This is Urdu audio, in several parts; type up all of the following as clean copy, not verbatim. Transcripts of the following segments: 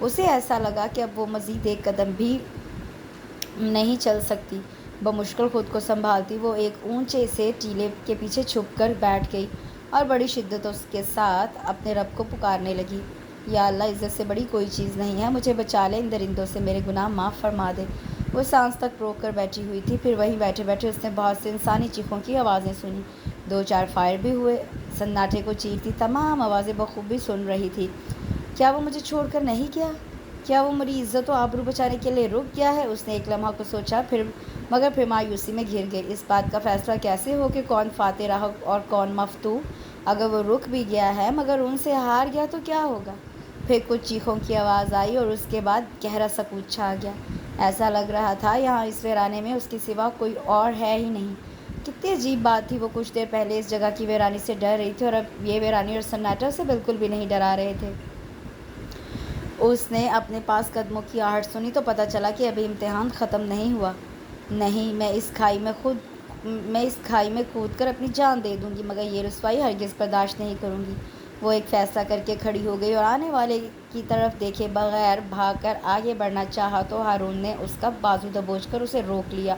اسے ایسا لگا کہ اب وہ مزید ایک قدم بھی نہیں چل سکتی۔ بمشکل خود کو سنبھالتی وہ ایک اونچے سے ٹیلے کے پیچھے چھپ کر بیٹھ گئی اور بڑی شدت کے ساتھ اپنے رب کو پکارنے لگی، یا اللہ، عزت سے بڑی کوئی چیز نہیں ہے، مجھے بچا لے، ان درندوں سے میرے گناہ معاف فرما دے۔ وہ سانس تک روک کر بیٹھی ہوئی تھی، پھر وہیں بیٹھے بیٹھے اس نے بہت سے انسانی چیخوں کی آوازیں سنی، 2-4 فائر بھی ہوئے، سناٹے کو چیرتی تمام آوازیں بخوبی سن رہی تھی۔ کیا وہ مجھے چھوڑ کر نہیں گیا؟ کیا وہ میری عزت و آبرو بچانے کے لیے رک گیا ہے؟ اس نے ایک لمحہ کو سوچا، مگر پھر مایوسی میں گھر گئی۔ اس بات کا فیصلہ کیسے ہو کہ کون فاتح رہا اور کون مفتوح؟ اگر وہ رک بھی گیا ہے مگر ان سے ہار گیا تو کیا ہوگا؟ پھر کچھ چیخوں کی آواز آئی اور اس کے بعد گہرا سکوت چھا گیا۔ ایسا لگ رہا تھا یہاں اس ویرانے میں اس کے سوا کوئی اور ہے ہی نہیں۔ کتنی عجیب بات تھی، وہ کچھ دیر پہلے اس جگہ کی ویرانی سے ڈر رہی تھی اور اب یہ ویرانی اور سناٹا اسے بالکل بھی نہیں ڈرا رہے تھے۔ اس نے اپنے پاس قدموں کی آہٹ سنی تو پتہ چلا کہ ابھی امتحان ختم نہیں ہوا۔ نہیں، میں اس کھائی میں کود کر اپنی جان دے دوں گی، مگر یہ رسوائی ہرگز برداشت نہیں کروں گی۔ وہ ایک فیصلہ کر کے کھڑی ہو گئی اور آنے والے کی طرف دیکھے بغیر بھاگ کر آگے بڑھنا چاہا تو ہارون نے اس کا بازو دبوچ کر اسے روک لیا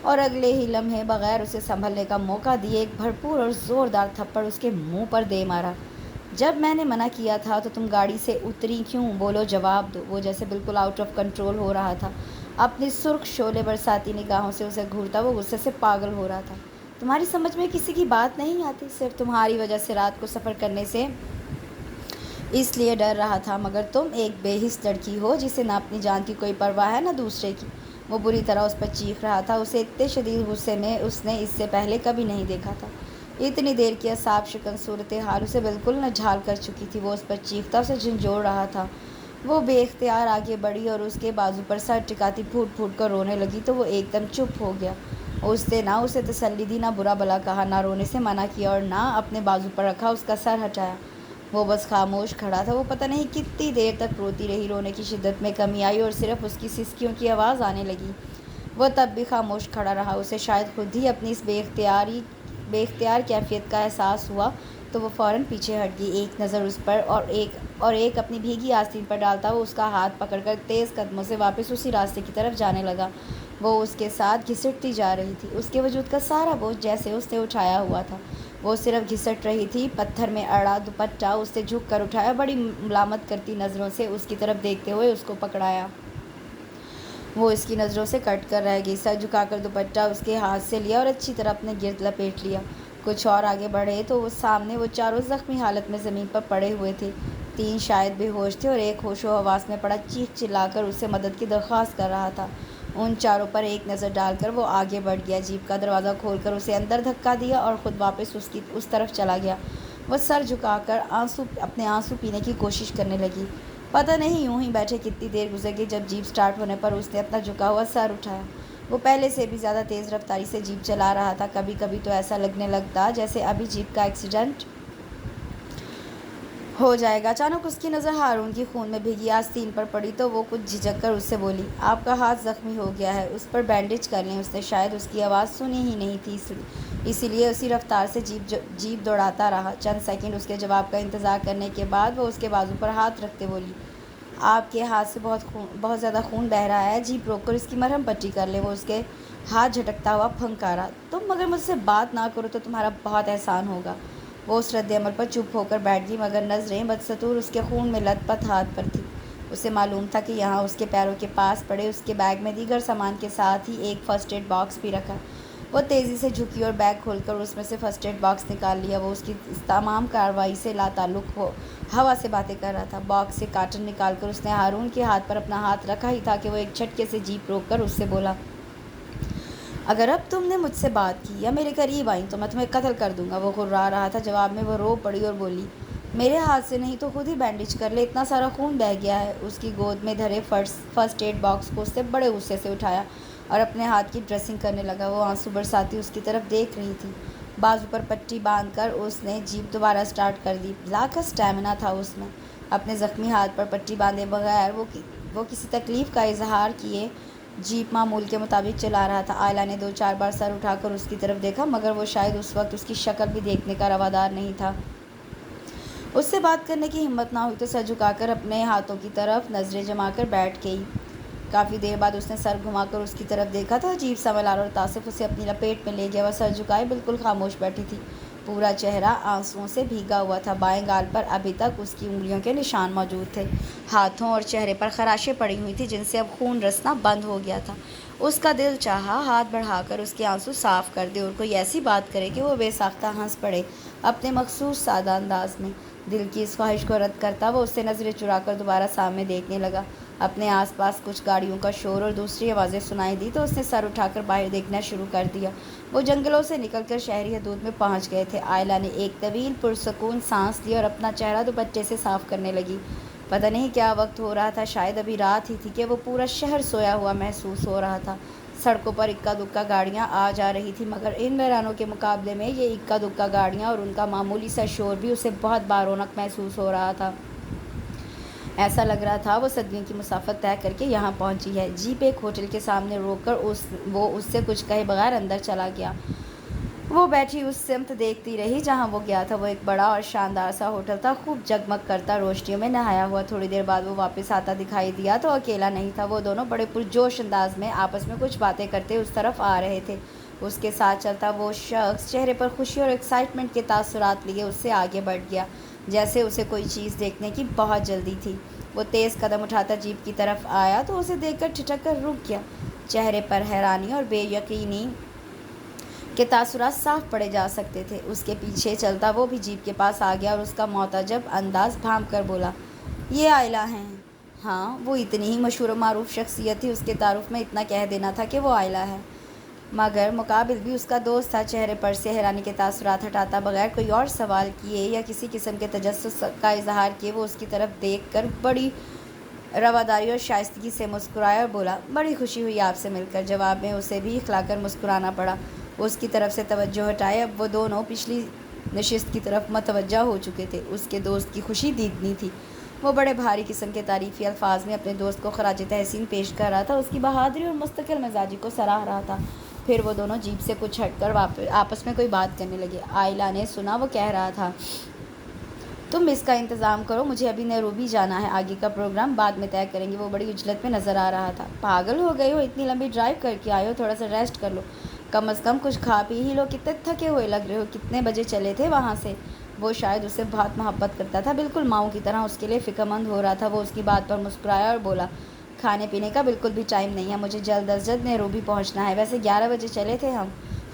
اور اگلے ہی لمحے بغیر اسے سنبھلنے کا موقع دیے ایک بھرپور اور زوردار تھپڑ اس کے منہ پر دے مارا۔ جب میں نے منع کیا تھا تو تم گاڑی سے اتری کیوں؟ بولو، جواب دو۔ وہ جیسے بالکل آؤٹ آف کنٹرول ہو رہا تھا، اپنی سرخ شعلے برساتی نگاہوں سے اسے گھورتا وہ غصے سے پاگل ہو رہا تھا۔ تمہاری سمجھ میں کسی کی بات نہیں آتی، صرف تمہاری وجہ سے رات کو سفر کرنے سے اس لیے ڈر رہا تھا، مگر تم ایک بے حس لڑکی ہو جسے نہ اپنی جان کی کوئی پرواہ ہے نہ دوسرے کی۔ وہ بری طرح اس پر چیخ رہا تھا، اسے اتنے شدید غصے میں اس نے اس سے پہلے کبھی نہیں دیکھا تھا۔ اتنی دیر کی اعصاب شکن صورتحال اسے بالکل نجھال کر چکی تھی۔ وہ اس پر چیختا، اسے جھنجھوڑ رہا تھا۔ وہ بے اختیار آگے بڑھی اور اس کے بازو پر سر ٹکاتی پھوٹ پھوٹ کر رونے لگی تو وہ ایک دم چپ ہو گیا۔ اس نے نہ اسے تسلی دی، نہ برا بھلا کہا، نہ رونے سے منع کیا اور نہ اپنے بازو پر رکھا اس کا سر ہٹایا۔ وہ بس خاموش کھڑا تھا۔ وہ پتہ نہیں کتنی دیر تک روتی رہی، رونے کی شدت میں کمی آئی اور صرف اس کی سسکیوں کی آواز آنے لگی۔ وہ تب بھی خاموش کھڑا رہا۔ اسے شاید خود ہی اپنی اس بے اختیار کیفیت کا احساس ہوا تو وہ فوراً پیچھے ہٹ گئی۔ ایک نظر اس پر اور ایک اپنی بھیگی آستین پر ڈالتا وہ اس کا ہاتھ پکڑ کر تیز قدموں سے واپس اسی راستے کی طرف جانے لگا۔ وہ اس کے ساتھ گھسٹتی جا رہی تھی، اس کے وجود کا سارا بوجھ جیسے اس نے اٹھایا ہوا تھا وہ صرف گھسٹ رہی تھی۔ پتھر میں اڑا دوپٹہ اس نے جھک کر اٹھایا، بڑی ملامت کرتی نظروں سے اس کی طرف دیکھتے ہوئے اس کو پکڑایا۔ وہ اس کی نظروں سے کٹ کر رہ گئی، سر جھکا کر دوپٹہ اس کے ہاتھ سے لیا اور اچھی طرح اپنے گرد لپیٹ لیا۔ کچھ اور آگے بڑھے تو سامنے وہ چاروں زخمی حالت میں زمین پر پڑے ہوئے تھے۔ 3 شاید بے ہوش تھے اور ایک ہوش و حواس میں پڑا چیخ چلا کر اس سے مدد کی درخواست کر رہا تھا۔ ان چاروں پر ایک نظر ڈال کر وہ آگے بڑھ گیا، جیپ کا دروازہ کھول کر اسے اندر دھکا دیا اور خود واپس اس طرف چلا گیا۔ وہ سر جھکا کر اپنے آنسو پینے کی کوشش کرنے لگی۔ پتہ نہیں یوں ہی بیٹھے کتنی دیر گزر گئی، جب جیپ سٹارٹ ہونے پر اس نے اپنا جھکا ہوا سر اٹھایا۔ وہ پہلے سے بھی زیادہ تیز رفتاری سے جیپ چلا رہا تھا، کبھی کبھی تو ایسا لگنے لگتا جیسے ابھی جیپ کا ایکسیڈنٹ ہو جائے گا۔ اچانک اس کی نظر ہارون کی خون میں بھیگی آستین پر پڑی تو وہ کچھ جھجک کر اس سے بولی، آپ کا ہاتھ زخمی ہو گیا ہے، اس پر بینڈیج کر لیں۔ اس نے شاید اس کی آواز سنی ہی نہیں تھی، اسی لیے اسی رفتار سے جیپ دوڑاتا رہا۔ چند سیکنڈ اس کے جواب کا انتظار کرنے کے بعد وہ اس کے بازو پر ہاتھ رکھتے بولی، آپ کے ہاتھ سے بہت زیادہ خون بہہ رہا ہے، جیپ روک کر اس کی مرہم پٹی کر لیں۔ وہ اس کے ہاتھ جھٹکتا ہوا پھنکارا، تم مگر مجھ سے بات نہ کرو تو تمہارا بہت احسان ہوگا۔ وہ اس رد عمل پر چپ ہو کر بیٹھ گئی، مگر نظریں بدستور اس کے خون میں لت پت ہاتھ پر تھیں۔ اسے معلوم تھا کہ یہاں اس کے پیروں کے پاس پڑے اس کے بیگ میں دیگر سامان کے ساتھ ہی ایک فرسٹ ایڈ باکس بھی رکھا۔ وہ تیزی سے جھکی اور بیگ کھول کر اس میں سے فرسٹ ایڈ باکس نکال لیا۔ وہ اس کی اس تمام کارروائی سے لاتعلق ہوا سے باتیں کر رہا تھا۔ باکس سے کارٹن نکال کر اس نے ہارون کے ہاتھ پر اپنا ہاتھ رکھا ہی تھا کہ وہ ایک جھٹکے سے جیپ روک کر اس سے بولا، اگر اب تم نے مجھ سے بات کی یا میرے قریب آئی تو میں تمہیں قتل کر دوں گا۔ وہ غرا رہا تھا، جواب میں وہ رو پڑی اور بولی، میرے ہاتھ سے نہیں تو خود ہی بینڈیج کر لے، اتنا سارا خون بہہ گیا ہے۔ اس کی گود میں دھرے فرسٹ ایڈ باکس کو اس نے بڑے غصے سے اٹھایا اور اپنے ہاتھ کی ڈریسنگ کرنے لگا۔ وہ آنسو برساتی اس کی طرف دیکھ رہی تھی۔ بازو پر پٹی باندھ کر اس نے جیپ دوبارہ سٹارٹ کر دی۔ لاکھ اسٹیمنا تھا اس میں۔ اپنے زخمی ہاتھ پر پٹی باندھے بغیر وہ کسی تکلیف کا اظہار کیے جیپ معمول کے مطابق چلا رہا تھا۔ آئلہ نے 2-4 بار سر اٹھا کر اس کی طرف دیکھا، مگر وہ شاید اس وقت اس کی شکل بھی دیکھنے کا روادار نہیں تھا۔ اس سے بات کرنے کی ہمت نہ ہوئی تو سر جھکا کر اپنے ہاتھوں کی طرف نظریں جما کر بیٹھ گئی۔ کافی دیر بعد اس نے سر گھما کر اس کی طرف دیکھا تو عجیب سا ملال اور تعصب اسے اپنی لپیٹ میں لے گیا۔ وہ سر جھکائے بالکل خاموش بیٹھی تھی، پورا چہرہ آنسوؤں سے بھیگا ہوا تھا۔ بائیں گال پر ابھی تک اس کی انگلیوں کے نشان موجود تھے، ہاتھوں اور چہرے پر خراشیں پڑی ہوئی تھیں جن سے اب خون رسنا بند ہو گیا تھا۔ اس کا دل چاہا ہاتھ بڑھا کر اس کے آنسو صاف کر دے اور کوئی ایسی بات کرے کہ وہ بے ساختہ ہنس پڑے اپنے مخصوص سادہ انداز میں۔ دل کی اس خواہش کو رد کرتا وہ اس سے نظریں چرا کر دوبارہ سامنے دیکھنے لگا۔ اپنے آس پاس کچھ گاڑیوں کا شور اور دوسری آوازیں سنائی دی تو اس نے سر اٹھا کر باہر دیکھنا شروع کر دیا۔ وہ جنگلوں سے نکل کر شہری حدود میں پہنچ گئے تھے۔ آئلہ نے ایک طویل پرسکون سانس لی اور اپنا چہرہ دوپٹے سے صاف کرنے لگی۔ پتہ نہیں کیا وقت ہو رہا تھا، شاید ابھی رات ہی تھی کہ وہ پورا شہر سویا ہوا محسوس ہو رہا تھا۔ سڑکوں پر اکا دکا گاڑیاں آ جا رہی تھیں، مگر ان ویرانوں کے مقابلے میں یہ اکا دکا گاڑیاں اور ان کا معمولی سا شور بھی اسے بہت بارونق محسوس ہو رہا تھا۔ ایسا لگ رہا تھا وہ صدیوں کی مسافت طے کر کے یہاں پہنچی ہے۔ جیپ ایک ہوٹل کے سامنے روک کر وہ اس سے کچھ کہے بغیر اندر چلا گیا۔ وہ بیٹھی اس سمت دیکھتی رہی جہاں وہ گیا تھا۔ وہ ایک بڑا اور شاندار سا ہوٹل تھا، خوب جگمگ کرتا روشنیوں میں نہایا ہوا۔ تھوڑی دیر بعد وہ واپس آتا دکھائی دیا تو اکیلا نہیں تھا۔ وہ دونوں بڑے پرجوش انداز میں آپس میں کچھ باتیں کرتے اس طرف آ رہے تھے۔ اس کے ساتھ چلتا وہ شخص چہرے پر خوشی اور ایکسائٹمنٹ کے تاثرات لیے اس سے آگے بڑھ گیا، جیسے اسے کوئی چیز دیکھنے کی بہت جلدی تھی۔ وہ تیز قدم اٹھاتا جیپ کی طرف آیا تو اسے دیکھ کر ٹھٹک کر رک گیا۔ چہرے پر حیرانی اور بے یقینی کے تاثرات صاف پڑے جا سکتے تھے۔ اس کے پیچھے چلتا وہ بھی جیپ کے پاس آ گیا اور اس کا معتجب انداز بھانپ کر بولا، یہ آئلہ ہیں؟ ہاں، وہ اتنی ہی مشہور و معروف شخصیت تھی، اس کے تعارف میں اتنا کہہ دینا تھا کہ وہ آئلہ ہے، مگر مقابل بھی اس کا دوست تھا۔ چہرے پر سے حیرانی کے تاثرات ہٹاتا بغیر کوئی اور سوال کیے یا کسی قسم کے تجسس کا اظہار کیے وہ اس کی طرف دیکھ کر بڑی رواداری اور شائستگی سے مسکرایا اور بولا، بڑی خوشی ہوئی آپ سے مل کر۔ جواب میں اسے بھی اخلا کر مسکرانا پڑا۔ اس کی طرف سے توجہ ہٹائے اب وہ دونوں پچھلی نشست کی طرف متوجہ ہو چکے تھے۔ اس کے دوست کی خوشی دیدنی تھی۔ وہ بڑے بھاری قسم کے تعریفی الفاظ میں اپنے دوست کو خراج تحسین پیش کر رہا تھا، اس کی بہادری اور مستقل مزاجی کو سراہ رہا تھا۔ پھر وہ دونوں جیپ سے کچھ ہٹ کر آپس میں کوئی بات کرنے لگے۔ آئلہ نے سنا وہ کہہ رہا تھا، تم اس کا انتظام کرو، مجھے ابھی نیروبی جانا ہے، آگے کا پروگرام بعد میں طے کریں گے۔ وہ بڑی عجلت میں نظر آ رہا تھا۔ پاگل ہو گئے ہو، اتنی لمبی ڈرائیو کر کے آئے ہو، تھوڑا سا ریسٹ کر لو، کم از کم کچھ کھا پی ہی لو، کتنے تھکے ہوئے لگ رہے ہو، کتنے بجے چلے تھے وہاں سے؟ وہ شاید اس سے بہت محبت کرتا تھا، بالکل ماؤں کی طرح اس کے لیے فکر مند ہو رہا تھا۔ وہ اس کی بات پر مسکرایا اور بولا، کھانے پینے کا بالکل بھی ٹائم نہیں ہے، مجھے جلد از جلد نیروبی پہنچنا ہے، ویسے 11 بجے چلے تھے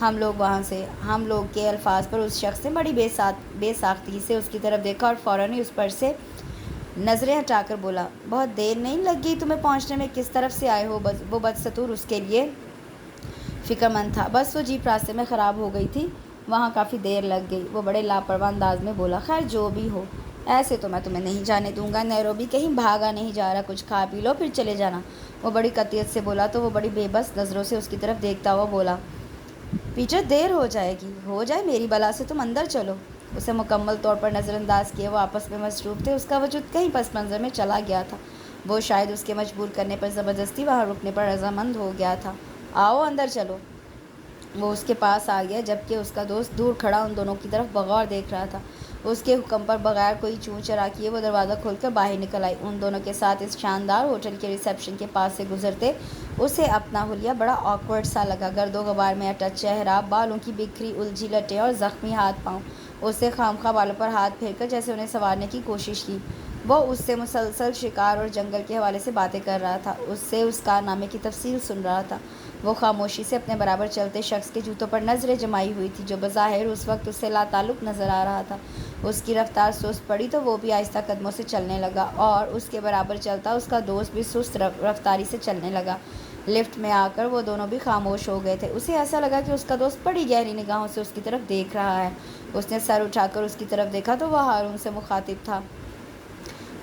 ہم لوگ وہاں سے۔ ہم لوگ کے الفاظ پر اس شخص نے بڑی بے ساختگی سے اس کی طرف دیکھا اور فوراً ہی اس پر سے نظریں ہٹا کر بولا، بہت دیر نہیں لگ گئی تمہیں پہنچنے میں، کس طرف سے آئے ہو؟ وہ بدستور اس کے لیے فکر مند تھا، بس وہ جیپ راستے میں خراب ہو گئی تھی، وہاں کافی دیر لگ گئی۔ وہ بڑے لاپرواہ انداز میں بولا، خیر جو بھی ہو، ایسے تو میں تمہیں نہیں جانے دوں گا، نیروبی کہیں بھاگا نہیں جا رہا، کچھ کھا پی لو پھر چلے جانا۔ وہ بڑی قطعیت سے بولا تو وہ بڑی بے بس نظروں سے اس کی طرف دیکھتا ہوا بولا، پیٹر دیر ہو جائے گی، ہو جائے میری بلا سے، تم اندر چلو۔ اسے مکمل طور پر نظر انداز کیے وہ آپس میں مصروف تھے، اس کا وجود کہیں پس منظر میں چلا گیا تھا۔ وہ شاید اس کے مجبور کرنے پر زبردستی وہاں رکنے پر رضامند ہو گیا تھا۔ آؤ اندر چلو۔ وہ اس کے پاس آ گیا جبکہ اس کا دوست دور کھڑا ان دونوں کی طرف بغور دیکھ رہا تھا۔ اس کے حکم پر بغیر کوئی چوں چرا کیے وہ دروازہ کھول کر باہر نکل آئی۔ ان دونوں کے ساتھ اس شاندار ہوٹل کے ریسیپشن کے پاس سے گزرتے اسے اپنا حلیہ بڑا آکورڈ سا لگا، گرد و غبار میں اٹا چہرہ، بالوں کی بکھری الجھی لٹیں اور زخمی ہاتھ پاؤں۔ اس سے خامخواہ بالوں پر ہاتھ پھیر کر جیسے انہیں سنوارنے کی کوشش کی۔ وہ اس سے مسلسل شکار اور جنگل کے حوالے سے باتیں کر رہا تھا، اس سے اس کارنامے کی تفصیل سن رہا تھا۔ وہ خاموشی سے اپنے برابر چلتے شخص کے جوتوں پر نظریں جمائی ہوئی تھی جو بظاہر اس وقت اس سے لا تعلق نظر آ رہا تھا۔ اس کی رفتار سست پڑی تو وہ بھی آہستہ قدموں سے چلنے لگا اور اس کے برابر چلتا اس کا دوست بھی سست رفتاری سے چلنے لگا۔ لفٹ میں آ کر وہ دونوں بھی خاموش ہو گئے تھے۔ اسے ایسا لگا کہ اس کا دوست بڑی گہری نگاہوں سے اس کی طرف دیکھ رہا ہے۔ اس نے سر اٹھا کر اس کی طرف دیکھا تو وہ ہارون سے مخاطب تھا۔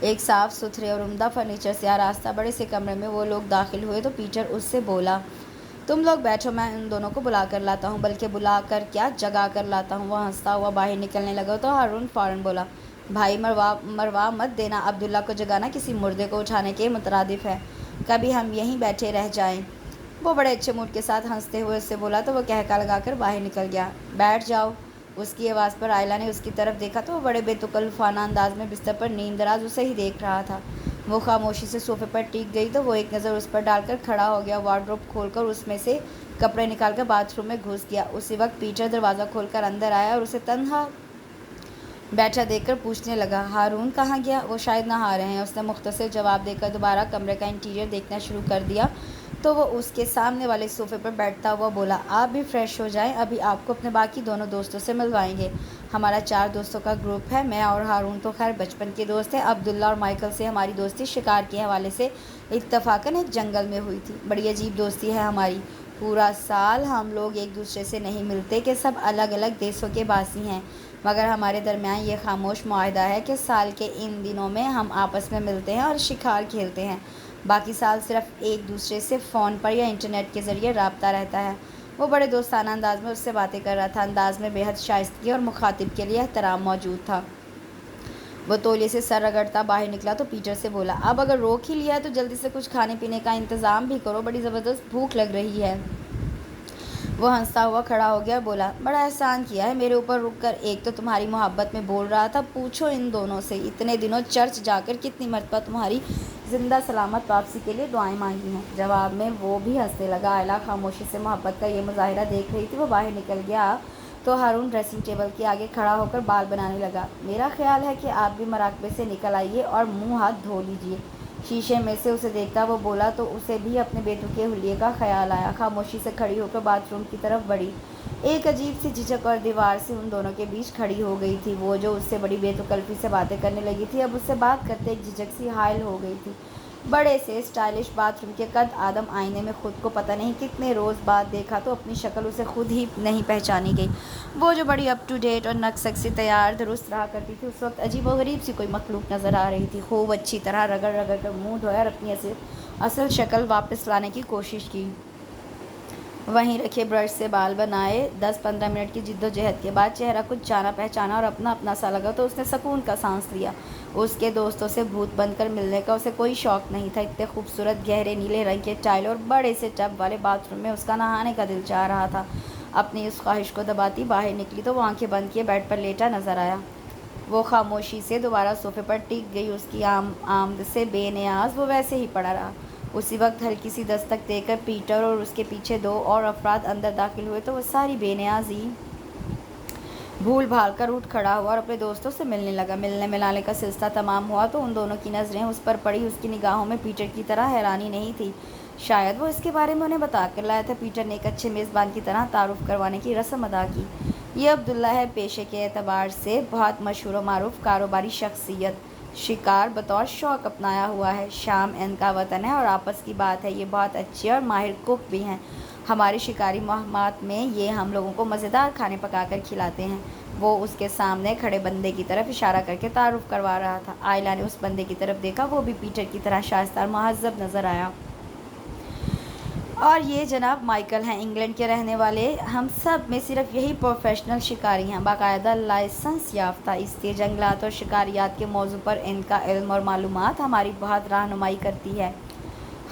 ایک صاف ستھرے اور عمدہ فرنیچر سے آراستہ بڑے سے کمرے میں وہ لوگ داخل ہوئے تو پیٹر اس سے بولا، تم لوگ بیٹھو، میں ان دونوں کو بلا کر لاتا ہوں، بلکہ بلا کر کیا، جگا کر لاتا ہوں۔ وہ ہنستا ہوا باہر نکلنے لگا تو ہارون فوراً بولا، بھائی مروا مت دینا، عبداللہ کو جگانا کسی مردے کو اٹھانے کے مترادف ہے، کبھی ہم یہیں بیٹھے رہ جائیں۔ وہ بڑے اچھے موڈ کے ساتھ ہنستے ہوئے اس سے بولا تو وہ کہکا لگا کر باہر نکل گیا۔ بیٹھ جاؤ، اس کی آواز پر آئلہ نے اس کی طرف دیکھا تو وہ بڑے بے تکلفانہ انداز میں بستر پر نیند دراز اسے ہی دیکھ رہا تھا۔ وہ خاموشی سے صوفے پر ٹک گئی تو وہ ایک نظر اس پر ڈال کر کھڑا ہو گیا، وارڈروب کھول کر اس میں سے کپڑے نکال کر باتھ روم میں گھس گیا۔ اسی وقت پیٹر دروازہ کھول کر اندر آیا اور اسے تنہا بیٹھا دیکھ کر پوچھنے لگا، ہارون کہاں گیا؟ وہ شاید نہا رہے ہیں، اس نے مختصر جواب دے کر دوبارہ کمرے کا انٹیریئر دیکھنا شروع کر دیا تو وہ اس کے سامنے والے صوفے پر بیٹھتا ہوا بولا، آپ بھی فریش ہو جائیں، ابھی آپ کو اپنے باقی دونوں دوستوں سے ملوائیں گے۔ ہمارا 4 دوستوں کا گروپ ہے، میں اور ہارون تو خیر بچپن کے دوست ہیں، عبداللہ اور مائیکل سے ہماری دوستی شکار کے حوالے سے اتفاقاً ایک جنگل میں ہوئی تھی۔ بڑی عجیب دوستی ہے ہماری، پورا سال ہم لوگ ایک دوسرے سے نہیں ملتے کہ سب الگ الگ دیسوں کے باسی ہیں، مگر ہمارے درمیان یہ خاموش معاہدہ ہے کہ سال کے ان دنوں میں ہم آپس میں ملتے ہیں اور شکار کھیلتے ہیں، باقی سال صرف ایک دوسرے سے فون پر یا انٹرنیٹ کے ذریعے رابطہ رہتا ہے۔ وہ بڑے دوستانہ انداز میں اس سے باتیں کر رہا تھا، انداز میں بے حد شائستگی اور مخاطب کے لیے احترام موجود تھا۔ وہ تولیے سے سر رگڑتا باہر نکلا تو پیٹر سے بولا، اب اگر روک ہی لیا ہے تو جلدی سے کچھ کھانے پینے کا انتظام بھی کرو، بڑی زبردست بھوک لگ رہی ہے۔ وہ ہنستا ہوا کھڑا ہو گیا اور بولا، بڑا احسان کیا ہے میرے اوپر رک کر، ایک تو تمہاری محبت میں بول رہا تھا، پوچھو ان دونوں سے اتنے دنوں چرچ جا کر کتنی مرتبہ تمہاری زندہ سلامت واپسی کے لیے دعائیں مانگی ہیں۔ جواب میں وہ بھی ہنسنے لگا۔ آئلہ خاموشی سے محبت کا یہ مظاہرہ دیکھ رہی تھی۔ وہ باہر نکل گیا تو ہارون ڈریسنگ ٹیبل کے آگے کھڑا ہو کر بال بنانے لگا۔ میرا خیال ہے کہ آپ بھی مراقبے سے نکل آئیے اور منہ ہاتھ دھو لیجیے۔ شیشے میں سے اسے دیکھتا وہ بولا تو اسے بھی اپنے بیٹے حلیے کا خیال آیا۔ خاموشی سے کھڑی ہو کر باتھ روم کی طرف بڑھی، ایک عجیب سی جھجک اور دیوار سے ان دونوں کے بیچ کھڑی ہو گئی تھی۔ وہ جو اس سے بڑی بے تکلفی سے باتیں کرنے لگی تھی، اب اس سے بات کرتے ایک جھجک سی حائل ہو گئی تھی۔ بڑے سے اسٹائلش باتھ روم کے قد آدم آئینے میں خود کو پتہ نہیں کتنے روز بعد دیکھا تو اپنی شکل اسے خود ہی نہیں پہچانی گئی۔ وہ جو بڑی اپ ٹو ڈیٹ اور نقص سی تیار درست رہا کرتی تھی، اس وقت عجیب و غریب سی کوئی مخلوق نظر آ رہی تھی۔ خوب اچھی طرح رگڑ رگڑ کر منہ دھویا اور اپنی اصل شکل واپس لانے کی کوشش کی۔ وہیں رکھے برش سے بال بنائے۔ 10-15 منٹ کی جد و جہد کے بعد چہرہ کچھ جانا پہچانا اور اپنا اپنا سا لگا تو اس نے سکون کا سانس لیا۔ اس کے دوستوں سے بھوت بن کر ملنے کا اسے کوئی شوق نہیں تھا۔ اتنے خوبصورت گہرے نیلے رنگ کے ٹائل اور بڑے سے ٹب والے باتھ روم میں اس کا نہانے کا دل چاہ رہا تھا۔ اپنی اس خواہش کو دباتی باہر نکلی تو وہ آنکھیں بند کیے بیڈ پر لیٹا نظر آیا۔ وہ خاموشی سے دوبارہ صوفے پر ٹک گئی، اس کی آمد سے بے نیاز وہ ویسے ہی پڑا رہا۔ اسی وقت ہلکی سی دستک دے کر پیٹر اور اس کے پیچھے 2 اور افراد اندر داخل ہوئے تو وہ ساری بے نیازی بھول بھال کر اٹھ کھڑا ہوا اور اپنے دوستوں سے ملنے لگا۔ ملنے ملانے کا سلسلہ تمام ہوا تو ان دونوں کی نظریں اس پر پڑی۔ اس کی نگاہوں میں پیٹر کی طرح حیرانی نہیں تھی، شاید وہ اس کے بارے میں انہیں بتا کر لایا تھا۔ پیٹر نے ایک اچھے میزبان کی طرح تعارف کروانے کی رسم ادا کی۔ یہ عبداللہ ہے، پیشے کے اعتبار سے بہت مشہور و معروف کاروباری شخصیت، شکار بطور شوق اپنایا ہوا ہے، شام ان کا وطن ہے اور آپس کی بات ہے یہ بہت اچھے اور ماہر کک بھی ہیں۔ ہماری شکاری مہمات میں یہ ہم لوگوں کو مزیدار کھانے پکا کر کھلاتے ہیں۔ وہ اس کے سامنے کھڑے بندے کی طرف اشارہ کر کے تعارف کروا رہا تھا۔ آئلہ نے اس بندے کی طرف دیکھا، وہ بھی پیٹر کی طرح شائستہ اور مہذب نظر آیا۔ اور یہ جناب مائیکل ہیں، انگلینڈ کے رہنے والے، ہم سب میں صرف یہی پروفیشنل شکاری ہیں، باقاعدہ لائسنس یافتہ۔ اس لیے جنگلات اور شکاریات کے موضوع پر ان کا علم اور معلومات ہماری بہت رہنمائی کرتی ہے۔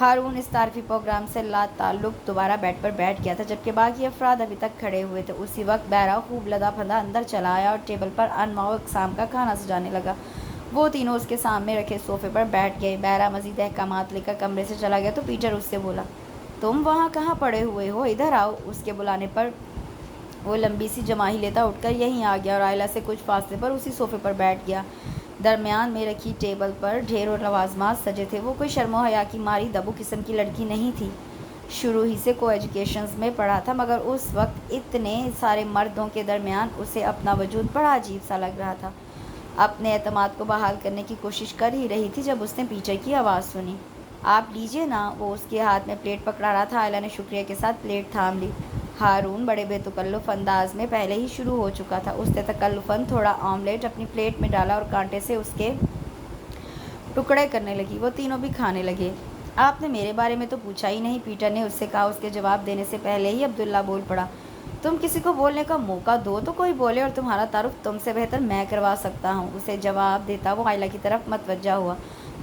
ہارون اس تعارفی پروگرام سے لا تعلق دوبارہ بیڈ پر بیٹھ گیا تھا، جبکہ باقی افراد ابھی تک کھڑے ہوئے تھے۔ اسی وقت بیرا خوب لدا پھندا اندر چلا آیا اور ٹیبل پر انواع و اقسام کا کھانا سجانے لگا۔ وہ تینوں اس کے سامنے رکھے صوفے پر بیٹھ گئے۔ بیرا مزید احکامات لے کر کمرے سے چلا گیا تو پیٹر اس سے بولا، تم وہاں کہاں پڑے ہوئے ہو، ادھر آؤ۔ اس کے بلانے پر وہ لمبی سی جماہی لیتا اٹھ کر یہیں آ گیا اور آئلہ سے کچھ فاصلے پر اسی صوفے پر بیٹھ گیا۔ درمیان میں رکھی ٹیبل پر ڈھیروں لوازمات سجے تھے۔ وہ کوئی شرم و حیا کی ماری دبو قسم کی لڑکی نہیں تھی، شروع ہی سے کو ایجوکیشنز میں پڑھا تھا، مگر اس وقت اتنے سارے مردوں کے درمیان اسے اپنا وجود بڑا عجیب سا لگ رہا تھا۔ اپنے اعتماد کو بحال کرنے کی کوشش کر ہی رہی تھی جب اس نے پیچھے کی آواز سنی، آپ لیجئے نا۔ وہ اس کے ہاتھ میں پلیٹ پکڑا رہا تھا۔ آئلہ نے شکریہ کے ساتھ پلیٹ تھام لی۔ ہارون بڑے بے تکلف انداز میں پہلے ہی شروع ہو چکا تھا۔ اس نے تکلفاً تھوڑا آملیٹ اپنی پلیٹ میں ڈالا اور کانٹے سے اس کے ٹکڑے کرنے لگی۔ وہ تینوں بھی کھانے لگے۔ آپ نے میرے بارے میں تو پوچھا ہی نہیں، پیٹر نے اس سے کہا۔ اس کے جواب دینے سے پہلے ہی عبداللہ بول پڑا، تم کسی کو بولنے کا موقع دو تو کوئی بولے، اور تمہارا تعارف تم سے بہتر میں کروا سکتا ہوں۔ اسے جواب دیتا وہ آئلہ کی طرف متوجہ ہوا،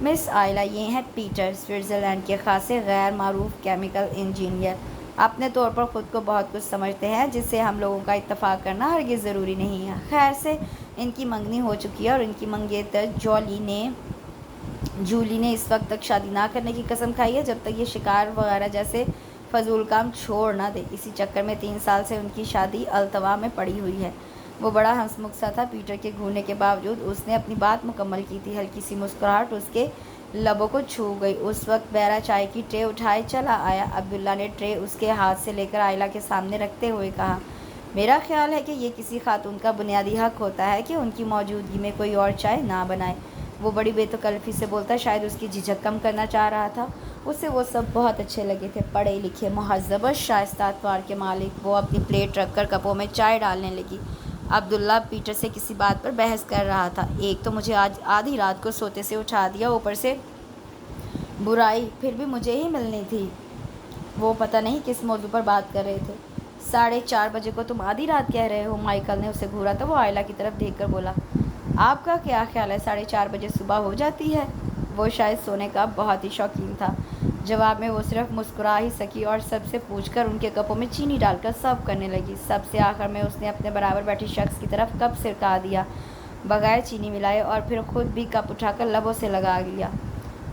مس آئلہ، یہ ہیں پیٹر، سوئٹزرلینڈ کے خاصے غیر معروف کیمیکل انجینئر۔ اپنے طور پر خود کو بہت کچھ سمجھتے ہیں جس سے ہم لوگوں کا اتفاق کرنا ہرگز ضروری نہیں ہے۔ خیر سے ان کی منگنی ہو چکی ہے اور ان کی منگیتر جولی نے اس وقت تک شادی نہ کرنے کی قسم کھائی ہے جب تک یہ شکار وغیرہ جیسے فضول کام چھوڑ نہ دے۔ اسی چکر میں 3 سال سے ان کی شادی التوا میں پڑی ہوئی ہے۔ وہ بڑا ہنسمکھ سا تھا۔ پیٹر کے گھورنے کے باوجود اس نے اپنی بات مکمل کی تھی۔ ہلکی سی مسکراہٹ اس کے لبوں کو چھو گئی۔ اس وقت بیرا چائے کی ٹرے اٹھائے چلا آیا۔ عبداللہ نے ٹرے اس کے ہاتھ سے لے کر آئلہ کے سامنے رکھتے ہوئے کہا، میرا خیال ہے کہ یہ کسی خاتون کا بنیادی حق ہوتا ہے کہ ان کی موجودگی میں کوئی اور چائے نہ بنائے۔ وہ بڑی بے تکلفی سے بولتا، شاید اس کی جھجک کم کرنا چاہ رہا تھا۔ اسے وہ سب بہت اچھے لگے تھے، پڑھے لکھے، مہذب اور شائستہ اطوار کے مالک۔ وہ اپنی پلیٹ رکھ کر کپوں میں چائے ڈالنے لگی۔ عبداللہ پیٹر سے کسی بات پر بحث کر رہا تھا۔ ایک تو مجھے آج آدھی رات کو سوتے سے اٹھا دیا، اوپر سے برائی پھر بھی مجھے ہی ملنی تھی۔ وہ پتہ نہیں کس موضوع پر بات کر رہے تھے۔ 4:30 بجے کو تم آدھی رات کہہ رہے ہو؟ مائیکل نے اسے گھورا تو وہ آئلہ کی طرف دیکھ کر بولا، آپ کا کیا خیال ہے 4:30 بجے صبح ہو جاتی ہے؟ وہ شاید سونے کا بہت ہی شوقین تھا۔ جواب میں وہ صرف مسکرا ہی سکی اور سب سے پوچھ کر ان کے کپوں میں چینی ڈال کر سرو کرنے لگی۔ سب سے آخر میں اس نے اپنے برابر بیٹھے شخص کی طرف کپ سرکا دیا بغیر چینی ملائے اور پھر خود بھی کپ اٹھا کر لبوں سے لگا لیا۔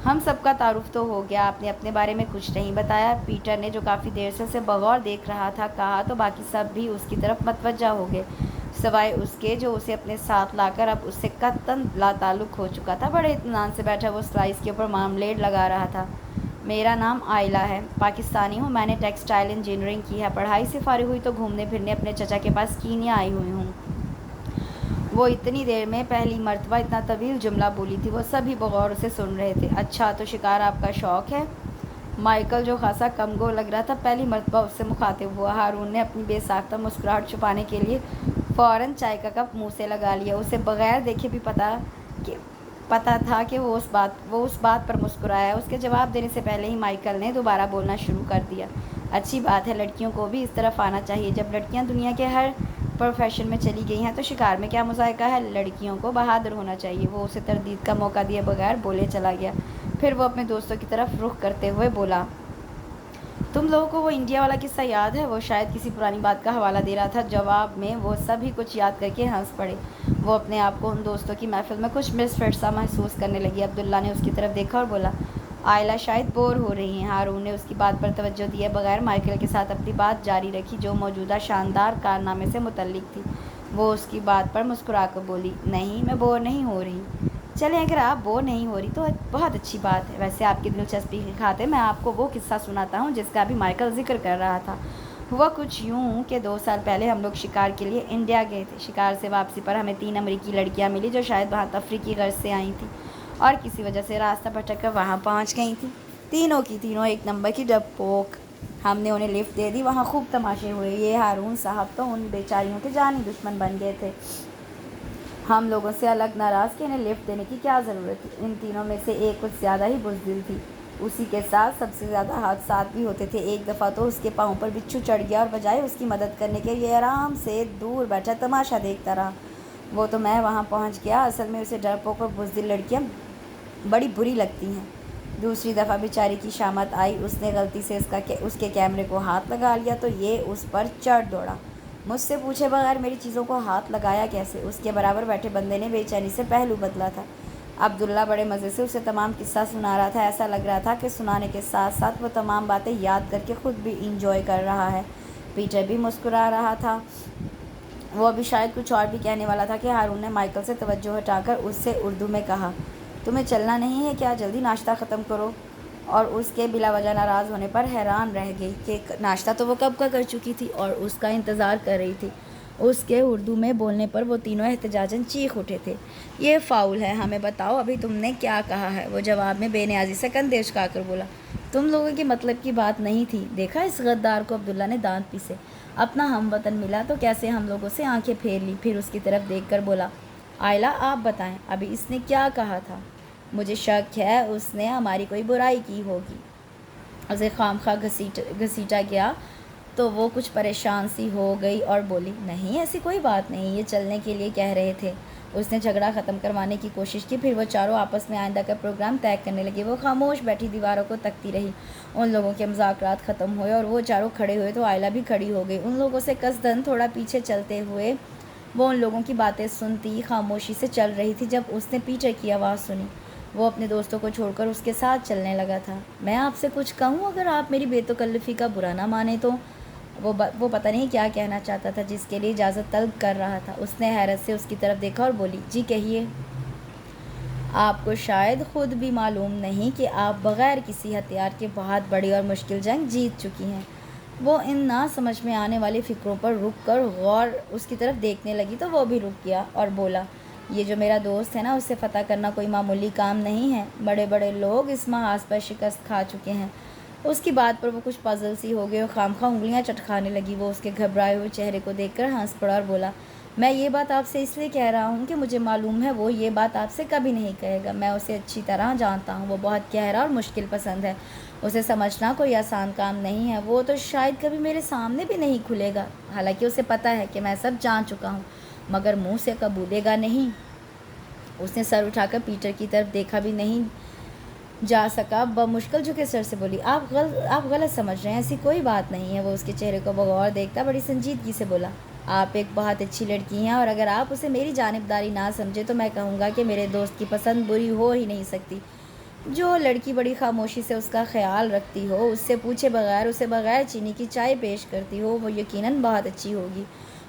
ہم سب کا تعارف تو ہو گیا، آپ نے اپنے بارے میں کچھ نہیں بتایا۔ پیٹر نے، جو کافی دیر سے اسے بغور دیکھ رہا تھا، کہا تو باقی سب بھی اس کی طرف متوجہ ہو گئے، سوائے اس کے جو اسے اپنے ساتھ لا کر اب اس سے قطعاً لا تعلق ہو چکا تھا۔ بڑے اطمینان سے بیٹھا وہ سلائس کے اوپر مارملیڈ لگا رہا تھا۔ میرا نام آئلہ ہے، پاکستانی ہوں، میں نے ٹیکسٹائل انجینئرنگ کی ہے، پڑھائی سے فارغ ہوئی تو گھومنے پھرنے اپنے چچا کے پاس کینیا آئی ہوئی ہوں۔ وہ اتنی دیر میں پہلی مرتبہ اتنا طویل جملہ بولی تھی۔ وہ سبھی بغور اسے سن رہے تھے۔ اچھا، تو شکار آپ کا شوق ہے؟ مائیکل، جو خاصا کم گو لگ رہا تھا، پہلی مرتبہ اس سے مخاطب ہوا۔ ہارون نے اپنی بے ساختہ مسکراہٹ چھپانے کے لیے فوراً چائے کا کپ منہ سے لگا لیا۔ اسے بغیر دیکھے بھی پتہ تھا کہ وہ اس بات پر مسکرایا ہے۔ اس کے جواب دینے سے پہلے ہی مائیکل نے دوبارہ بولنا شروع کر دیا، اچھی بات ہے، لڑکیوں کو بھی اس طرف آنا چاہیے۔ جب لڑکیاں دنیا کے ہر پروفیشن میں چلی گئی ہیں تو شکار میں کیا مذائقہ ہے؟ لڑکیوں کو بہادر ہونا چاہیے۔ وہ اسے تردید کا موقع دیے بغیر بولے چلا گیا۔ پھر وہ اپنے دوستوں کی طرف رخ کرتے ہوئے بولا، تم لوگوں کو وہ انڈیا والا قصہ یاد ہے؟ وہ شاید کسی پرانی بات کا حوالہ دے رہا تھا۔ جواب میں وہ سبھی کچھ یاد کر کے ہنس پڑے۔ وہ اپنے آپ کو ان دوستوں کی محفل میں کچھ مس فٹ سا محسوس کرنے لگی۔ عبداللہ نے اس کی طرف دیکھا اور بولا، آئلہ شاید بور ہو رہی ہیں۔ ہارون نے اس کی بات پر توجہ دیے بغیر مائیکل کے ساتھ اپنی بات جاری رکھی، جو موجودہ شاندار کارنامے سے متعلق تھی۔ وہ اس کی بات پر مسکرا کر بولی، نہیں، میں بور نہیں ہو رہی۔ چلیں، اگر آپ بور نہیں ہو رہی تو بہت اچھی بات ہے۔ ویسے آپ کی دلچسپی کی خاطر میں آپ کو وہ قصہ سناتا ہوں جس کا ابھی مائیکل ذکر کر رہا تھا۔ ہوا کچھ یوں کہ 2 سال پہلے ہم لوگ شکار کے لیے انڈیا گئے تھے۔ شکار سے واپسی پر ہمیں 3 امریکی لڑکیاں ملی جو شاید وہاں تفریح کی غرض سے آئی تھیں اور کسی وجہ سے راستہ بھٹک کر وہاں پہنچ گئی تھیں۔ تینوں کی تینوں ایک نمبر کی ڈرپوک۔ ہم نے انہیں لفٹ دے دی، وہاں خوب تماشے ہوئے۔ یہ ہارون صاحب تو ان بیچاریوں کے جانی دشمن بن گئے تھے، ہم لوگوں سے الگ ناراض کہ انہیں لفٹ دینے کی کیا ضرورت تھی۔ ان تینوں میں سے ایک کچھ زیادہ ہی بزدل تھی، اسی کے ساتھ سب سے زیادہ حادثات بھی ہوتے تھے۔ ایک دفعہ تو اس کے پاؤں پر بچھو چڑھ گیا اور بجائے اس کی مدد کرنے کے یہ آرام سے دور بیٹھا تماشا دیکھتا رہا۔ وہ تو میں وہاں پہنچ گیا، اصل میں اسے ڈرپوک اور بزدل لڑکیاں بڑی بری لگتی ہیں۔ دوسری دفعہ بیچاری کی شامت آئی، اس نے غلطی سے اس کے کیمرے کو ہاتھ لگا لیا تو یہ اس پر چڑھ دوڑا۔ مجھ سے پوچھے بغیر میری چیزوں کو ہاتھ لگایا کیسے؟ اس کے برابر بیٹھے بندے نے بے چینی سے پہلو بدلا تھا۔ عبداللہ بڑے مزے سے اسے تمام قصہ سنا رہا تھا۔ ایسا لگ رہا تھا کہ سنانے کے ساتھ ساتھ وہ تمام باتیں یاد کر کے خود بھی انجوائے کر رہا ہے۔ پیٹر بھی مسکرا رہا تھا۔ وہ ابھی شاید کچھ اور بھی کہنے والا تھا کہ ہارون نے مائیکل سے توجہ ہٹا کر اس سے اردو میں کہا، تمہیں چلنا نہیں ہے کیا؟ جلدی ناشتہ ختم کرو۔ اور اس کے بلا وجہ ناراض ہونے پر حیران رہ گئی کہ ناشتہ تو وہ کب کا کر چکی تھی اور اس کا انتظار کر رہی تھی۔ اس کے اردو میں بولنے پر وہ تینوں احتجاجاً چیخ اٹھے تھے، یہ فاؤل ہے، ہمیں بتاؤ ابھی تم نے کیا کہا ہے؟ وہ جواب میں بے نیازی سے کندھے اچکا کر بولا، تم لوگوں کے مطلب کی بات نہیں تھی۔ دیکھا اس غدار کو؟ عبداللہ نے دانت پیسے۔ اپنا ہم وطن ملا تو کیسے ہم لوگوں سے آنکھیں پھیر لی۔ پھر اس کی طرف دیکھ کر بولا، آئلہ آپ بتائیں، ابھی اس نے کیا کہا تھا؟ مجھے شک ہے اس نے ہماری کوئی برائی کی ہوگی، اسے خواہ گھسیٹا گیا تو وہ کچھ پریشان سی ہو گئی اور بولی، نہیں ایسی کوئی بات نہیں، یہ چلنے کے لیے کہہ رہے تھے۔ اس نے جھگڑا ختم کروانے کی کوشش کی، پھر وہ چاروں آپس میں آئندہ کا پروگرام طے کرنے لگے۔ وہ خاموش بیٹھی دیواروں کو تکتی رہی۔ ان لوگوں کے مذاکرات ختم ہوئے اور وہ چاروں کھڑے ہوئے تو آئلہ بھی کھڑی ہو گئی۔ ان لوگوں سے قصداً تھوڑا پیچھے چلتے ہوئے وہ ان لوگوں کی باتیں سنتی خاموشی سے چل رہی تھی۔ جب اس نے پیٹر کی آواز سنی، وہ اپنے دوستوں کو چھوڑ کر اس کے ساتھ چلنے لگا تھا۔ میں آپ سے کچھ کہوں، اگر آپ میری بے تکلفی کا برا نہ مانیں تو؟ وہ پتہ نہیں کیا کہنا چاہتا تھا، جس کے لیے اجازت طلب کر رہا تھا۔ اس نے حیرت سے اس کی طرف دیکھا اور بولی، جی کہیے۔ آپ کو شاید خود بھی معلوم نہیں کہ آپ بغیر کسی ہتھیار کے بہت بڑی اور مشکل جنگ جیت چکی ہیں۔ وہ ان نہ سمجھ میں آنے والی فکروں پر رک کر غور اس کی طرف دیکھنے لگی تو وہ بھی رک گیا اور بولا، یہ جو میرا دوست ہے نا، اسے فتح کرنا کوئی معمولی کام نہیں ہے۔ بڑے بڑے لوگ اس محاذ پر شکست کھا چکے ہیں۔ اس کی بات پر وہ کچھ پزل سی ہو گئی اور خامخواہ انگلیاں چٹکانے لگی۔ وہ اس کے گھبرائے ہوئے چہرے کو دیکھ کر ہنس پڑا اور بولا، میں یہ بات آپ سے اس لیے کہہ رہا ہوں کہ مجھے معلوم ہے وہ یہ بات آپ سے کبھی نہیں کہے گا۔ میں اسے اچھی طرح جانتا ہوں، وہ بہت گہرا اور مشکل پسند ہے۔ اسے سمجھنا کوئی آسان کام نہیں ہے۔ وہ تو شاید کبھی میرے سامنے بھی نہیں کھلے گا، حالانکہ اسے پتہ ہے کہ میں سب جان چکا ہوں، مگر منہ سے قبولے گا نہیں۔ اس نے سر اٹھا کر پیٹر کی طرف دیکھا بھی نہیں جا سکا، بمشکل جھکے سر سے بولی، آپ غلط سمجھ رہے ہیں، ایسی کوئی بات نہیں ہے۔ وہ اس کے چہرے کو بغور دیکھتا بڑی سنجیدگی سے بولا، آپ ایک بہت اچھی لڑکی ہیں، اور اگر آپ اسے میری جانبداری نہ سمجھے تو میں کہوں گا کہ میرے دوست کی پسند بری ہو ہی نہیں سکتی۔ جو لڑکی بڑی خاموشی سے اس کا خیال رکھتی ہو، اس سے پوچھے بغیر اسے بغیر چینی کی چائے پیش کرتی ہو، وہ یقیناً بہت اچھی ہوگی۔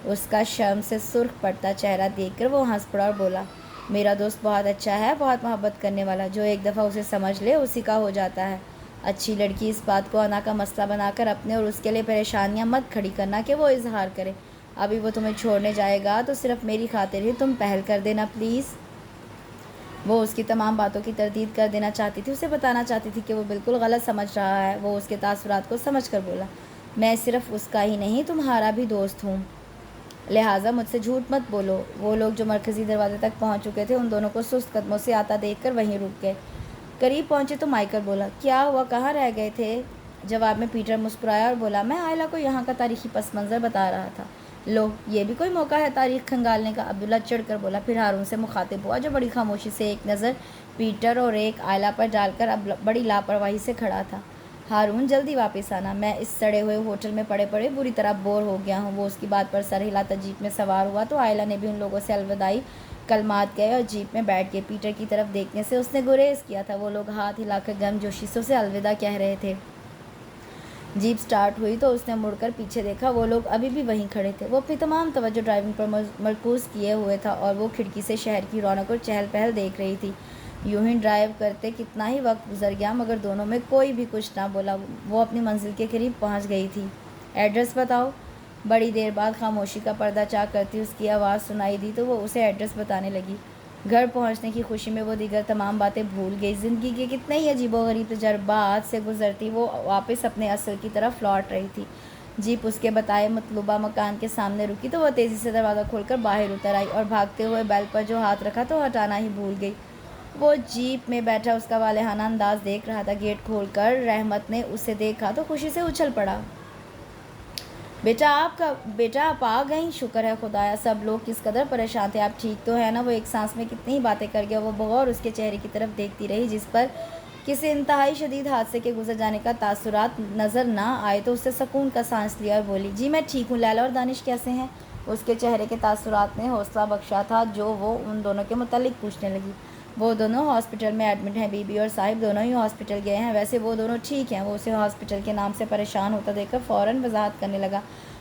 اس کا شرم سے سرخ پڑتا چہرہ دیکھ کر وہ ہنس پڑا اور بولا، میرا دوست بہت اچھا ہے، بہت محبت کرنے والا، جو ایک دفعہ اسے سمجھ لے اسی کا ہو جاتا ہے۔ اچھی لڑکی اس بات کو انا کا مسئلہ بنا کر اپنے اور اس کے لیے پریشانیاں مت کھڑی کرنا کہ وہ اظہار کرے۔ ابھی وہ تمہیں چھوڑنے جائے گا تو صرف میری خاطر ہی تم پہل کر دینا پلیز۔ وہ اس کی تمام باتوں کی تردید کر دینا چاہتی تھی، اسے بتانا چاہتی تھی کہ وہ بالکل غلط سمجھ رہا ہے۔ وہ اس کے تاثرات کو سمجھ کر بولا، میں صرف اس کا ہی نہیں تمہارا بھی دوست ہوں، لہٰذا مجھ سے جھوٹ مت بولو۔ وہ لوگ جو مرکزی دروازے تک پہنچ چکے تھے ان دونوں کو سست قدموں سے آتا دیکھ کر وہیں رک گئے۔ قریب پہنچے تو مائیکل بولا، کیا ہوا، کہاں رہ گئے تھے؟ جواب میں پیٹر مسکرایا اور بولا، میں آئلہ کو یہاں کا تاریخی پس منظر بتا رہا تھا۔ لو، یہ بھی کوئی موقع ہے تاریخ کھنگالنے کا، عبداللہ چڑھ کر بولا، پھر ہارون سے مخاطب ہوا جو بڑی خاموشی سے ایک نظر پیٹر اور ایک آئلہ پر ڈال کر اب بڑی لاپرواہی سے کھڑا تھا۔ ہارون، جلدی واپس آنا، میں اس سڑے ہوئے ہوٹل میں پڑے پڑے بری طرح بور ہو گیا ہوں۔ وہ اس کی بات پر سر ہلاتا جیپ میں سوار ہوا تو آئلہ نے بھی ان لوگوں سے الوداعی کلمات کہے اور جیپ میں بیٹھ گئے۔ پیٹر کی طرف دیکھنے سے اس نے گریز کیا تھا، وہ لوگ ہاتھ ہلا کر گرم جوشی سے اسے الوداع کہہ رہے تھے۔ جیپ سٹارٹ ہوئی تو اس نے مڑ کر پیچھے دیکھا، وہ لوگ ابھی بھی وہیں کھڑے تھے۔ وہ اپنی تمام توجہ ڈرائیونگ پر مرکوز کیے ہوئے تھا اور وہ کھڑکی سے شہر کی رونق اور چہل پہل دیکھ رہی تھی۔ یوں ہی ڈرائیو کرتے کتنا ہی وقت گزر گیا مگر دونوں میں کوئی بھی کچھ نہ بولا۔ وہ اپنی منزل کے قریب پہنچ گئی تھی۔ ایڈریس بتاؤ۔ بڑی دیر بعد خاموشی کا پردہ چاک کرتی اس کی آواز سنائی دی تو وہ اسے ایڈریس بتانے لگی۔ گھر پہنچنے کی خوشی میں وہ دیگر تمام باتیں بھول گئی۔ زندگی کے کتنے ہی عجیب و غریب تجربات سے گزرتی وہ واپس اپنے اصل کی طرف لوٹ رہی تھی۔ جیپ اس کے بتائے مطلوبہ مکان کے سامنے رکی تو وہ تیزی سے دروازہ کھول کر باہر اتر آئی اور بھاگتے ہوئے بیل پر جو ہاتھ رکھا تو ہٹانا ہی بھول گئی۔ وہ جیپ میں بیٹھا اس کا والہانہ انداز دیکھ رہا تھا۔ گیٹ کھول کر رحمت نے اسے دیکھا تو خوشی سے اچھل پڑا۔ بیٹا آپ آ گئیں، شکر ہے خدایا، سب لوگ کس قدر پریشان تھے، آپ ٹھیک تو ہے نا؟ وہ ایک سانس میں کتنی ہی باتیں کر گیا۔ وہ بغور اس کے چہرے کی طرف دیکھتی رہی، جس پر کسی انتہائی شدید حادثے کے گزر جانے کا تاثرات نظر نہ آئے تو اس سے سکون کا سانس لیا اور بولی، جی میں ٹھیک ہوں، لیلا اور دانش کیسے ہیں؟ اس کے چہرے کے تاثرات نے حوصلہ بخشا تھا جو وہ ان دونوں کے متعلق پوچھنے لگی۔ وہ دونوں ہاسپٹل میں ایڈمٹ ہیں، بی بی اور صاحب دونوں ہی ہاسپٹل گئے ہیں، ویسے وہ دونوں ٹھیک ہیں۔ وہ اسے ہاسپٹل کے نام سے پریشان ہوتا دیکھ کر فوراً وضاحت کرنے لگا۔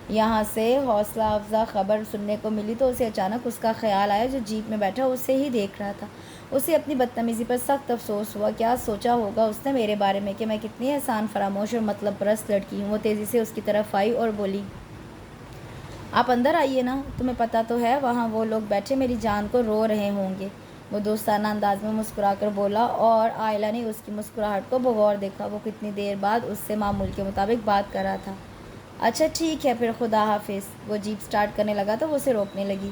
یہاں سے حوصلہ افزا خبر سننے کو ملی تو اسے اچانک اس کا خیال آیا جو جیپ میں بیٹھا اسے ہی دیکھ رہا تھا۔ اسے اپنی بدتمیزی پر سخت افسوس ہوا۔ کیا سوچا ہوگا اس نے میرے بارے میں کہ میں کتنی احسان فراموش اور مطلب پرست لڑکی ہوں۔ وہ تیزی سے اس کی طرف آئی اور بولی، آپ اندر آئیے نا، تمہیں پتہ تو ہے وہاں وہ لوگ بیٹھے میری جان کو رو رہے ہوں گے۔ وہ دوستانہ انداز میں مسکرا کر بولا اور آئلہ نے اس کی مسکراہٹ کو بغور دیکھا۔ وہ کتنی دیر بعد اس سے معمول کے مطابق بات کر رہا تھا۔ اچھا ٹھیک ہے پھر، خدا حافظ۔ وہ جیپ سٹارٹ کرنے لگا تو وہ اسے روکنے لگی۔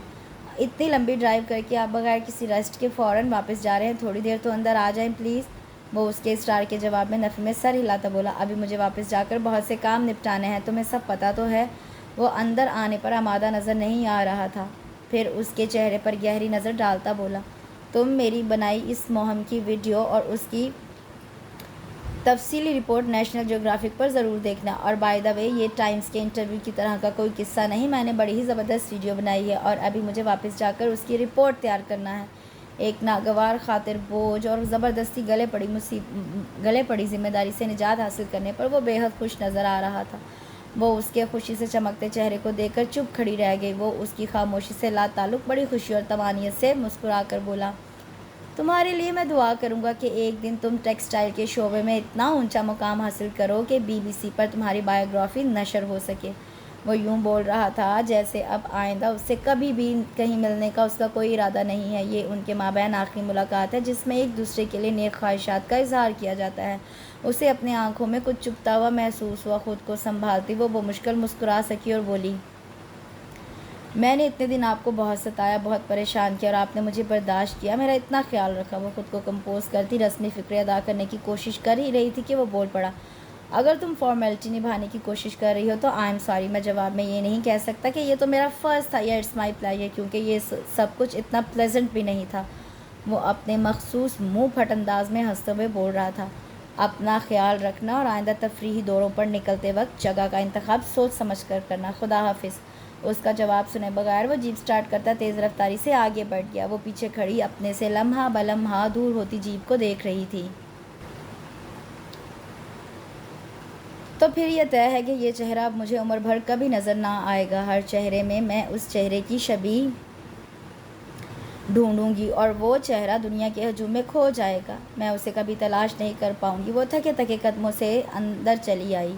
اتنی لمبی ڈرائیو کر کے آپ بغیر کسی ریسٹ کے فوراً واپس جا رہے ہیں، تھوڑی دیر تو اندر آ جائیں پلیز۔ وہ اس کے اصرار کے جواب میں نفی میں سر ہلاتا بولا، ابھی مجھے واپس جا کر بہت سے کام نپٹانے ہیں، تمہیں سب پتہ تو ہے۔ وہ اندر آنے پر آمادہ نظر نہیں آ رہا تھا، پھر اس کے چہرے پر گہری نظر ڈالتا بولا، تم میری بنائی اس مہم کی ویڈیو اور اس کی تفصیلی رپورٹ نیشنل جیوگرافک پر ضرور دیکھنا، اور بائی دا وے یہ ٹائمز کے انٹرویو کی طرح کا کوئی قصہ نہیں، میں نے بڑی ہی زبردست ویڈیو بنائی ہے اور ابھی مجھے واپس جا کر اس کی رپورٹ تیار کرنا ہے۔ ایک ناگوار خاطر بوجھ اور زبردستی گلے پڑی ذمہ داری سے نجات حاصل کرنے پر وہ بے حد خوش نظر آ رہا تھا۔ وہ اس کے خوشی سے چمکتے چہرے کو دیکھ کر چپ کھڑی رہ گئی۔ وہ اس کی خاموشی سے لا تعلق بڑی خوشی اور طمانینت سے مسکرا کر بولا، تمہارے لیے میں دعا کروں گا کہ ایک دن تم ٹیکسٹائل کے شعبے میں اتنا اونچا مقام حاصل کرو کہ BBC پر تمہاری بایوگرافی نشر ہو سکے۔ وہ یوں بول رہا تھا جیسے اب آئندہ اس سے کبھی بھی کہیں ملنے کا اس کا کوئی ارادہ نہیں ہے۔ یہ ان کے مابین آخری ملاقات ہے جس میں ایک دوسرے کے لیے نیک خواہشات کا اظہار کیا جاتا ہے۔ اسے اپنی آنکھوں میں کچھ چپتا ہوا محسوس ہوا۔ خود کو سنبھالتی وہ بمشکل مسکرا سکی اور بولی، میں نے اتنے دن آپ کو بہت ستایا، بہت پریشان کیا اور آپ نے مجھے برداشت کیا، میرا اتنا خیال رکھا۔ وہ خود کو کمپوز کرتی رسمی فکرے ادا کرنے کی کوشش کر ہی رہی تھی کہ وہ بول پڑا، اگر تم فارمیلٹی نبھانے کی کوشش کر رہی ہو تو آئی ایم سوری، میں جواب میں یہ نہیں کہہ سکتا کہ یہ تو میرا فرض تھا یا اٹس مائی پلیجر، کیونکہ یہ سب کچھ اتنا پلیزنٹ بھی نہیں تھا۔ وہ اپنے مخصوص منہ پھٹ انداز میں ہنستے ہوئے بول رہا تھا، اپنا خیال رکھنا اور آئندہ تفریحی دوروں پر نکلتے وقت جگہ کا انتخاب سوچ سمجھ کر کرنا، خدا حافظ۔ اس کا جواب سنے بغیر وہ جیپ سٹارٹ کرتا تیز رفتاری سے آگے بڑھ گیا۔ وہ پیچھے کھڑی اپنے سے لمحہ بلمحہ دور ہوتی جیپ کو دیکھ رہی تھی۔ تو پھر یہ طے ہے کہ یہ چہرہ اب مجھے عمر بھر کبھی نظر نہ آئے گا۔ ہر چہرے میں اس چہرے کی شبیہ ڈھونڈوں گی اور وہ چہرہ دنیا کے ہجوم میں کھو جائے گا، میں اسے کبھی تلاش نہیں کر پاؤں گی۔ وہ تھکے تھکے قدموں سے اندر چلی آئی۔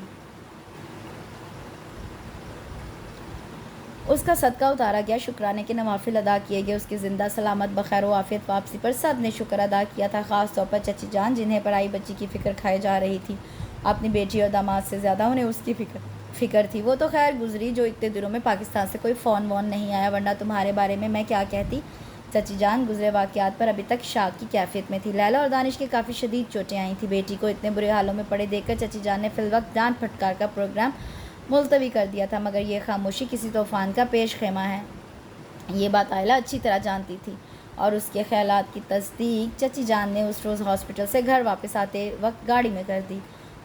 اس کا صدقہ اتارا گیا، شکرانے کے نوافل ادا کیے گئے، اس کی زندہ سلامت بخیر و عافیت واپسی پر سب نے شکر ادا کیا تھا، خاص طور پر چچی جان، جنہیں پرائی بچی کی فکر کھائے جا رہی تھی۔ اپنی بیٹی اور داماد سے زیادہ انہیں اس کی فکر تھی۔ وہ تو خیر گزری جو اتنے دنوں میں پاکستان سے کوئی فون وون نہیں آیا، ورنہ تمہارے بارے میں کیا کہتی۔ چچی جان گزرے واقعات پر ابھی تک شاک کی کیفیت میں تھی۔ لیلا اور دانش کی کافی شدید چوٹیں آئی تھیں۔ بیٹی کو اتنے برے حالوں میں پڑے دیکھ کر چچی جان نے فی الوقت ڈانٹ پھٹکار کا پروگرام ملتوی کر دیا تھا، مگر یہ خاموشی کسی طوفان کا پیش خیمہ ہے، یہ بات آئلہ اچھی طرح جانتی تھی، اور اس کے خیالات کی تصدیق چچی جان نے اس روز ہاسپٹل سے گھر واپس آتے وقت گاڑی میں کر دی۔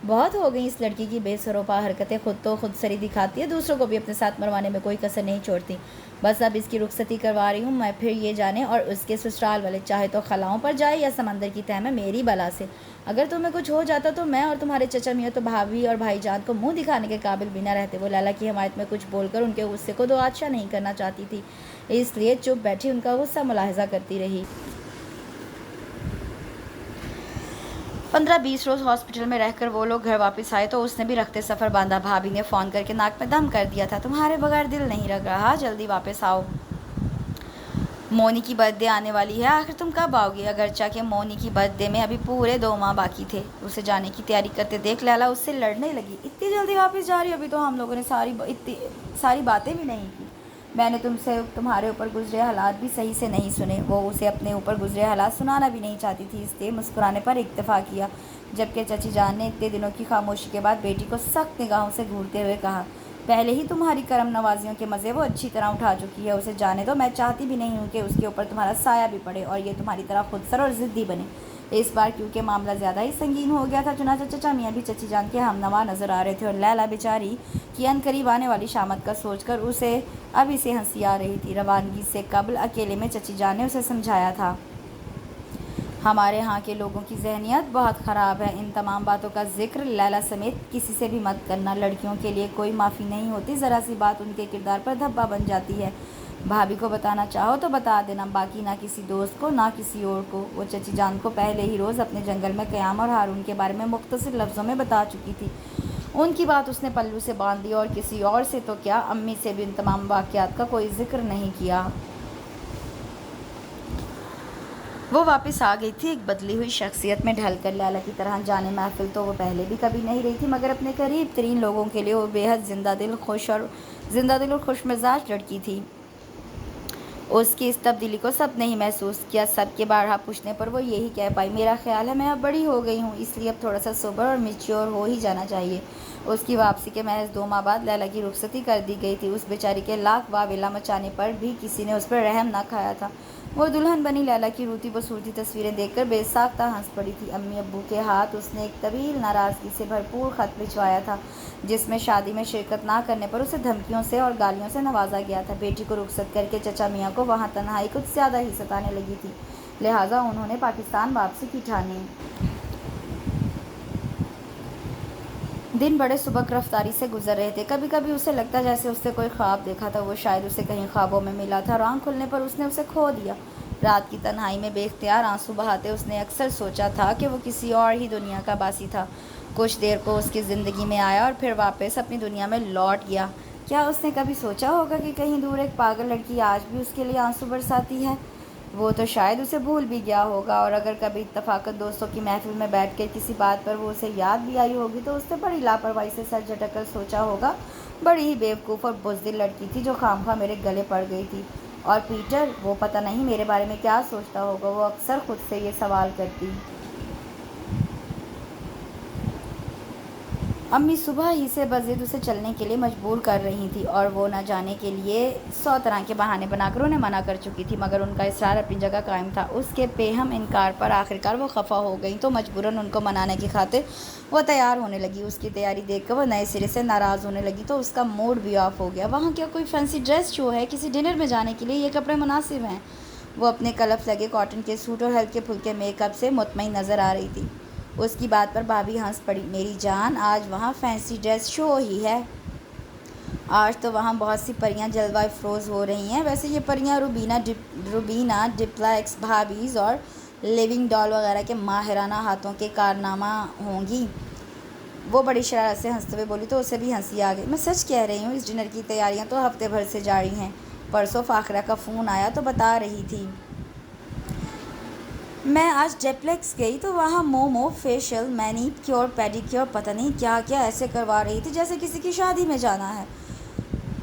بہت ہو گئی اس لڑکی کی بے سروپا حرکتیں، خود تو خود سری دکھاتی ہے، دوسروں کو بھی اپنے ساتھ مروانے میں کوئی کسر نہیں چھوڑتی۔ بس اب اس کی رخصتی کروا رہی ہوں میں، پھر یہ جانے اور اس کے سسرال والے، چاہے تو خلاؤں پر جائے یا سمندر کی تہہ میں میری بلا سے۔ اگر تمہیں کچھ ہو جاتا تو میں اور تمہارے چچا میاں تو بھابھی اور بھائی جان کو منہ دکھانے کے قابل بھی نہ رہتے۔ وہ لیلا کی حمایت میں کچھ بول کر ان کے غصے کو دوآتشا نہیں کرنا چاہتی تھی، اس لیے چپ بیٹھی ان کا غصہ ملاحظہ کرتی رہی۔ 15-20 روز ہاسپٹل میں رہ کر وہ لوگ گھر واپس آئے تو اس نے بھی رخت سفر باندھا۔ بھابھی نے فون کر کے ناک میں دم کر دیا تھا، تمہارے بغیر دل نہیں لگ رہا، جلدی واپس آؤ، مونی کی برتھ ڈے آنے والی ہے، آخر تم کب آؤ گی؟ اگرچہ کہ مونی کی برتھ ڈے میں ابھی پورے 2 ماہ باقی تھے۔ اسے جانے کی تیاری کرتے دیکھ لیلا اس سے لڑنے لگی، اتنی جلدی واپس جا رہی ہو؟ ابھی تو ہم لوگوں نے ساری باتیں بھی نہیں کی، میں نے تم سے تمہارے اوپر گزرے حالات بھی صحیح سے نہیں سنے۔ وہ اسے اپنے اوپر گزرے حالات سنانا بھی نہیں چاہتی تھی، اس لیے مسکرانے پر اکتفا کیا، جبکہ چچی جان نے اتنے دنوں کی خاموشی کے بعد بیٹی کو سخت نگاہوں سے گھورتے ہوئے کہا، پہلے ہی تمہاری کرم نوازیوں کے مزے وہ اچھی طرح اٹھا چکی ہے، اسے جانے دو، میں چاہتی بھی نہیں ہوں کہ اس کے اوپر تمہارا سایہ بھی پڑے اور یہ تمہاری طرح خودسر اور ضدی بنے۔ اس بار کیونکہ معاملہ زیادہ ہی سنگین ہو گیا تھا، چنانچہ چچا میاں بھی چچی جان کے ہمنوا نظر آ رہے تھے، اور لیلا بیچاری کی عنقریب آنے والی شامت کا سوچ کر اسے ابھی سے ہنسی آ رہی تھی۔ روانگی سے قبل اکیلے میں چچی جان نے اسے سمجھایا تھا، ہمارے ہاں کے لوگوں کی ذہنیت بہت خراب ہے، ان تمام باتوں کا ذکر لیلا سمیت کسی سے بھی مت کرنا، لڑکیوں کے لیے کوئی معافی نہیں ہوتی، ذرا سی بات ان کے کردار پر دھبا بن جاتی ہے، بھابھی کو بتانا چاہو تو بتا دینا، باقی نہ کسی دوست کو نہ کسی اور کو۔ وہ چچی جان کو پہلے ہی روز اپنے جنگل میں قیام اور ہارون کے بارے میں مختصر لفظوں میں بتا چکی تھی، ان کی بات اس نے پلو سے باندھ دی، اور کسی اور سے تو کیا، امی سے بھی ان تمام واقعات کا کوئی ذکر نہیں کیا۔ وہ واپس آ گئی تھی ایک بدلی ہوئی شخصیت میں ڈھل کر، لیلا کی طرح جانے محفل تو وہ پہلے بھی کبھی نہیں رہی تھی، مگر اپنے قریب ترین لوگوں کے لیے وہ بے حد زندہ دل اور خوش مزاج لڑکی تھی۔ اس کی اس تبدیلی کو سب نے ہی محسوس کیا۔ سب کے بارہا پوچھنے پر وہ یہی کہہ پائی، میرا خیال ہے میں اب بڑی ہو گئی ہوں، اس لیے اب تھوڑا سا سوبر اور میچیور ہو ہی جانا چاہیے۔ اس کی واپسی کے محض 2 ماہ بعد لیلا کی رخصتی کر دی گئی تھی۔ اس بیچاری کے لاکھ واویلا مچانے پر بھی کسی نے اس پر رحم نہ کھایا تھا۔ وہ دلہن بنی لیلا کی روتی بسورتی تصویریں دیکھ کر بے ساختہ ہنس پڑی تھی۔ امی ابو کے ہاتھ اس نے ایک طویل ناراضگی سے بھرپور خط بھجوایا تھا، جس میں شادی میں شرکت نہ کرنے پر اسے دھمکیوں سے اور گالیوں سے نوازا گیا تھا۔ بیٹی کو رخصت کر کے چچا میاں کو وہاں تنہائی کچھ زیادہ ہی ستانے لگی تھی، لہٰذا انہوں نے پاکستان واپسی کی ٹھانی۔ دن بڑے سبک رفتاری سے گزر رہے تھے۔ کبھی کبھی اسے لگتا جیسے اس نے کوئی خواب دیکھا تھا، وہ شاید اسے کہیں خوابوں میں ملا تھا اور آنکھ کھلنے پر اس نے اسے کھو دیا۔ رات کی تنہائی میں بے اختیار آنسو بہاتے اس نے اکثر سوچا تھا کہ وہ کسی اور ہی دنیا کا باسی تھا، کچھ دیر کو اس کی زندگی میں آیا اور پھر واپس اپنی دنیا میں لوٹ گیا۔ کیا اس نے کبھی سوچا ہوگا کہ کہیں دور ایک پاگل لڑکی آج بھی اس کے لیے آنسو برساتی ہے؟ وہ تو شاید اسے بھول بھی گیا ہوگا، اور اگر کبھی اتفاقاً دوستوں کی محفل میں بیٹھ کر کسی بات پر وہ اسے یاد بھی آئی ہوگی تو اس نے بڑی لاپرواہی سے سر جھٹک کر سوچا ہوگا، بڑی ہی بیوقوف اور بزدل لڑکی تھی جو خواہ میرے گلے پڑ گئی تھی۔ اور پیٹر، وہ پتہ نہیں میرے بارے میں کیا سوچتا ہوگا، وہ اکثر خود سے یہ سوال کرتی۔ امی صبح ہی سے بضد اسے چلنے کے لیے مجبور کر رہی تھیں، اور وہ نہ جانے کے لیے 100 طرح کے بہانے بنا کر انہیں منع کر چکی تھی، مگر ان کا اصرار اپنی جگہ قائم تھا۔ اس کے پیہم انکار پر آخرکار وہ خفا ہو گئیں تو مجبوراً ان کو منانے کی خاطر وہ تیار ہونے لگی۔ اس کی تیاری دیکھ کر وہ نئے سرے سے ناراض ہونے لگی تو اس کا موڈ بھی آف ہو گیا۔ وہاں کیا کوئی فینسی ڈریس شو ہے؟ کسی ڈنر میں جانے کے لیے یہ کپڑے مناسب ہیں؟ وہ اپنے کلف لگے کاٹن کے سوٹ اور ہلکے پھلکے میک اپ سے مطمئن نظر آ رہی تھی۔ اس کی بات پر بھابھی ہنس پڑی، میری جان، آج وہاں فینسی ڈریس شو ہی ہے۔ آج تو وہاں بہت سی پریاں جلوہ افروز ہو رہی ہیں۔ ویسے یہ پریاں روبینہ ڈپلیکس بھابیز اور لیونگ ڈال وغیرہ کے ماہرانہ ہاتھوں کے کارنامہ ہوں گی۔ وہ بڑی شرارت سے ہنستے ہوئے بولی تو اسے بھی ہنسی آ گئی۔ میں سچ کہہ رہی ہوں، اس ڈنر کی تیاریاں تو ہفتے بھر سے جاری ہیں۔ پرسوں فاخرہ کا فون آیا تو بتا رہی تھی، میں آج ڈپلیکس گئی تو وہاں momo, facial, many cure, paddy cure, پتہ نہیں کیا کیا ایسے کروا رہی تھی جیسے کسی کی شادی میں جانا ہے۔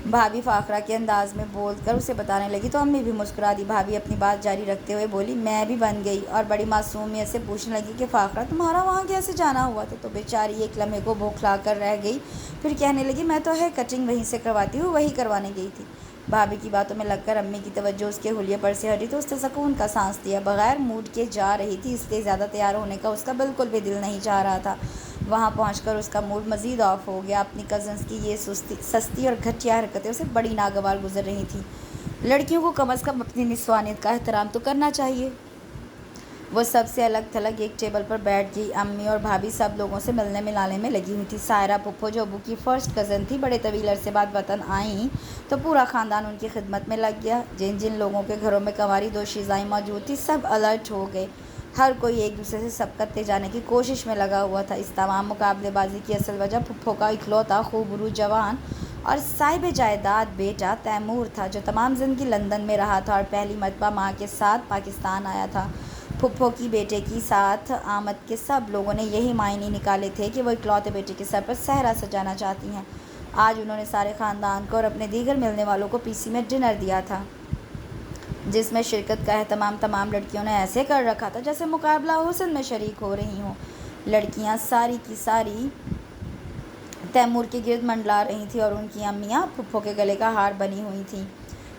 بھابھی فاخرہ کے انداز میں بول کر اسے بتانے لگی تو امی بھی مسکرا دی۔ بھابھی اپنی بات جاری رکھتے ہوئے بولی، میں بھی بن گئی، اور بڑی معصومیت سے پوچھنے لگی کہ فاخرہ، تمہارا وہاں کیسے جانا ہوا تھا؟ تو بیچاری ایک لمحے کو بوکھلا کر رہ گئی، پھر کہنے لگی، میں تو ہیئر کٹنگ وہیں سے کرواتی ہوں، وہی کروانے گئی تھی۔ بھابھی کی باتوں میں لگ کر امی کی توجہ اس کے حلیے پر سے ہٹی تو اس نے سکون کا سانس لیا۔ بغیر موڈ کے جا رہی تھی، اس لیے زیادہ تیار ہونے کا اس کا بالکل بھی دل نہیں چاہ رہا تھا۔ وہاں پہنچ کر اس کا موڈ مزید آف ہو گیا۔ اپنی کزنز کی یہ سستی اور گھٹیا حرکتیں اسے بڑی ناگوار گزر رہی تھیں۔ لڑکیوں کو کم از کم اپنی نسوانیت کا احترام تو کرنا چاہیے۔ وہ سب سے الگ تھلگ ایک ٹیبل پر بیٹھ گئی۔ امی اور بھابھی سب لوگوں سے ملنے ملانے میں لگی ہوئی تھی۔ سائرہ پھپھو جو ابو کی فرسٹ کزن تھی، بڑے طویل عرصے بعد وطن آئیں تو پورا خاندان ان کی خدمت میں لگ گیا۔ جن جن لوگوں کے گھروں میں کنواری دوشیزائیں موجود تھیں، سب الرٹ ہو گئے۔ ہر کوئی ایک دوسرے سے سبقت لے جانے کی کوشش میں لگا ہوا تھا۔ اس تمام مقابلے بازی کی اصل وجہ پھپھو کا اکلوتا خوبرو جوان اور صاحب جائیداد بیٹا تیمور تھا، جو تمام زندگی لندن میں رہا تھا اور پہلی مرتبہ ماں کے ساتھ پاکستان آیا تھا۔ پھپھو کی بیٹے کی ساتھ آمد کے سب لوگوں نے یہی معنی نکالے تھے کہ وہ اکلوتے بیٹے کے سر پر صحرا سجانا چاہتی ہیں۔ آج انہوں نے سارے خاندان کو اور اپنے دیگر ملنے والوں کو پی سی میں ڈنر دیا تھا، جس میں شرکت کا اہتمام تمام لڑکیوں نے ایسے کر رکھا تھا جیسے مقابلہ حسن میں شریک ہو رہی ہوں۔ لڑکیاں ساری کی ساری تیمور کے گرد منڈلا رہی تھیں اور ان کی امیاں پھپھو کے گلے کا ہار بنی ہوئی تھیں۔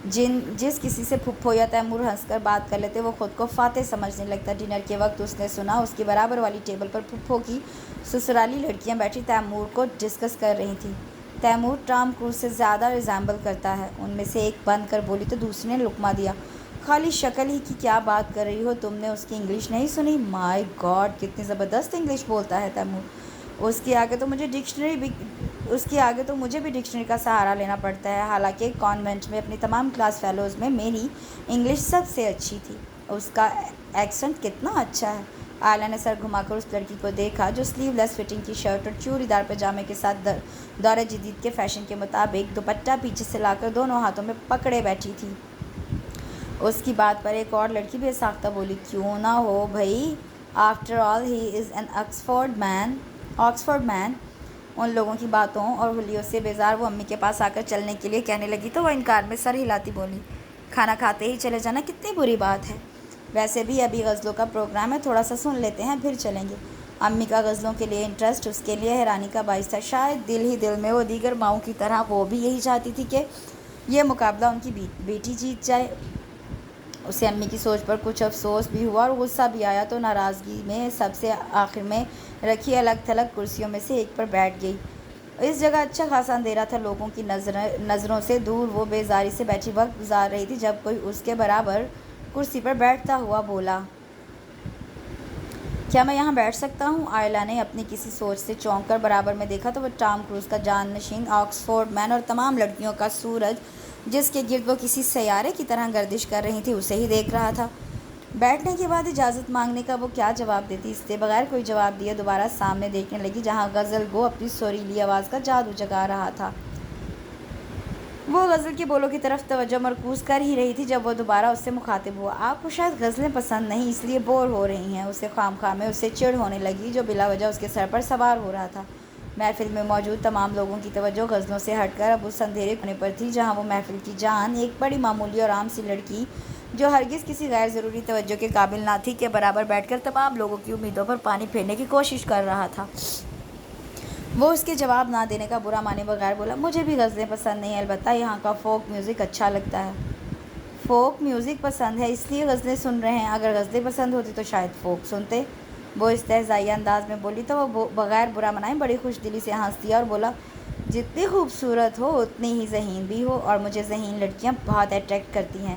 جس کسی سے پھپھو یا تیمور ہنس کر بات کر لیتے وہ خود کو فاتح سمجھنے لگتا۔ ڈنر کے وقت اس نے سنا اس کی برابر والی ٹیبل پر پھپھو کی سسرالی لڑکیاں بیٹھی تیمور کو ڈسکس کر رہی تھیں۔ تیمور ٹام کروز سے زیادہ ریزیمبل کرتا ہے، ان میں سے ایک بند کر بولی تو دوسری نے لقمہ دیا۔ خالی شکل ہی کی کیا بات کر رہی ہو، تم نے اس کی انگلش نہیں سنی؟ مائی گاڈ، کتنی زبردست انگلش بولتا ہے تیمور۔ اس کے آگے تو مجھے بھی ڈکشنری کا سہارا لینا پڑتا ہے، حالانکہ کانوینٹ میں اپنی تمام کلاس فیلوز میں میری انگلش سب سے اچھی تھی۔ اس کا ایکسنٹ کتنا اچھا ہے۔ آئلہ نے سر گھما کر اس لڑکی کو دیکھا جو سلیو لیس فٹنگ کی شرٹ اور چوڑی دار پاجامے کے ساتھ دور جدید کے فیشن کے مطابق دوپٹہ پیچھے سے لا کر دونوں ہاتھوں میں پکڑے بیٹھی تھی۔ اس کی بات پر ایک اور لڑکی بے ساختہ بولی، کیوں نہ ہو بھائی، after all he is an Oxford man. ان لوگوں کی باتوں اور حلیوں سے بیزار وہ امی کے پاس آ کر چلنے کے لیے کہنے لگی تو وہ انکار میں سر ہلاتی بولی، کھانا کھاتے ہی چلے جانا کتنی بری بات ہے۔ ویسے بھی ابھی غزلوں کا پروگرام ہے، تھوڑا سا سن لیتے ہیں پھر چلیں گے۔ امی کا غزلوں کے لیے انٹرسٹ اس کے لیے حیرانی کا باعث تھا۔ شاید دل ہی دل میں وہ دیگر ماؤں کی طرح وہ بھی یہی چاہتی تھی کہ یہ مقابلہ ان کی بیٹی جیت جائے۔ اسے امی کی سوچ پر کچھ افسوس بھی ہوا اور غصہ بھی آیا، تو ناراضگی میں سب سے آخر میں رکھی الگ تھلگ کرسیوں میں سے ایک پر بیٹھ گئی۔ اس جگہ اچھا خاصا اندھیرا تھا، لوگوں کی نظروں سے دور وہ بیزاری سے بیٹھی وقت گزار رہی تھی، جب کوئی اس کے برابر کرسی پر بیٹھتا ہوا بولا، کیا میں یہاں بیٹھ سکتا ہوں؟ آئلہ نے اپنی کسی سوچ سے چونک کر برابر میں دیکھا تو وہ ٹام کروز کا جانشین آکسفورڈ مین اور تمام لڑکیوں کا سورج، جس کے گرد وہ کسی سیارے کی طرح گردش کر رہی تھی، اسے ہی دیکھ رہا تھا۔ بیٹھنے کے بعد اجازت مانگنے کا وہ کیا جواب دیتی؟ اس نے بغیر کوئی جواب دیے دوبارہ سامنے دیکھنے لگی، جہاں غزل گو اپنی سریلی آواز کا جادو جگا رہا تھا۔ وہ غزل کے بولوں کی طرف توجہ مرکوز کر ہی رہی تھی جب وہ دوبارہ اس سے مخاطب ہوا۔ آپ کو شاید غزلیں پسند نہیں، اس لیے بور ہو رہی ہیں۔ اسے خواہ میں اس سے چڑ ہونے لگی جو بلا وجہ اس کے سر پر سوار ہو رہا تھا۔ محفل میں موجود تمام لوگوں کی توجہ غزلوں سے ہٹ کر اب اس اندھیرے کونے پر تھی، جہاں وہ محفل کی جان ایک بڑی معمولی اور عام سی لڑکی، جو ہرگز کسی غیر ضروری توجہ کے قابل نہ تھی، کے برابر بیٹھ کر تمام لوگوں کی امیدوں پر پانی پھیرنے کی کوشش کر رہا تھا۔ وہ اس کے جواب نہ دینے کا برا مانے بغیر بولا، مجھے بھی غزلیں پسند نہیں، البتہ یہاں کا فوک میوزک اچھا لگتا ہے۔ فوک میوزک پسند ہے، اس لیے غزلیں سن رہے ہیں؟ اگر غزلیں پسند ہوتی تو شاید فوک سنتے۔ وہ استہزائیہ انداز میں بولی تو وہ بغیر برا منائے بڑی خوش دلی سے ہنس دیا اور بولا، جتنی خوبصورت ہو اتنی ہی ذہین بھی ہو، اور مجھے ذہین لڑکیاں بہت اٹریکٹ کرتی ہیں۔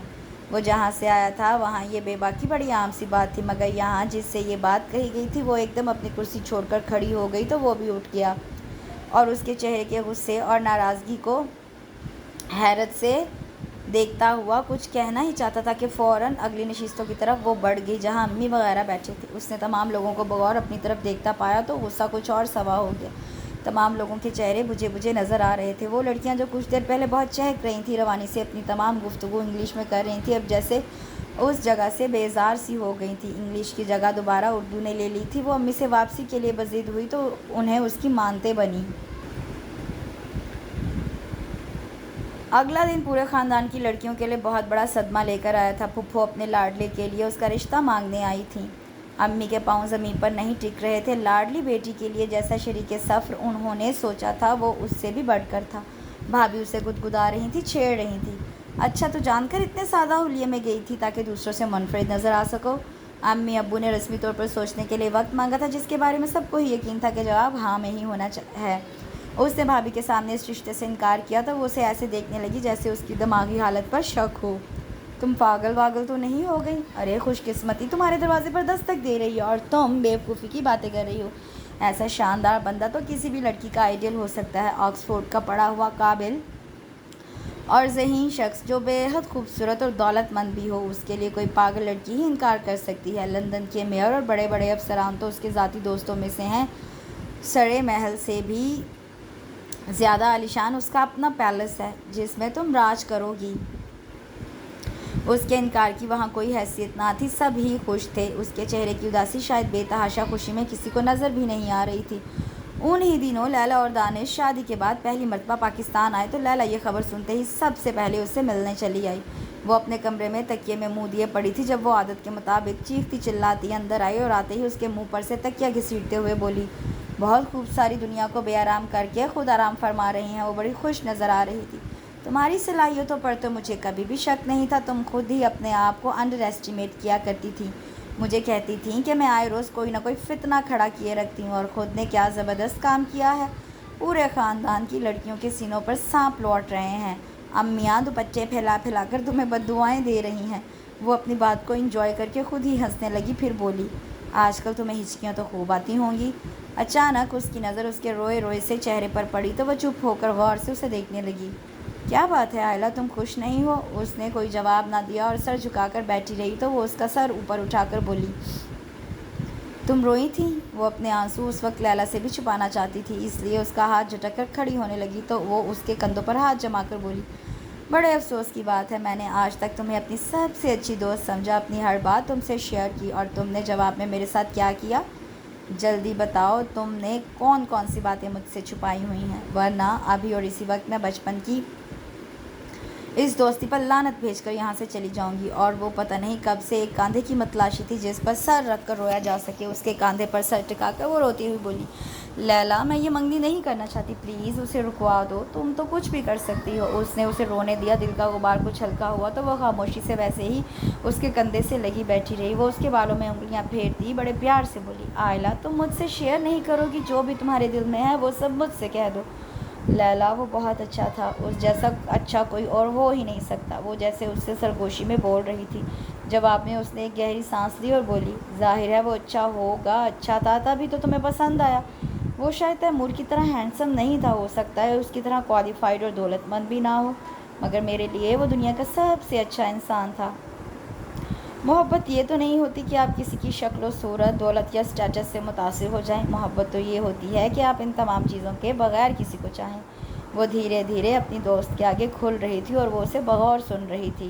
وہ جہاں سے آیا تھا وہاں یہ بے باکی بڑی عام سی بات تھی، مگر یہاں جس سے یہ بات کہی گئی تھی وہ ایک دم اپنی کرسی چھوڑ کر کھڑی ہو گئی، تو وہ بھی اٹھ گیا اور اس کے چہرے کے غصے اور ناراضگی کو حیرت سے دیکھتا ہوا کچھ کہنا ہی چاہتا تھا کہ فوراً اگلی نشستوں کی طرف وہ بڑھ گئی، جہاں امی وغیرہ بیٹھے تھے۔ اس نے تمام لوگوں کو بغور اپنی طرف دیکھتا پایا تو غصہ کچھ اور سوا ہو گیا۔ تمام لوگوں کے چہرے بجھے بجھے نظر آ رہے تھے۔ وہ لڑکیاں جو کچھ دیر پہلے بہت چہک رہی تھیں، روانی سے اپنی تمام گفتگو انگلش میں کر رہی تھیں، اب جیسے اس جگہ سے بیزار سی ہو گئی تھیں۔ انگلش کی جگہ دوبارہ اردو نے لے لی تھی۔ وہ امی سے واپسی کے لیے بضد ہوئی تو انہیں اس کی مانتے بنی۔ اگلا دن پورے خاندان کی لڑکیوں کے لیے بہت بڑا صدمہ لے کر آیا تھا۔ پھپھو اپنے لاڈلے کے لیے اس کا رشتہ مانگنے آئی تھیں۔ امی کے پاؤں زمین پر نہیں ٹک رہے تھے۔ لاڈلی بیٹی کے لیے جیسا شریک سفر انہوں نے سوچا تھا وہ اس سے بھی بڑھ کر تھا۔ بھابھی اسے گدگدا رہی تھیں، چھیڑ رہی تھیں، اچھا تو جان کر اتنے سادہ حلیے میں گئی تھی تاکہ دوسروں سے منفرد نظر آ سکو۔ امی ابو نے رسمی طور پر سوچنے کے لیے وقت مانگا تھا، جس کے بارے میں سب کو ہی یقین تھا کہ جواب ہاں میں ہی ہونا ہے۔ اس نے بھابھی کے سامنے اس رشتے سے انکار کیا تو وہ اسے ایسے دیکھنے لگی جیسے اس کی دماغی حالت پر شک ہو۔ تم پاگل واگل تو نہیں ہو گئی؟ ارے خوش قسمتی تمہارے دروازے پر دستک دے رہی ہے اور تم بیوقوفی کی باتیں کر رہی ہو۔ ایسا شاندار بندہ تو کسی بھی لڑکی کا آئیڈیل ہو سکتا ہے، آکسفورڈ کا پڑھا ہوا، قابل اور ذہین شخص جو بے حد خوبصورت اور دولت مند بھی ہو، اس کے لیے کوئی پاگل لڑکی ہی انکار کر سکتی ہے۔ لندن کے میئر اور بڑے بڑے افسران تو اس کے ذاتی دوستوں میں سے ہیں، سرے محل سے بھی زیادہ عالیشان اس کا اپنا پیلس ہے جس میں تم راج کرو گی۔ اس کے انکار کی وہاں کوئی حیثیت نہ تھی، سب ہی خوش تھے۔ اس کے چہرے کی اداسی شاید بے تحاشا خوشی میں کسی کو نظر بھی نہیں آ رہی تھی۔ انہی دنوں لیلی اور دانش شادی کے بعد پہلی مرتبہ پاکستان آئے تو لیلی یہ خبر سنتے ہی سب سے پہلے اس سے ملنے چلی آئی۔ وہ اپنے کمرے میں تکیے میں منہ دیے پڑی تھی جب وہ عادت کے مطابق چیختی چلاتی اندر آئی اور آتے ہی اس کے منہ پر سے تکیہ گھسیٹتے ہوئے بولی، بہت خوب، ساری دنیا کو بے آرام کر کے خود آرام فرما رہی ہیں۔ وہ بڑی خوش نظر آ رہی تھی۔ تمہاری صلاحیتوں پر تو مجھے کبھی بھی شک نہیں تھا، تم خود ہی اپنے آپ کو انڈر ایسٹیمیٹ کیا کرتی تھی۔ مجھے کہتی تھیں کہ میں آئے روز کوئی نہ کوئی فتنہ کھڑا کیے رکھتی ہوں، اور خود نے کیا زبردست کام کیا ہے، پورے خاندان کی لڑکیوں کے سینوں پر سانپ لوٹ رہے ہیں۔ امیاں دوپٹے پھیلا پھیلا کر تمہیں بددعائیں دے رہی ہیں۔ وہ اپنی بات کو انجوائے کر کے خود ہی ہنسنے لگی، پھر بولی، آج کل تمہیں ہچکیاں تو خوب آتی ہوں گی۔ اچانک اس کی نظر اس کے روئے روئے سے چہرے پر پڑی تو وہ چپ ہو کر غور سے اسے دیکھنے لگی۔ کیا بات ہے آئلہ، تم خوش نہیں ہو؟ اس نے کوئی جواب نہ دیا اور سر جھکا کر بیٹھی رہی تو وہ اس کا سر اوپر اٹھا کر بولی، تم روئی تھی؟ وہ اپنے آنسو اس وقت لیلی سے بھی چھپانا چاہتی تھی، اس لیے اس کا ہاتھ جھٹک کر کھڑی ہونے لگی تو وہ اس کے کندھوں پر ہاتھ جما کر بولی، بڑے افسوس کی بات ہے، میں نے آج تک تمہیں اپنی سب سے اچھی دوست سمجھا، اپنی ہر بات تم سے شیئر کی، اور تم نے جواب میں میرے ساتھ کیا کیا؟ جلدی بتاؤ، تم نے کون کون سی باتیں مجھ سے چھپائی ہوئی ہیں، ورنہ ابھی اور اسی وقت میں بچپن کی اس دوستی پر لعنت بھیج کر یہاں سے چلی جاؤں گی۔ اور وہ پتہ نہیں کب سے ایک کاندھے کی متلاشی تھی جس پر سر رکھ کر رویا جا سکے۔ اس کے کاندھے پر سر ٹکا کر وہ روتی ہوئی بولی، لیلا میں یہ منگنی نہیں کرنا چاہتی، پلیز اسے رکوا دو، تم تو کچھ بھی کر سکتی ہو۔ اس نے اسے رونے دیا، دل کا غبار کچھ ہلکا ہوا تو وہ خاموشی سے ویسے ہی اس کے کندھے سے لگی بیٹھی رہی۔ وہ اس کے بالوں میں انگلیاں پھیرتی بڑے پیار سے بولی، آئلہ تم مجھ سے شیئر نہیں کرو گی؟ جو بھی تمہارے دل میں ہے وہ سب مجھ سے کہہ دو۔ لیلا وہ بہت اچھا تھا، اس جیسا اچھا کوئی اور ہو ہی نہیں سکتا۔ وہ جیسے اس سے سرگوشی میں بول رہی تھی۔ جواب میں اس نے ایک گہری سانس لی اور بولی، ظاہر ہے وہ اچھا ہوگا، اچھا تھا تبھی تو تمہیں پسند آیا۔ وہ شاید تیمور کی طرح ہینڈسم نہیں تھا، ہو سکتا ہے اس کی طرح کوالیفائڈ اور دولت مند بھی نہ ہو، مگر میرے لیے وہ دنیا کا سب سے اچھا انسان تھا۔ محبت یہ تو نہیں ہوتی کہ آپ کسی کی شکل و صورت، دولت یا اسٹیٹس سے متاثر ہو جائیں۔ محبت تو یہ ہوتی ہے کہ آپ ان تمام چیزوں کے بغیر کسی کو چاہیں۔ وہ دھیرے دھیرے اپنی دوست کے آگے کھل رہی تھی اور وہ اسے بغور سن رہی تھی۔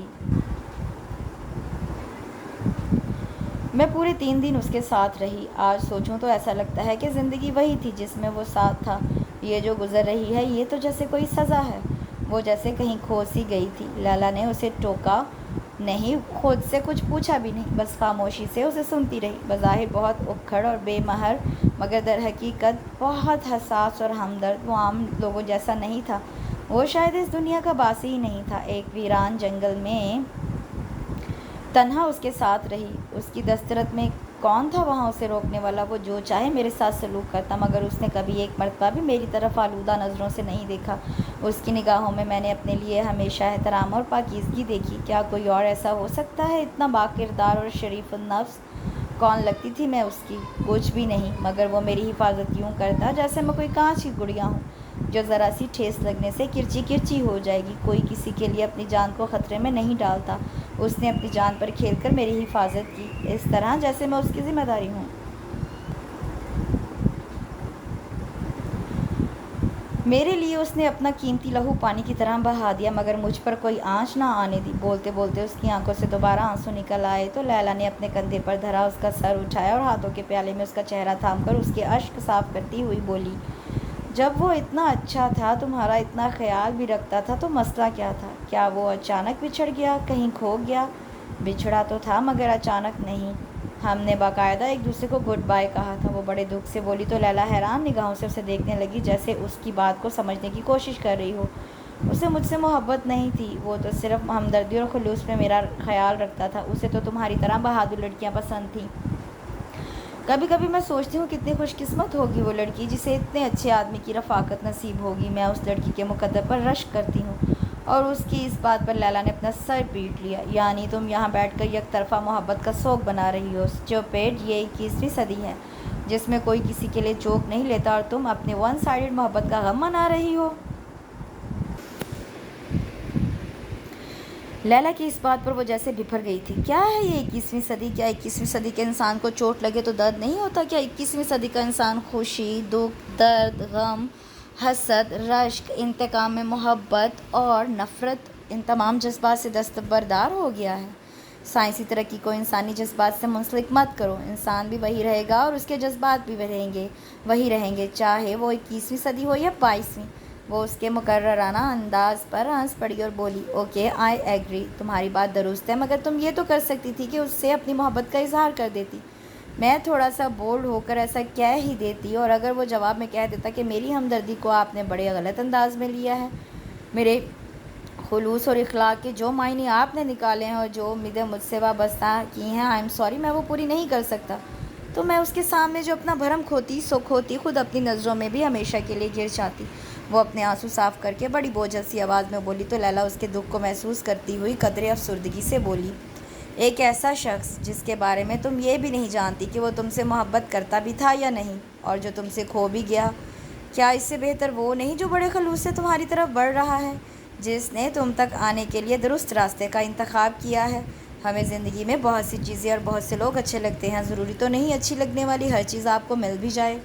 میں پورے 3 دن اس کے ساتھ رہی۔ آج سوچوں تو ایسا لگتا ہے کہ زندگی وہی تھی جس میں وہ ساتھ تھا۔ یہ جو گزر رہی ہے یہ تو جیسے کوئی سزا ہے۔ وہ جیسے کہیں کھو سی گئی تھی۔ لیلا نے اسے ٹوکا نہیں، خود سے کچھ پوچھا بھی نہیں، بس خاموشی سے اسے سنتی رہی۔ بظاہر بہت اکھڑ اور بے مہر، مگر در حقیقت بہت حساس اور ہمدرد۔ وہ عام لوگوں جیسا نہیں تھا، وہ شاید اس دنیا کا باسی ہی نہیں تھا۔ ایک ویران جنگل میں تنہا اس کے ساتھ رہی۔ اس کی دسترت میں کون تھا وہاں اسے روکنے والا؟ وہ جو چاہے میرے ساتھ سلوک کرتا، مگر اس نے کبھی ایک مرتبہ بھی میری طرف آلودہ نظروں سے نہیں دیکھا۔ اس کی نگاہوں میں میں نے اپنے لیے ہمیشہ احترام اور پاکیزگی دیکھی۔ کیا کوئی اور ایسا ہو سکتا ہے اتنا باکردار اور شریف النفس؟ کون لگتی تھی میں اس کی؟ کچھ بھی نہیں، مگر وہ میری حفاظت یوں کرتا جیسے میں کوئی کانچ کی گڑیا ہوں جو ذرا سی ٹھیس لگنے سے کرچی کرچی ہو جائے گی۔ کوئی کسی کے لیے اپنی جان کو خطرے میں نہیں ڈالتا۔ اس نے اپنی جان پر کھیل کر میری حفاظت کی، اس طرح جیسے میں اس کی ذمہ داری ہوں۔ میرے لیے اس نے اپنا قیمتی لہو پانی کی طرح بہا دیا، مگر مجھ پر کوئی آنچ نہ آنے دی۔ بولتے بولتے اس کی آنکھوں سے دوبارہ آنسو نکل آئے تو لیلا نے اپنے کندھے پر دھرا اس کا سر اٹھایا اور ہاتھوں کے پیالے میں اس کا چہرہ تھام کر اس کے اشک صاف کرتی ہوئی بولی، جب وہ اتنا اچھا تھا، تمہارا اتنا خیال بھی رکھتا تھا، تو مسئلہ کیا تھا؟ کیا وہ اچانک بچھڑ گیا، کہیں کھو گیا؟ بچھڑا تو تھا مگر اچانک نہیں، ہم نے باقاعدہ ایک دوسرے کو گڈ بائے کہا تھا۔ وہ بڑے دکھ سے بولی تو لیلا حیران نگاہوں سے اسے دیکھنے لگی، جیسے اس کی بات کو سمجھنے کی کوشش کر رہی ہو۔ اسے مجھ سے محبت نہیں تھی، وہ تو صرف ہمدردی اور خلوص میں میرا خیال رکھتا تھا۔ اسے تو تمہاری طرح بہادر لڑکیاں پسند تھیں۔ کبھی کبھی میں سوچتی ہوں کتنی خوش قسمت ہوگی وہ لڑکی جسے اتنے اچھے آدمی کی رفاقت نصیب ہوگی۔ میں اس لڑکی کے مقدر پر رشک کرتی ہوں۔ اور اس کی اس بات پر لیلا نے اپنا سر پیٹ لیا، یعنی تم یہاں بیٹھ کر یک طرفہ محبت کا سوگ بنا رہی ہو؟ اسٹوپڈ، یہ 21ویں صدی ہے جس میں کوئی کسی کے لیے جوک نہیں لیتا اور تم اپنے ون سائیڈڈ محبت کا غم منا رہی ہو۔ لیلا کی اس بات پر وہ جیسے بھپر گئی تھی۔ کیا ہے یہ 21ویں صدی؟ کیا 21ویں صدی کے انسان کو چوٹ لگے تو درد نہیں ہوتا؟ کیا 21ویں صدی کا انسان خوشی، دکھ، درد، غم، حسد، رشک، انتقام میں محبت اور نفرت، ان تمام جذبات سے دستبردار ہو گیا ہے؟ سائنسی ترقی کو انسانی جذبات سے منسلک مت کرو۔ انسان بھی وہی رہے گا اور اس کے جذبات بھی وہی رہیں گے، چاہے وہ 21ویں صدی ہو یا 22ویں۔ وہ اس کے مقررانہ انداز پر ہنس پڑی اور بولی، اوکے، آئی ایگری، تمہاری بات درست ہے، مگر تم یہ تو کر سکتی تھی کہ اس سے اپنی محبت کا اظہار کر دیتی۔ میں تھوڑا سا بولڈ ہو کر ایسا کہہ ہی دیتی، اور اگر وہ جواب میں کہہ دیتا کہ میری ہمدردی کو آپ نے بڑے غلط انداز میں لیا ہے، میرے خلوص اور اخلاق کے جو معنی آپ نے نکالے ہیں اور جو امیدیں مجھ سے وابستہ کی ہیں، آئی ایم سوری، میں وہ پوری نہیں کر سکتا، تو میں اس کے سامنے جو اپنا بھرم کھوتی، خود اپنی نظروں میں بھی ہمیشہ کے لیے گر جاتی۔ وہ اپنے آنسو صاف کر کے بڑی بوجھل سی آواز میں بولی تو لیلا اس کے دکھ کو محسوس کرتی ہوئی قدرے افسردگی سے بولی، ایک ایسا شخص جس کے بارے میں تم یہ بھی نہیں جانتی کہ وہ تم سے محبت کرتا بھی تھا یا نہیں، اور جو تم سے کھو بھی گیا، کیا اس سے بہتر وہ نہیں جو بڑے خلوص سے تمہاری طرف بڑھ رہا ہے، جس نے تم تک آنے کے لیے درست راستے کا انتخاب کیا ہے؟ ہمیں زندگی میں بہت سی چیزیں اور بہت سے لوگ اچھے لگتے ہیں، ضروری تو نہیں اچھی لگنے والی ہر چیز آپ کو مل بھی جائے۔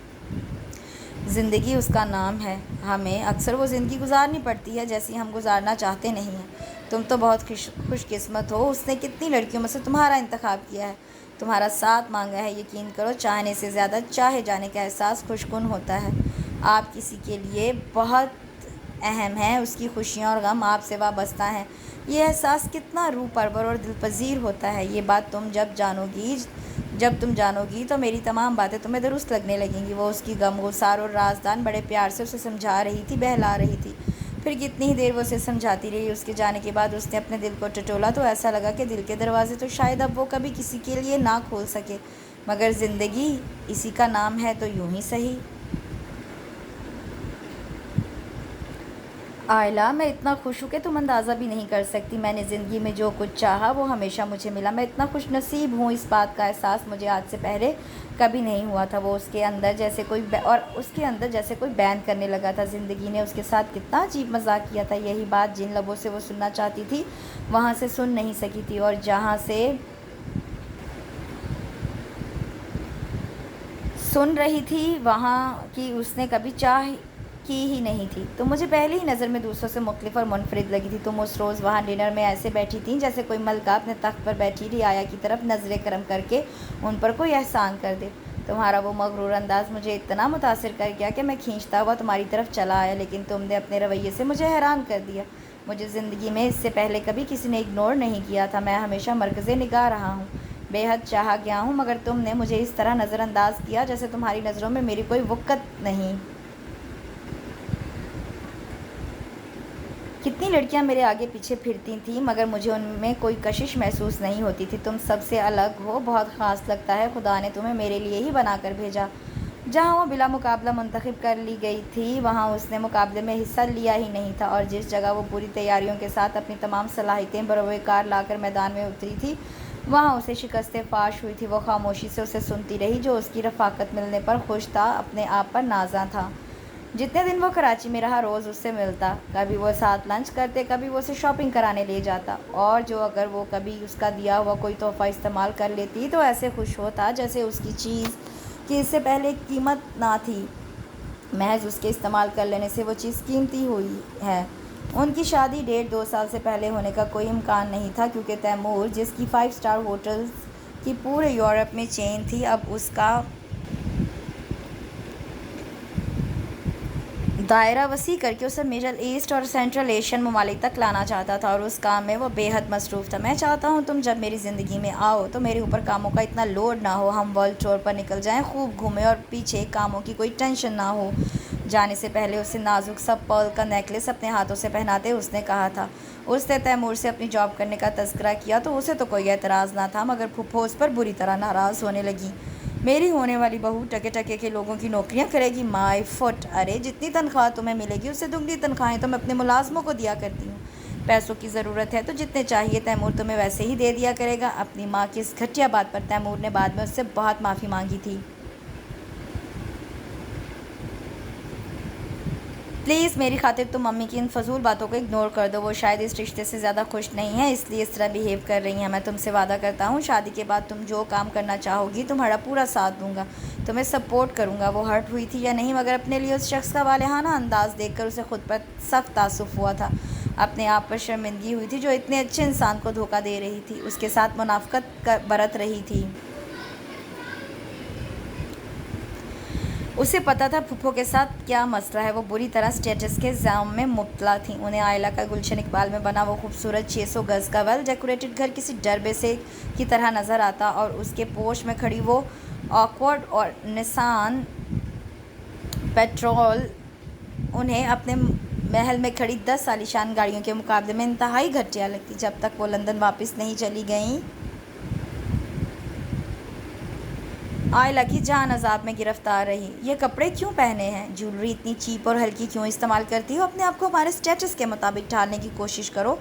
زندگی اس کا نام ہے، ہمیں اکثر وہ زندگی گزارنی پڑتی ہے جیسی ہم گزارنا چاہتے نہیں ہیں۔ تم تو بہت خوش قسمت ہو، اس نے کتنی لڑکیوں میں سے تمہارا انتخاب کیا ہے، تمہارا ساتھ مانگا ہے۔ یقین کرو، چاہنے سے زیادہ چاہے جانے کا احساس خوشگن ہوتا ہے۔ آپ کسی کے لیے بہت اہم ہیں، اس کی خوشیاں اور غم آپ سے وابستہ ہیں۔ یہ احساس کتنا روح پرور اور دل پذیر ہوتا ہے۔ یہ بات جب تم جانو گی تو میری تمام باتیں تمہیں درست لگنے لگیں گی۔ وہ اس کی غمگسار اور رازدان بڑے پیار سے اسے سمجھا رہی تھی، بہلا رہی تھی۔ پھر کتنی ہی دیر وہ اسے سمجھاتی رہی۔ اس کے جانے کے بعد اس نے اپنے دل کو ٹٹولا تو ایسا لگا کہ دل کے دروازے تو شاید اب وہ کبھی کسی کے لیے نہ کھول سکے، مگر زندگی اسی کا نام ہے تو یوں ہی سہی۔ آئلہ، میں اتنا خوش ہوں کہ تم اندازہ بھی نہیں کر سکتی۔ میں نے زندگی میں جو کچھ چاہا وہ ہمیشہ مجھے ملا۔ میں اتنا خوش نصیب ہوں، اس بات کا احساس مجھے آج سے پہلے کبھی نہیں ہوا تھا۔ وہ اس کے اندر جیسے کوئی بیان کرنے لگا تھا۔ زندگی نے اس کے ساتھ کتنا عجیب مذاق کیا تھا۔ یہی بات جن لبوں سے وہ سننا چاہتی تھی وہاں سے سن نہیں سکی تھی، اور جہاں سے سن رہی تھی وہاں کی اس نے کبھی چاہ کی ہی نہیں تھی۔ تم مجھے پہلی ہی نظر میں دوسروں سے مختلف اور منفرد لگی تھی۔ تم اس روز وہاں ڈنر میں ایسے بیٹھی تھیں جیسے کوئی ملکہ اپنے تخت پر بیٹھی رعایا کی طرف نظر کرم کر کے ان پر کوئی احسان کر دے۔ تمہارا وہ مغرور انداز مجھے اتنا متاثر کر گیا کہ میں کھینچتا ہوا تمہاری طرف چلا آیا، لیکن تم نے اپنے رویے سے مجھے حیران کر دیا۔ مجھے زندگی میں اس سے پہلے کبھی کسی نے اگنور نہیں کیا تھا۔ میں ہمیشہ مرکز نگاہ رہا ہوں، بے حد چاہا گیا ہوں، مگر تم نے مجھے اس طرح نظر انداز کیا جیسے تمہاری نظروں میں میری کوئی وقت نہیں۔ کتنی لڑکیاں میرے آگے پیچھے پھرتی تھیں مگر مجھے ان میں کوئی کشش محسوس نہیں ہوتی تھی۔ تم سب سے الگ ہو، بہت خاص لگتا ہے۔ خدا نے تمہیں میرے لیے ہی بنا کر بھیجا۔ جہاں وہ بلا مقابلہ منتخب کر لی گئی تھی وہاں اس نے مقابلے میں حصہ لیا ہی نہیں تھا، اور جس جگہ وہ پوری تیاریوں کے ساتھ اپنی تمام صلاحیتیں بروئے کار لا کر میدان میں اتری تھی وہاں اسے شکست فاش ہوئی تھی۔ وہ خاموشی سے اسے سنتی رہی، جو اس کی رفاقت ملنے پر خوش تھا، اپنے آپ پر نازاں تھا۔ جتنے دن وہ کراچی میں رہا روز اس سے ملتا، کبھی وہ ساتھ لنچ کرتے، کبھی وہ اسے شاپنگ کرانے لے جاتا، اور اگر وہ کبھی اس کا دیا ہوا کوئی تحفہ استعمال کر لیتی تو ایسے خوش ہوتا جیسے اس کی چیز کی اس سے پہلے قیمت نہ تھی، محض اس کے استعمال کر لینے سے وہ چیز قیمتی ہوئی ہے۔ ان کی شادی 1.5-2 سال سے پہلے ہونے کا کوئی امکان نہیں تھا، کیونکہ تیمور، جس کی 5 اسٹار ہوٹلز کی پورے یورپ میں چین تھی، اب اس کا دائرہ وسیع کر کے اسے مڈل ایسٹ اور سینٹرل ایشین ممالک تک لانا چاہتا تھا، اور اس کام میں وہ بے حد مصروف تھا۔ میں چاہتا ہوں تم جب میری زندگی میں آؤ تو میرے اوپر کاموں کا اتنا لوڈ نہ ہو، ہم ورلڈ ٹور پر نکل جائیں، خوب گھومیں، اور پیچھے کاموں کی کوئی ٹینشن نہ ہو۔ جانے سے پہلے اسے نازک سا پرل کا نیکلس اپنے ہاتھوں سے پہناتے اس نے کہا تھا۔ اس نے تیمور سے اپنی جاب کرنے کا تذکرہ کیا تو اسے تو کوئی اعتراض نہ تھا، مگر پھپھو اس پر بری طرح ناراض ہونے لگی۔ میری ہونے والی بہو ٹکے ٹکے کے لوگوں کی نوکریاں کرے گی؟ مائی فٹ! ارے جتنی تنخواہ تمہیں ملے گی اس سے دگنی تنخواہیں تو میں اپنے ملازموں کو دیا کرتی ہوں۔ پیسوں کی ضرورت ہے تو جتنے چاہیے تیمور تمہیں ویسے ہی دے دیا کرے گا۔ اپنی ماں کی اس گھٹیا بات پر تیمور نے بعد میں اس سے بہت معافی مانگی تھی۔ پلیز میری خاطر تم امی کی ان فضول باتوں کو اگنور کر دو۔ وہ شاید اس رشتے سے زیادہ خوش نہیں ہیں، اس لیے اس طرح بیہیو کر رہی ہیں۔ میں تم سے وعدہ کرتا ہوں شادی کے بعد تم جو کام کرنا چاہو گی تمہارا پورا ساتھ دوں گا، تمہیں سپورٹ کروں گا۔ وہ ہرٹ ہوئی تھی یا نہیں، مگر اپنے لیے اس شخص کا والہانہ انداز دیکھ کر اسے خود پر سخت تاسف ہوا تھا۔ اپنے آپ پر شرمندگی ہوئی تھی جو اتنے اچھے انسان کو دھوکہ دے رہی تھی، اس کے ساتھ منافقت برت رہی تھی۔ اسے پتہ تھا پھپھو کے ساتھ کیا مسئلہ ہے۔ وہ بری طرح اسٹیٹس کے زام میں مبتلا تھیں۔ انہیں آئلہ کا گلشن اقبال میں بنا وہ خوبصورت 600 گز کا ویل ڈیکوریٹڈ گھر کسی ڈربے سے کی طرح نظر آتا، اور اس کے پوش میں کھڑی وہ آکورڈ اور نسان پیٹرول انہیں اپنے محل میں کھڑی 10 عالیشان گاڑیوں کے مقابلے میں انتہائی گھٹیا لگتی۔ جب تک وہ لندن واپس نہیں چلی گئیں آئلہ کی جان عذاب میں گرفتار رہی۔ یہ کپڑے کیوں پہنے ہیں؟ جیولری اتنی چیپ اور ہلکی کیوں استعمال کرتی ہو؟ اپنے آپ کو ہمارے اسٹیٹس کے مطابق ڈھالنے کی کوشش کرو۔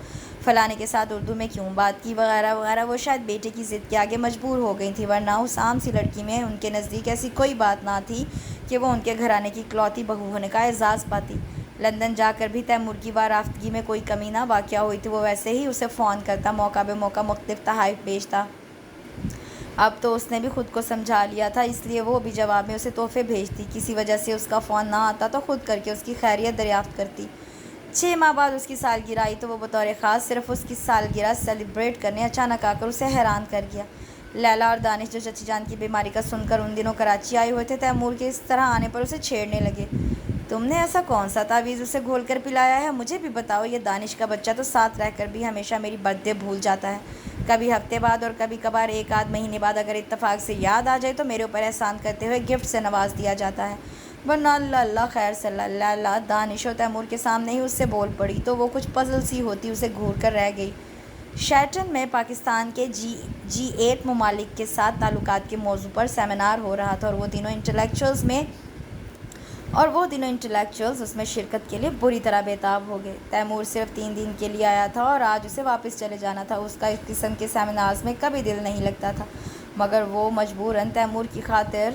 فلانے کے ساتھ اردو میں کیوں بات کی، وغیرہ وغیرہ۔ وہ شاید بیٹے کی ضد کے آگے مجبور ہو گئی تھی، ورنہ اس عام سی لڑکی میں ان کے نزدیک ایسی کوئی بات نہ تھی کہ وہ ان کے گھرانے کی اکلوتی بہو ہونے کا اعزاز پاتی۔ لندن جا کر بھی تیمور کی وارفتگی میں کوئی کمی نہ واقع ہوئی تھی۔ وہ ویسے ہی اسے فون کرتا، موقع بے موقع مختلف تحائف بھیجتا۔ اب تو اس نے بھی خود کو سمجھا لیا تھا، اس لیے وہ بھی جواب میں اسے تحفے بھیجتی۔ کسی وجہ سے اس کا فون نہ آتا تو خود کر کے اس کی خیریت دریافت کرتی۔ 6 ماہ بعد اس کی سالگرہ آئی تو وہ بطور خاص صرف اس کی سالگرہ سیلیبریٹ کرنے اچانک آ کر اسے حیران کر گیا۔ لیلا اور دانش جو چچی جان کی بیماری کا سن کر ان دنوں کراچی آئے ہوئے تھے، تیمور کے اس طرح آنے پر اسے چھیڑنے لگے۔ تم نے ایسا کون سا تعویذ اسے گھول کر پلایا ہے؟ مجھے بھی بتاؤ۔ یہ دانش کا بچہ تو ساتھ رہ کر بھی ہمیشہ میری برتھ ڈے بھول جاتا ہے، کبھی ہفتے بعد اور کبھی کبھار ایک آدھ مہینے بعد اگر اتفاق سے یاد آ جائے تو میرے اوپر احسان کرتے ہوئے گفٹ سے نواز دیا جاتا ہے، ورنہ اللہ اللہ خیر صلی اللہ اللہ۔ دانش و تیمور کے سامنے ہی اس سے بول پڑی تو وہ کچھ پزل سی ہوتی اسے گھور کر رہ گئی۔ شیرٹن میں پاکستان کے G8 ممالک کے ساتھ تعلقات کے موضوع پر سیمینار ہو رہا تھا اور وہ دنوں انٹلیکچوئلز اس میں شرکت کے لیے بری طرح بےتاب ہو گئے۔ تیمور صرف 3 دن کے لیے آیا تھا اور آج اسے واپس چلے جانا تھا۔ اس کا اس قسم کے سیمینارز میں کبھی دل نہیں لگتا تھا، مگر وہ مجبوراً تیمور کی خاطر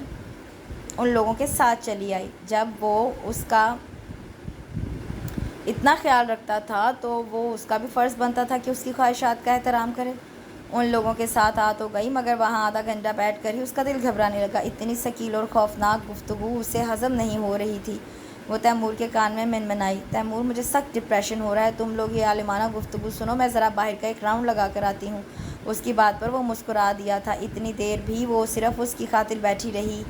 ان لوگوں کے ساتھ چلی آئی۔ جب وہ اس کا اتنا خیال رکھتا تھا تو وہ اس کا بھی فرض بنتا تھا کہ اس کی خواہشات کا احترام کرے۔ ان لوگوں کے ساتھ آ تو گئی، مگر وہاں آدھا گھنٹہ بیٹھ کر ہی اس کا دل گھبرانے لگا۔ اتنی ثقیل اور خوفناک گفتگو اسے ہضم نہیں ہو رہی تھی۔ وہ تیمور کے کان میں منمنائی، تیمور مجھے سخت ڈپریشن ہو رہا ہے، تم لوگ یہ عالمانہ گفتگو سنو، میں ذرا باہر کا ایک راؤنڈ لگا کر آتی ہوں۔ اس کی بات پر وہ مسکرا دیا تھا۔ اتنی دیر بھی وہ صرف اس کی خاطر بیٹھی رہی،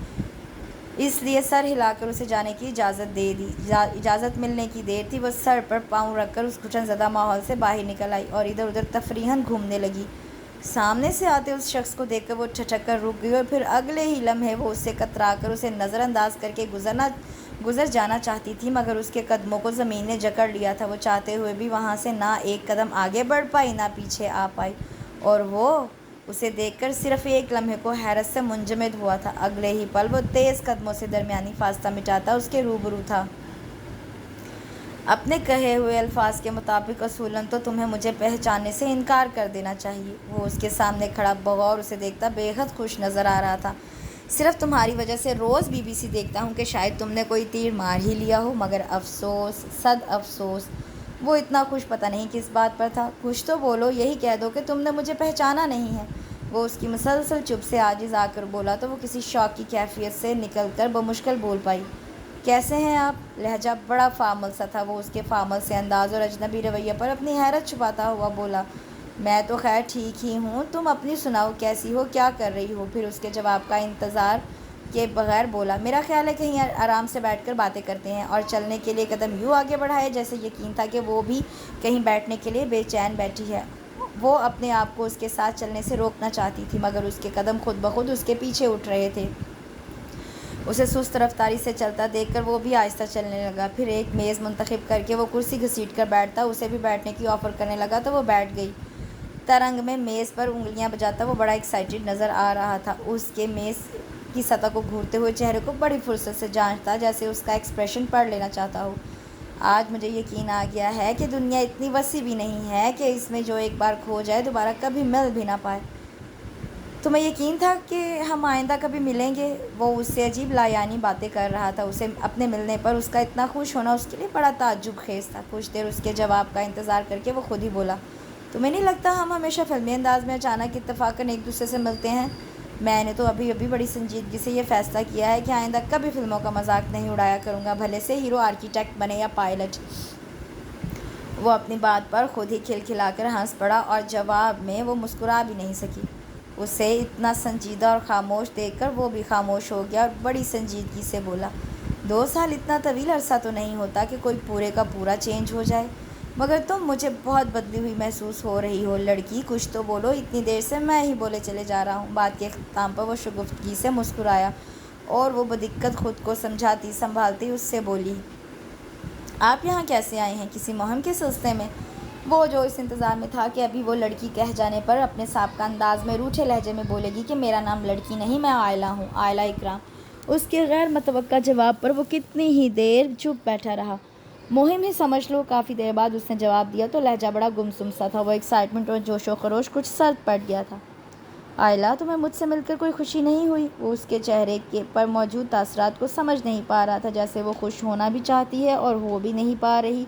اس لیے سر ہلا کر اسے جانے کی اجازت دے دی۔ اجازت ملنے کی دیر تھی۔ وہ سر پر پاؤں رکھ کر اس گھٹن زدہ ماحول سے باہر نکل آئی اور ادھر ادھر تفریحاً گھومنے لگی۔ سامنے سے آتے اس شخص کو دیکھ کر وہ ٹھٹک کر رک گئی اور پھر اگلے ہی لمحے وہ اس سے کترا کر اسے نظر انداز کر کے گزر جانا چاہتی تھی، مگر اس کے قدموں کو زمین نے جکڑ لیا تھا۔ وہ چاہتے ہوئے بھی وہاں سے نہ ایک قدم آگے بڑھ پائی نہ پیچھے آ پائی، اور وہ اسے دیکھ کر صرف ایک لمحے کو حیرت سے منجمد ہوا تھا۔ اگلے ہی پل وہ تیز قدموں سے درمیانی فاصلہ مٹاتا اس کے روبرو تھا۔ اپنے کہے ہوئے الفاظ کے مطابق اصولاً تو تمہیں مجھے پہچاننے سے انکار کر دینا چاہیے۔ وہ اس کے سامنے کھڑا بغور اسے دیکھتا بے حد خوش نظر آ رہا تھا۔ صرف تمہاری وجہ سے روز BBC دیکھتا ہوں کہ شاید تم نے کوئی تیر مار ہی لیا ہو، مگر افسوس، صد افسوس۔ وہ اتنا خوش پتہ نہیں کس بات پر تھا۔ کچھ تو بولو، یہی کہہ دو کہ تم نے مجھے پہچانا نہیں ہے۔ وہ اس کی مسلسل چپ سے عاجز آ کر بولا تو وہ کسی شوق کی کیفیت سے نکل کر بمشکل بول پائی، کیسے ہیں آپ؟ لہجہ بڑا فارمل سا تھا۔ وہ اس کے فارمل سے انداز اور اجنبی رویے پر اپنی حیرت چھپاتا ہوا بولا، میں تو خیر ٹھیک ہی ہوں، تم اپنی سناؤ، کیسی ہو، کیا کر رہی ہو؟ پھر اس کے جواب کا انتظار کے بغیر بولا، میرا خیال ہے کہیں آرام سے بیٹھ کر باتیں کرتے ہیں، اور چلنے کے لیے قدم یوں آگے بڑھائے جیسے یقین تھا کہ وہ بھی کہیں بیٹھنے کے لیے بے چین بیٹھی ہے۔ وہ اپنے آپ کو اس کے ساتھ چلنے سے روکنا چاہتی تھی، مگر اس کے قدم خود بخود اس کے پیچھے اٹھ رہے تھے۔ اسے سست رفتاری سے چلتا دیکھ کر وہ بھی آہستہ چلنے لگا۔ پھر ایک میز منتخب کر کے وہ کرسی گھسیٹ کر بیٹھتا، اسے بھی بیٹھنے کی آفر کرنے لگا تو وہ بیٹھ گئی۔ ترنگ میں میز پر انگلیاں بجاتا وہ بڑا ایکسائٹڈ نظر آ رہا تھا، اس کے میز کی سطح کو گھورتے ہوئے چہرے کو بڑی فرصت سے جانچتا، جیسے اس کا ایکسپریشن پڑھ لینا چاہتا ہو۔ آج مجھے یقین آ گیا ہے کہ دنیا اتنی وسیع بھی نہیں ہے کہ اس میں جو ایک بار کھو جائے دوبارہ کبھی مل بھی نہ پائے۔ تمہیں یقین تھا کہ ہم آئندہ کبھی ملیں گے؟ وہ اس سے عجیب لایعنی باتیں کر رہا تھا۔ اسے اپنے ملنے پر اس کا اتنا خوش ہونا اس کے لیے بڑا تعجب خیز تھا۔ کچھ دیر اس کے جواب کا انتظار کر کے وہ خود ہی بولا، تمہیں نہیں لگتا ہم ہمیشہ فلمی انداز میں اچانک اتفاقاً ایک دوسرے سے ملتے ہیں؟ میں نے تو ابھی بڑی سنجیدگی سے یہ فیصلہ کیا ہے کہ آئندہ کبھی فلموں کا مذاق نہیں اڑایا کروں گا، بھلے سے ہیرو آرکیٹیکٹ بنے یا پائلٹ۔ وہ اپنی بات پر خود ہی کھلکھلا کر ہنس پڑا اور جواب میں وہ مسکرا بھی نہیں سکی۔ اسے اتنا سنجیدہ اور خاموش دیکھ کر وہ بھی خاموش ہو گیا اور بڑی سنجیدگی سے بولا، 2 سال اتنا طویل عرصہ تو نہیں ہوتا کہ کوئی پورے کا پورا چینج ہو جائے، مگر تم مجھے بہت بدلی ہوئی محسوس ہو رہی ہو لڑکی، کچھ تو بولو، اتنی دیر سے میں ہی بولے چلے جا رہا ہوں۔ بات کے اختتام پر وہ شگفتگی سے مسکرایا اور وہ بدقت خود کو سمجھاتی سنبھالتی اس سے بولی، آپ یہاں کیسے آئے ہیں؟ کسی مہم کے سلسلے میں؟ وہ جو اس انتظار میں تھا کہ ابھی وہ لڑکی کہہ جانے پر اپنے سابقہ انداز میں روٹھے لہجے میں بولے گی کہ میرا نام لڑکی نہیں، میں عائلہ ہوں، عائلہ اکرام۔ اس کے غیر متوقع جواب پر وہ کتنی ہی دیر چپ بیٹھا رہا۔ مہم ہی سمجھ لو۔ کافی دیر بعد اس نے جواب دیا تو لہجہ بڑا گمسم سا تھا۔ وہ ایکسائٹمنٹ اور جوش و خروش کچھ سرد پڑ گیا تھا۔ عائلہ، تمہیں مجھ سے مل کر کوئی خوشی نہیں ہوئی؟ وہ اس کے چہرے پر موجود تاثرات کو سمجھ نہیں پا رہا تھا، جیسے وہ خوش ہونا بھی چاہتی ہے اور ہو بھی نہیں پا رہی،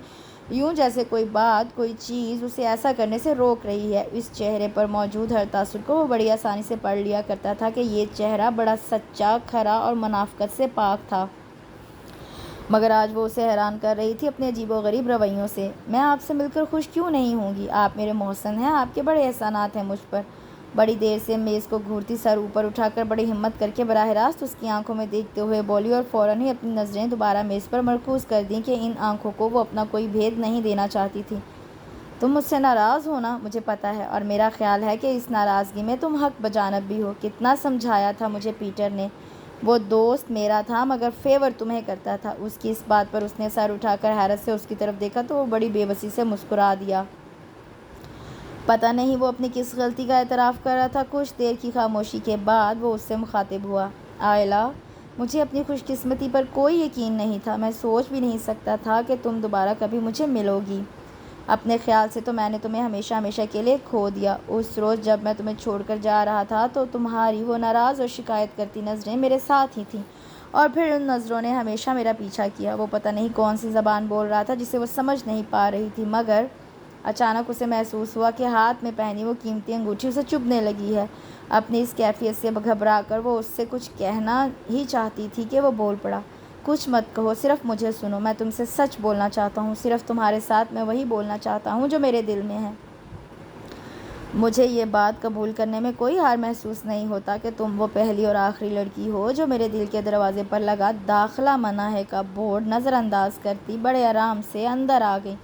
یوں جیسے کوئی بات، کوئی چیز اسے ایسا کرنے سے روک رہی ہے۔ اس چہرے پر موجود ہر تاثر کو وہ بڑی آسانی سے پڑھ لیا کرتا تھا کہ یہ چہرہ بڑا سچا، کھرا اور منافقت سے پاک تھا، مگر آج وہ اسے حیران کر رہی تھی اپنے عجیب و غریب رویوں سے۔ میں آپ سے مل کر خوش کیوں نہیں ہوں گی؟ آپ میرے محسن ہیں، آپ کے بڑے احسانات ہیں مجھ پر۔ بڑی دیر سے میز کو گھورتی سر اوپر اٹھا کر بڑی ہمت کر کے براہ راست اس کی آنکھوں میں دیکھتے ہوئے بولی اور فوراً ہی اپنی نظریں دوبارہ میز پر مرکوز کر دیں کہ ان آنکھوں کو وہ اپنا کوئی بھید نہیں دینا چاہتی تھی۔ تم مجھ سے ناراض ہو نا، مجھے پتہ ہے، اور میرا خیال ہے کہ اس ناراضگی میں تم حق بجانب بھی ہو۔ کتنا سمجھایا تھا مجھے پیٹر نے، وہ دوست میرا تھا مگر فیور تمہیں کرتا تھا۔ اس کی اس بات پر اس نے سر اٹھا کر حیرت سے اس کی طرف دیکھا تو وہ بڑی بے بسی سے مسکرا دیا۔ پتہ نہیں وہ اپنی کس غلطی کا اعتراف کر رہا تھا۔ کچھ دیر کی خاموشی کے بعد وہ اس سے مخاطب ہوا، آئلہ، مجھے اپنی خوش قسمتی پر کوئی یقین نہیں تھا۔ میں سوچ بھی نہیں سکتا تھا کہ تم دوبارہ کبھی مجھے ملو گی۔ اپنے خیال سے تو میں نے تمہیں ہمیشہ ہمیشہ کے لیے کھو دیا۔ اس روز جب میں تمہیں چھوڑ کر جا رہا تھا تو تمہاری وہ ناراض اور شکایت کرتی نظریں میرے ساتھ ہی تھیں، اور پھر ان نظروں نے ہمیشہ میرا پیچھا کیا۔ وہ پتہ نہیں کون سی زبان بول رہا تھا جسے وہ سمجھ نہیں پا رہی تھی، مگر اچانک اسے محسوس ہوا کہ ہاتھ میں پہنی وہ قیمتی انگوٹھی اسے چبھنے لگی ہے۔ اپنی اس کیفیت سے گھبرا کر وہ اس سے کچھ کہنا ہی چاہتی تھی کہ وہ بول پڑا، کچھ مت کہو، صرف مجھے سنو، میں تم سے سچ بولنا چاہتا ہوں، صرف تمہارے ساتھ میں وہی بولنا چاہتا ہوں جو میرے دل میں ہے۔ مجھے یہ بات قبول کرنے میں کوئی حرج محسوس نہیں ہوتا کہ تم وہ پہلی اور آخری لڑکی ہو جو میرے دل کے دروازے پر لگا داخلہ منع ہے کا بورڈ نظر انداز کرتی بڑے آرام سے اندر آ گئی،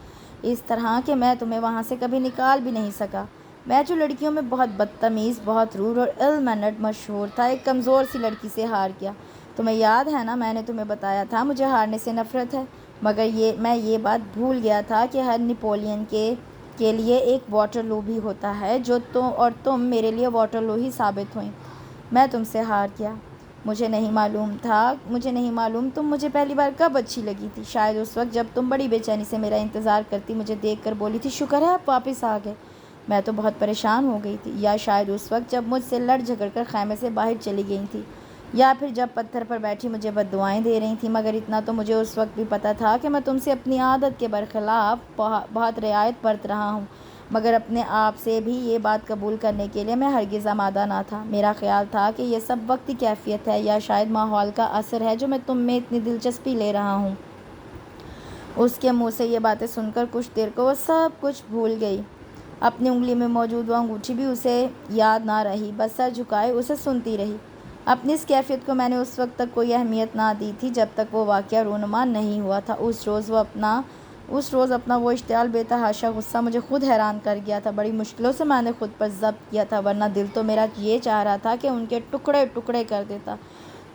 اس طرح کہ میں تمہیں وہاں سے کبھی نکال بھی نہیں سکا۔ میں جو لڑکیوں میں بہت بدتمیز، بہت رود اور ill mannered مشہور تھا، ایک کمزور سی لڑکی سے ہار گیا۔ تمہیں یاد ہے نا، میں نے تمہیں بتایا تھا مجھے ہارنے سے نفرت ہے، مگر میں یہ بات بھول گیا تھا کہ ہر نپولین کے لیے ایک واٹر لو بھی ہوتا ہے، جو تم میرے لیے واٹر لو ہی ثابت ہوئیں۔ میں تم سے ہار گیا۔ مجھے نہیں معلوم تم مجھے پہلی بار کب اچھی لگی تھی، شاید اس وقت جب تم بڑی بے چینی سے میرا انتظار کرتی مجھے دیکھ کر بولی تھی، شکر ہے آپ واپس آ گئے۔ میں تو بہت پریشان ہو گئی تھی، یا شاید اس وقت جب مجھ سے لڑ جھگڑ کر خیمے سے باہر چلی گئی تھی، یا پھر جب پتھر پر بیٹھی مجھے بد دعائیں دے رہی تھیں، مگر اتنا تو مجھے اس وقت بھی پتہ تھا کہ میں تم سے اپنی عادت کے برخلاف بہت رعایت برت رہا ہوں، مگر اپنے آپ سے بھی یہ بات قبول کرنے کے لیے میں ہرگز آمادہ نہ تھا۔ میرا خیال تھا کہ یہ سب وقتی کیفیت ہے، یا شاید ماحول کا اثر ہے جو میں تم میں اتنی دلچسپی لے رہا ہوں۔ اس کے منہ سے یہ باتیں سن کر کچھ دیر کو وہ سب کچھ بھول گئی۔ اپنی انگلی میں موجود وہ انگوٹھی بھی اسے یاد نہ رہی، بس سر جھکائے اسے سنتی رہی۔ اپنی اس کیفیت کو میں نے اس وقت تک کوئی اہمیت نہ دی تھی جب تک وہ واقعہ رونما نہیں ہوا تھا۔ اس روز اپنا وہ اشتعال بے تحاشا غصہ مجھے خود حیران کر گیا تھا۔ بڑی مشکلوں سے میں نے خود پر ضبط کیا تھا، ورنہ دل تو میرا یہ چاہ رہا تھا کہ ان کے ٹکڑے ٹکڑے کر دیتا۔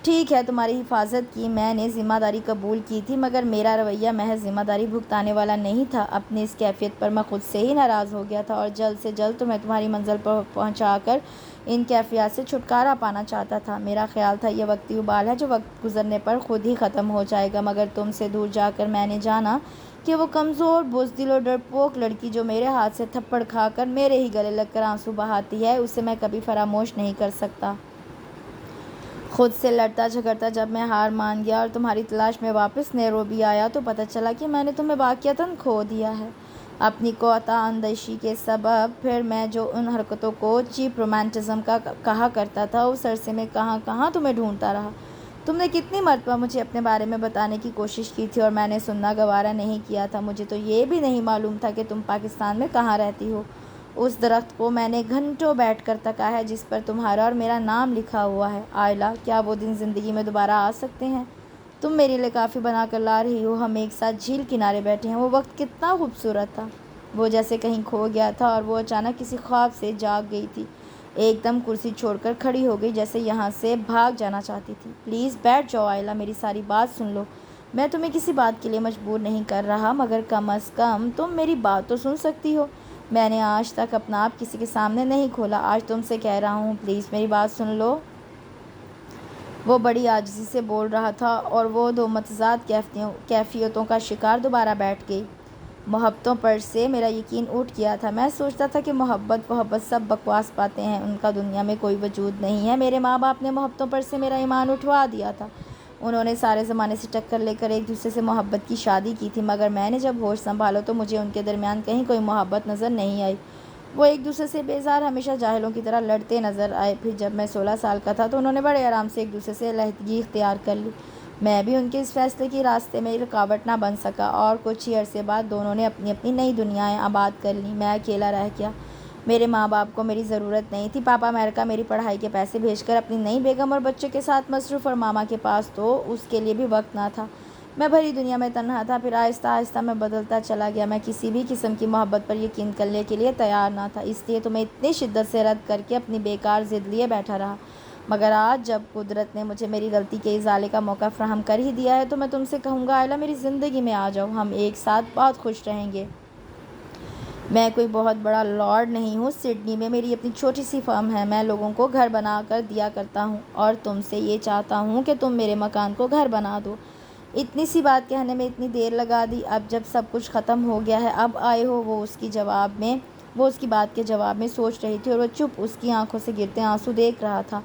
ٹھیک ہے، تمہاری حفاظت کی میں نے ذمہ داری قبول کی تھی، مگر میرا رویہ محض ذمہ داری بھگتانے والا نہیں تھا۔ اپنی اس کیفیت پر میں خود سے ہی ناراض ہو گیا تھا، اور جلد سے جلد تمہیں تمہاری منزل پر پہنچا کر ان کیفیات سے چھٹکارا پانا چاہتا تھا۔ میرا خیال تھا یہ وقتی ابال ہے جو وقت گزرنے پر خود ہی ختم ہو جائے گا، مگر تم سے دور جا کر میں نے جانا کہ وہ کمزور، بزدل اور ڈرپوک لڑکی جو میرے ہاتھ سے تھپڑ کھا کر میرے ہی گلے لگ کر آنسو بہاتی ہے، اسے میں کبھی فراموش نہیں کر سکتا۔ خود سے لڑتا جھگڑتا جب میں ہار مان گیا اور تمہاری تلاش میں واپس نیروبی آیا تو پتہ چلا کہ میں نے تمہیں واقعتاً کھو دیا ہے۔ اپنی کوتاہ اندیشی کے سبب پھر میں جو ان حرکتوں کو چیپ رومانٹزم کا کہا کرتا تھا، اس عرصے میں کہاں کہاں تمہیں ڈھونڈتا رہا۔ تم نے کتنی مرتبہ مجھے اپنے بارے میں بتانے کی کوشش کی تھی اور میں نے سننا گوارا نہیں کیا تھا۔ مجھے تو یہ بھی نہیں معلوم تھا کہ تم پاکستان میں کہاں رہتی ہو۔ اس درخت کو میں نے گھنٹوں بیٹھ کر تکا ہے جس پر تمہارا اور میرا نام لکھا ہوا ہے۔ آئلہ، کیا وہ دن زندگی میں دوبارہ آ سکتے ہیں؟ تم میرے لیے کافی بنا کر لا رہی ہو، ہم ایک ساتھ جھیل کنارے بیٹھے ہیں۔ وہ وقت کتنا خوبصورت تھا۔ وہ جیسے کہیں کھو گیا تھا اور وہ اچانک کسی خواب سے جاگ گئی تھی، ایک دم کرسی چھوڑ کر کھڑی ہو گئی جیسے یہاں سے بھاگ جانا چاہتی تھی۔ پلیز بیٹھ جاؤ آئلہ، میری ساری بات سن لو۔ میں تمہیں کسی بات کے لیے مجبور نہیں کر رہا، مگر کم از کم تم میری بات تو سن سکتی ہو۔ میں نے آج تک اپنا آپ کسی کے سامنے نہیں کھولا، آج تم سے کہہ رہا ہوں، پلیز میری بات سن لو۔ وہ بڑی عاجزی سے بول رہا تھا اور وہ دو متضاد کیفیتوں کا شکار دوبارہ بیٹھ گئی۔ محبتوں پر سے میرا یقین اٹھ گیا تھا۔ میں سوچتا تھا کہ محبت سب بکواس باتیں ہیں، ان کا دنیا میں کوئی وجود نہیں ہے۔ میرے ماں باپ نے محبتوں پر سے میرا ایمان اٹھوا دیا تھا۔ انہوں نے سارے زمانے سے ٹکر لے کر ایک دوسرے سے محبت کی شادی کی تھی، مگر میں نے جب ہوش سنبھالا تو مجھے ان کے درمیان کہیں کوئی محبت نظر نہیں آئی۔ وہ ایک دوسرے سے بیزار ہمیشہ جاہلوں کی طرح لڑتے نظر آئے۔ پھر جب میں 16 سال کا تھا تو انہوں نے بڑے آرام سے ایک دوسرے سے علیحدگی اختیار کر لی۔ میں بھی ان کے اس فیصلے کے راستے میں رکاوٹ نہ بن سکا، اور کچھ ہی عرصے بعد دونوں نے اپنی اپنی نئی دنیایں آباد کر لیں۔ میں اکیلا رہ گیا۔ میرے ماں باپ کو میری ضرورت نہیں تھی۔ پاپا امریکہ میری پڑھائی کے پیسے بھیج کر اپنی نئی بیگم اور بچوں کے ساتھ مصروف، اور ماما کے پاس تو اس کے لیے بھی وقت نہ تھا۔ میں بھری دنیا میں تنہا تھا۔ پھر آہستہ آہستہ میں بدلتا چلا گیا۔ میں کسی بھی قسم کی محبت پر یقین کرنے کے لیے تیار نہ تھا، اس لیے تمہیں اتنی شدت سے رد کر کے اپنی بیکار ضد لیے بیٹھا رہا۔ مگر آج جب قدرت نے مجھے میری غلطی کے ازالے کا موقع فراہم کر ہی دیا ہے تو میں تم سے کہوں گا، آئلہ میری زندگی میں آ جاؤ، ہم ایک ساتھ بہت خوش رہیں گے۔ میں کوئی بہت بڑا لارڈ نہیں ہوں۔ سڈنی میں میری اپنی چھوٹی سی فرم ہے۔ میں لوگوں کو گھر بنا کر دیا کرتا ہوں، اور تم سے یہ چاہتا ہوں کہ تم میرے مکان کو گھر بنا دو۔ اتنی سی بات کہنے میں اتنی دیر لگا دی۔ اب جب سب کچھ ختم ہو گیا ہے، اب آئے ہو۔ وہ اس کی بات کے جواب میں سوچ رہی تھی، اور وہ چپ اس کی آنکھوں سے گرتے آنسو دیکھ رہا تھا۔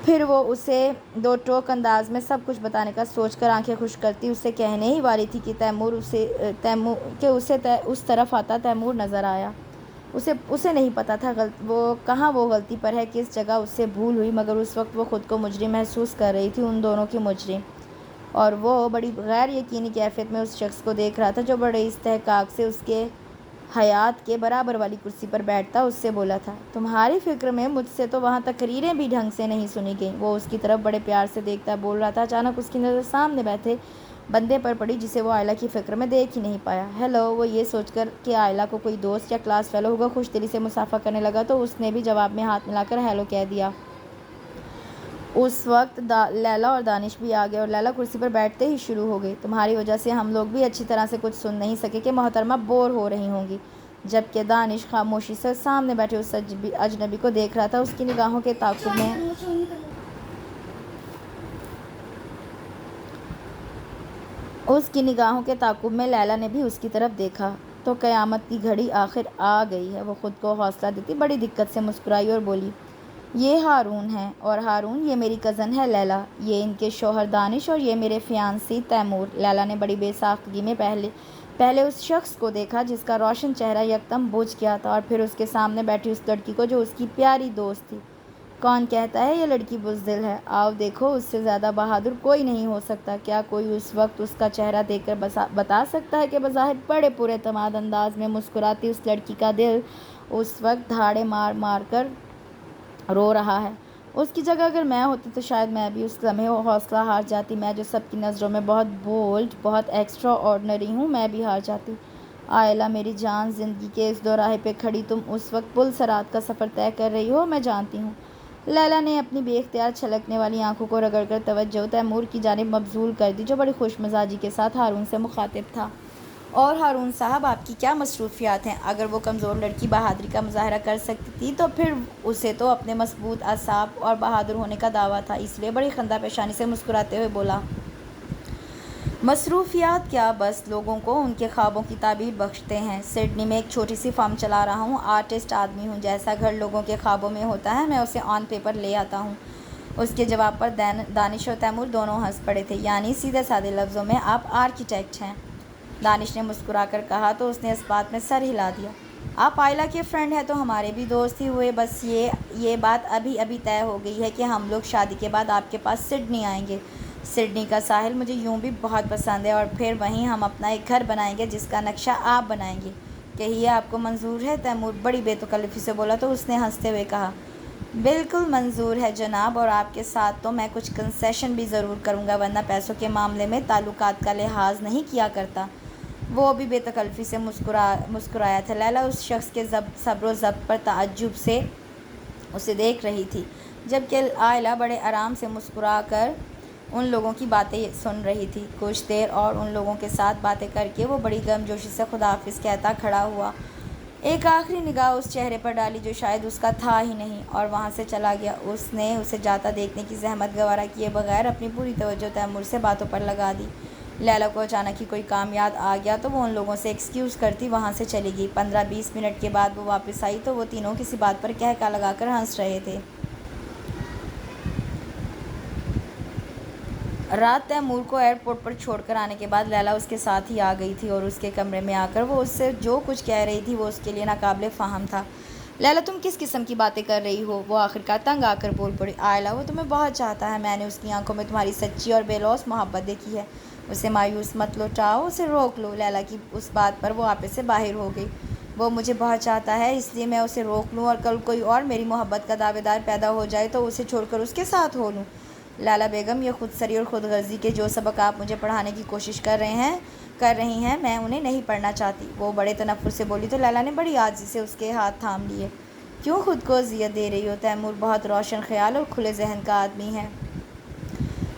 پھر وہ اسے دو ٹوک انداز میں سب کچھ بتانے کا سوچ کر آنکھیں خشک کرتی اسے کہنے ہی والی تھی کہ اسے اس طرف آتا تیمور نظر آیا۔ اسے نہیں پتا تھا وہ غلطی پر ہے، کس جگہ اس سے بھول ہوئی، مگر اس وقت وہ خود کو مجرم محسوس کر رہی تھی، ان دونوں کی مجرم۔ اور وہ بڑی غیر یقینی کیفیت میں اس شخص کو دیکھ رہا تھا جو بڑے استحقاق سے اس کے حیات کے برابر والی کرسی پر بیٹھتا اس سے بولا تھا، تمہاری فکر میں مجھ سے تو وہاں تقریریں بھی ڈھنگ سے نہیں سنی گئیں۔ وہ اس کی طرف بڑے پیار سے دیکھتا بول رہا تھا۔ اچانک اس کی نظر سامنے بیٹھے بندے پر پڑی جسے وہ آئلہ کی فکر میں دیکھ ہی نہیں پایا۔ ہیلو! وہ یہ سوچ کر کہ آئلہ کو کوئی دوست یا کلاس فیلو ہوگا خوش دلی سے مصافحہ کرنے لگا تو اس نے بھی جواب میں ہاتھ ملا کر ہیلو کہہ دیا۔ اس وقت لیلی اور دانش بھی آ گئے، اور لیلی کرسی پر بیٹھتے ہی شروع ہو گئی۔ تمہاری وجہ سے ہم لوگ بھی اچھی طرح سے کچھ سن نہیں سکے کہ محترمہ بور ہو رہی ہوں گی۔ جبکہ دانش خاموشی سے سامنے بیٹھے اس اجنبی کو دیکھ رہا تھا، اس کی نگاہوں کے تعاقب میں لیلی نے بھی اس کی طرف دیکھا۔ تو قیامت کی گھڑی آخر آ گئی ہے، وہ خود کو حوصلہ دیتی بڑی دقت سے مسکرائی اور بولی۔ یہ ہارون ہے، اور ہارون یہ میری کزن ہے لیلی، یہ ان کے شوہر دانش، اور یہ میرے فیانسی تیمور۔ لیلی نے بڑی بے ساختگی میں پہلے اس شخص کو دیکھا جس کا روشن چہرہ یکدم بجھ گیا تھا، اور پھر اس کے سامنے بیٹھی اس لڑکی کو جو اس کی پیاری دوست تھی۔ کون کہتا ہے یہ لڑکی بزدل ہے؟ آؤ دیکھو، اس سے زیادہ بہادر کوئی نہیں ہو سکتا۔ کیا کوئی اس وقت اس کا چہرہ دیکھ کر بتا سکتا ہے کہ بظاہر بڑے پر اعتماد انداز میں مسکراتی اس لڑکی کا دل اس وقت دھاڑے مار مار کر رو رہا ہے؟ اس کی جگہ اگر میں ہوتی تو شاید میں بھی اس لمحے حوصلہ ہار جاتی۔ میں جو سب کی نظروں میں بہت بولڈ، بہت ایکسٹرا آرڈنری ہوں، میں بھی ہار جاتی۔ آئلہ میری جان، زندگی کے اس دوراہے پہ کھڑی تم اس وقت پل صراط کا سفر طے کر رہی ہو، میں جانتی ہوں۔ لیلی نے اپنی بے اختیار چھلکنے والی آنکھوں کو رگڑ کر توجہ تیمور کی جانب مبذول کر دی جو بڑی خوش مزاجی کے ساتھ ہارون سے مخاطب تھا۔ اور ہارون صاحب، آپ کی کیا مصروفیات ہیں؟ اگر وہ کمزور لڑکی بہادری کا مظاہرہ کر سکتی تھی تو پھر اسے تو اپنے مضبوط اعصاب اور بہادر ہونے کا دعویٰ تھا، اس لیے بڑی خندہ پیشانی سے مسکراتے ہوئے بولا۔ مصروفیات کیا، بس لوگوں کو ان کے خوابوں کی تعبیر بخشتے ہیں۔ سڈنی میں ایک چھوٹی سی فرم چلا رہا ہوں، آرٹسٹ آدمی ہوں، جیسا گھر لوگوں کے خوابوں میں ہوتا ہے میں اسے آن پیپر لے آتا ہوں۔ اس کے جواب پر دانش اور تیمور دونوں ہنس پڑے تھے۔ یعنی سیدھے سادے لفظوں میں آپ آرکیٹیکٹ ہیں؟ دانش نے مسکرا کر کہا تو اس نے اس بات میں سر ہلا دیا۔ آپ آئلہ کے فرینڈ ہیں تو ہمارے بھی دوست ہی ہوئے۔ بس یہ بات ابھی طے ہو گئی ہے کہ ہم لوگ شادی کے بعد آپ کے پاس سڈنی آئیں گے۔ سڈنی کا ساحل مجھے یوں بھی بہت پسند ہے، اور پھر وہیں ہم اپنا ایک گھر بنائیں گے جس کا نقشہ آپ بنائیں گے۔ کہیے آپ کو منظور ہے؟ تیمور بڑی بے تکلفی سے بولا تو اس نے ہنستے ہوئے کہا، بالکل منظور ہے جناب، اور آپ کے ساتھ تو میں کچھ کنسیشن بھی ضرور کروں گا، ورنہ پیسوں کے معاملے میں تعلقات کا لحاظ نہیں کیا کرتا۔ وہ بھی بے تکلفی سے مسکرایا تھا۔ لیلی اس شخص کے صبر و ضبط پر تعجب سے اسے دیکھ رہی تھی، جبکہ آئلہ بڑے آرام سے مسکرا کر ان لوگوں کی باتیں سن رہی تھی۔ کچھ دیر اور ان لوگوں کے ساتھ باتیں کر کے وہ بڑی گرمجوشی سے خدا حافظ کہتا کھڑا ہوا، ایک آخری نگاہ اس چہرے پر ڈالی جو شاید اس کا تھا ہی نہیں، اور وہاں سے چلا گیا۔ اس نے اسے جاتا دیکھنے کی زحمت گوارا کیے بغیر اپنی پوری توجہ تیمور سے باتوں پر لگا دی۔ لیلی کو اچانک ہی کوئی کام یاد آ گیا تو وہ ان لوگوں سے ایکسکیوز کرتی وہاں سے چلی گئی۔ 15-20 منٹ کے بعد وہ واپس آئی تو وہ تینوں کسی بات پر قہقہ لگا کر ہنس رہے تھے۔ رات تیمور کو ایئرپورٹ پر چھوڑ کر آنے کے بعد لیلی اس کے ساتھ ہی آ گئی تھی، اور اس کے کمرے میں آ کر وہ اس سے جو کچھ کہہ رہی تھی وہ اس کے لیے ناقابل فہم تھا۔ لیلی، تم کس قسم کی باتیں کر رہی ہو؟ وہ آخرکار تنگ آ کر بول پڑی۔ آئلہ، وہ تمہیں بہت چاہتا ہے، میں نے اس کی آنکھوں میں تمہاری سچی اور بے لوث محبت دیکھی ہے، اسے مایوس مت لوٹاؤ، اسے روک لو۔ لیلی کی اس بات پر وہ آپے سے باہر ہو گئی۔ وہ مجھے بہت چاہتا ہے، اس لیے میں اسے روک لوں اور کل کوئی اور میری محبت کا دعوے دار پیدا ہو جائے تو اسے چھوڑ کر اس کے ساتھ ہو لوں۔ لیلا بیگم، یہ خود سری اور خود غرضی کے جو سبق آپ مجھے پڑھانے کی کوشش کر رہی ہیں میں انہیں نہیں پڑھنا چاہتی۔ وہ بڑے تنفر سے بولی تو لیلا نے بڑی عاجزی سے اس کے ہاتھ تھام لیے۔ کیوں خود کو اذیت دے رہی ہو؟ تیمور بہت روشن خیال اور کھلے ذہن کا آدمی ہے،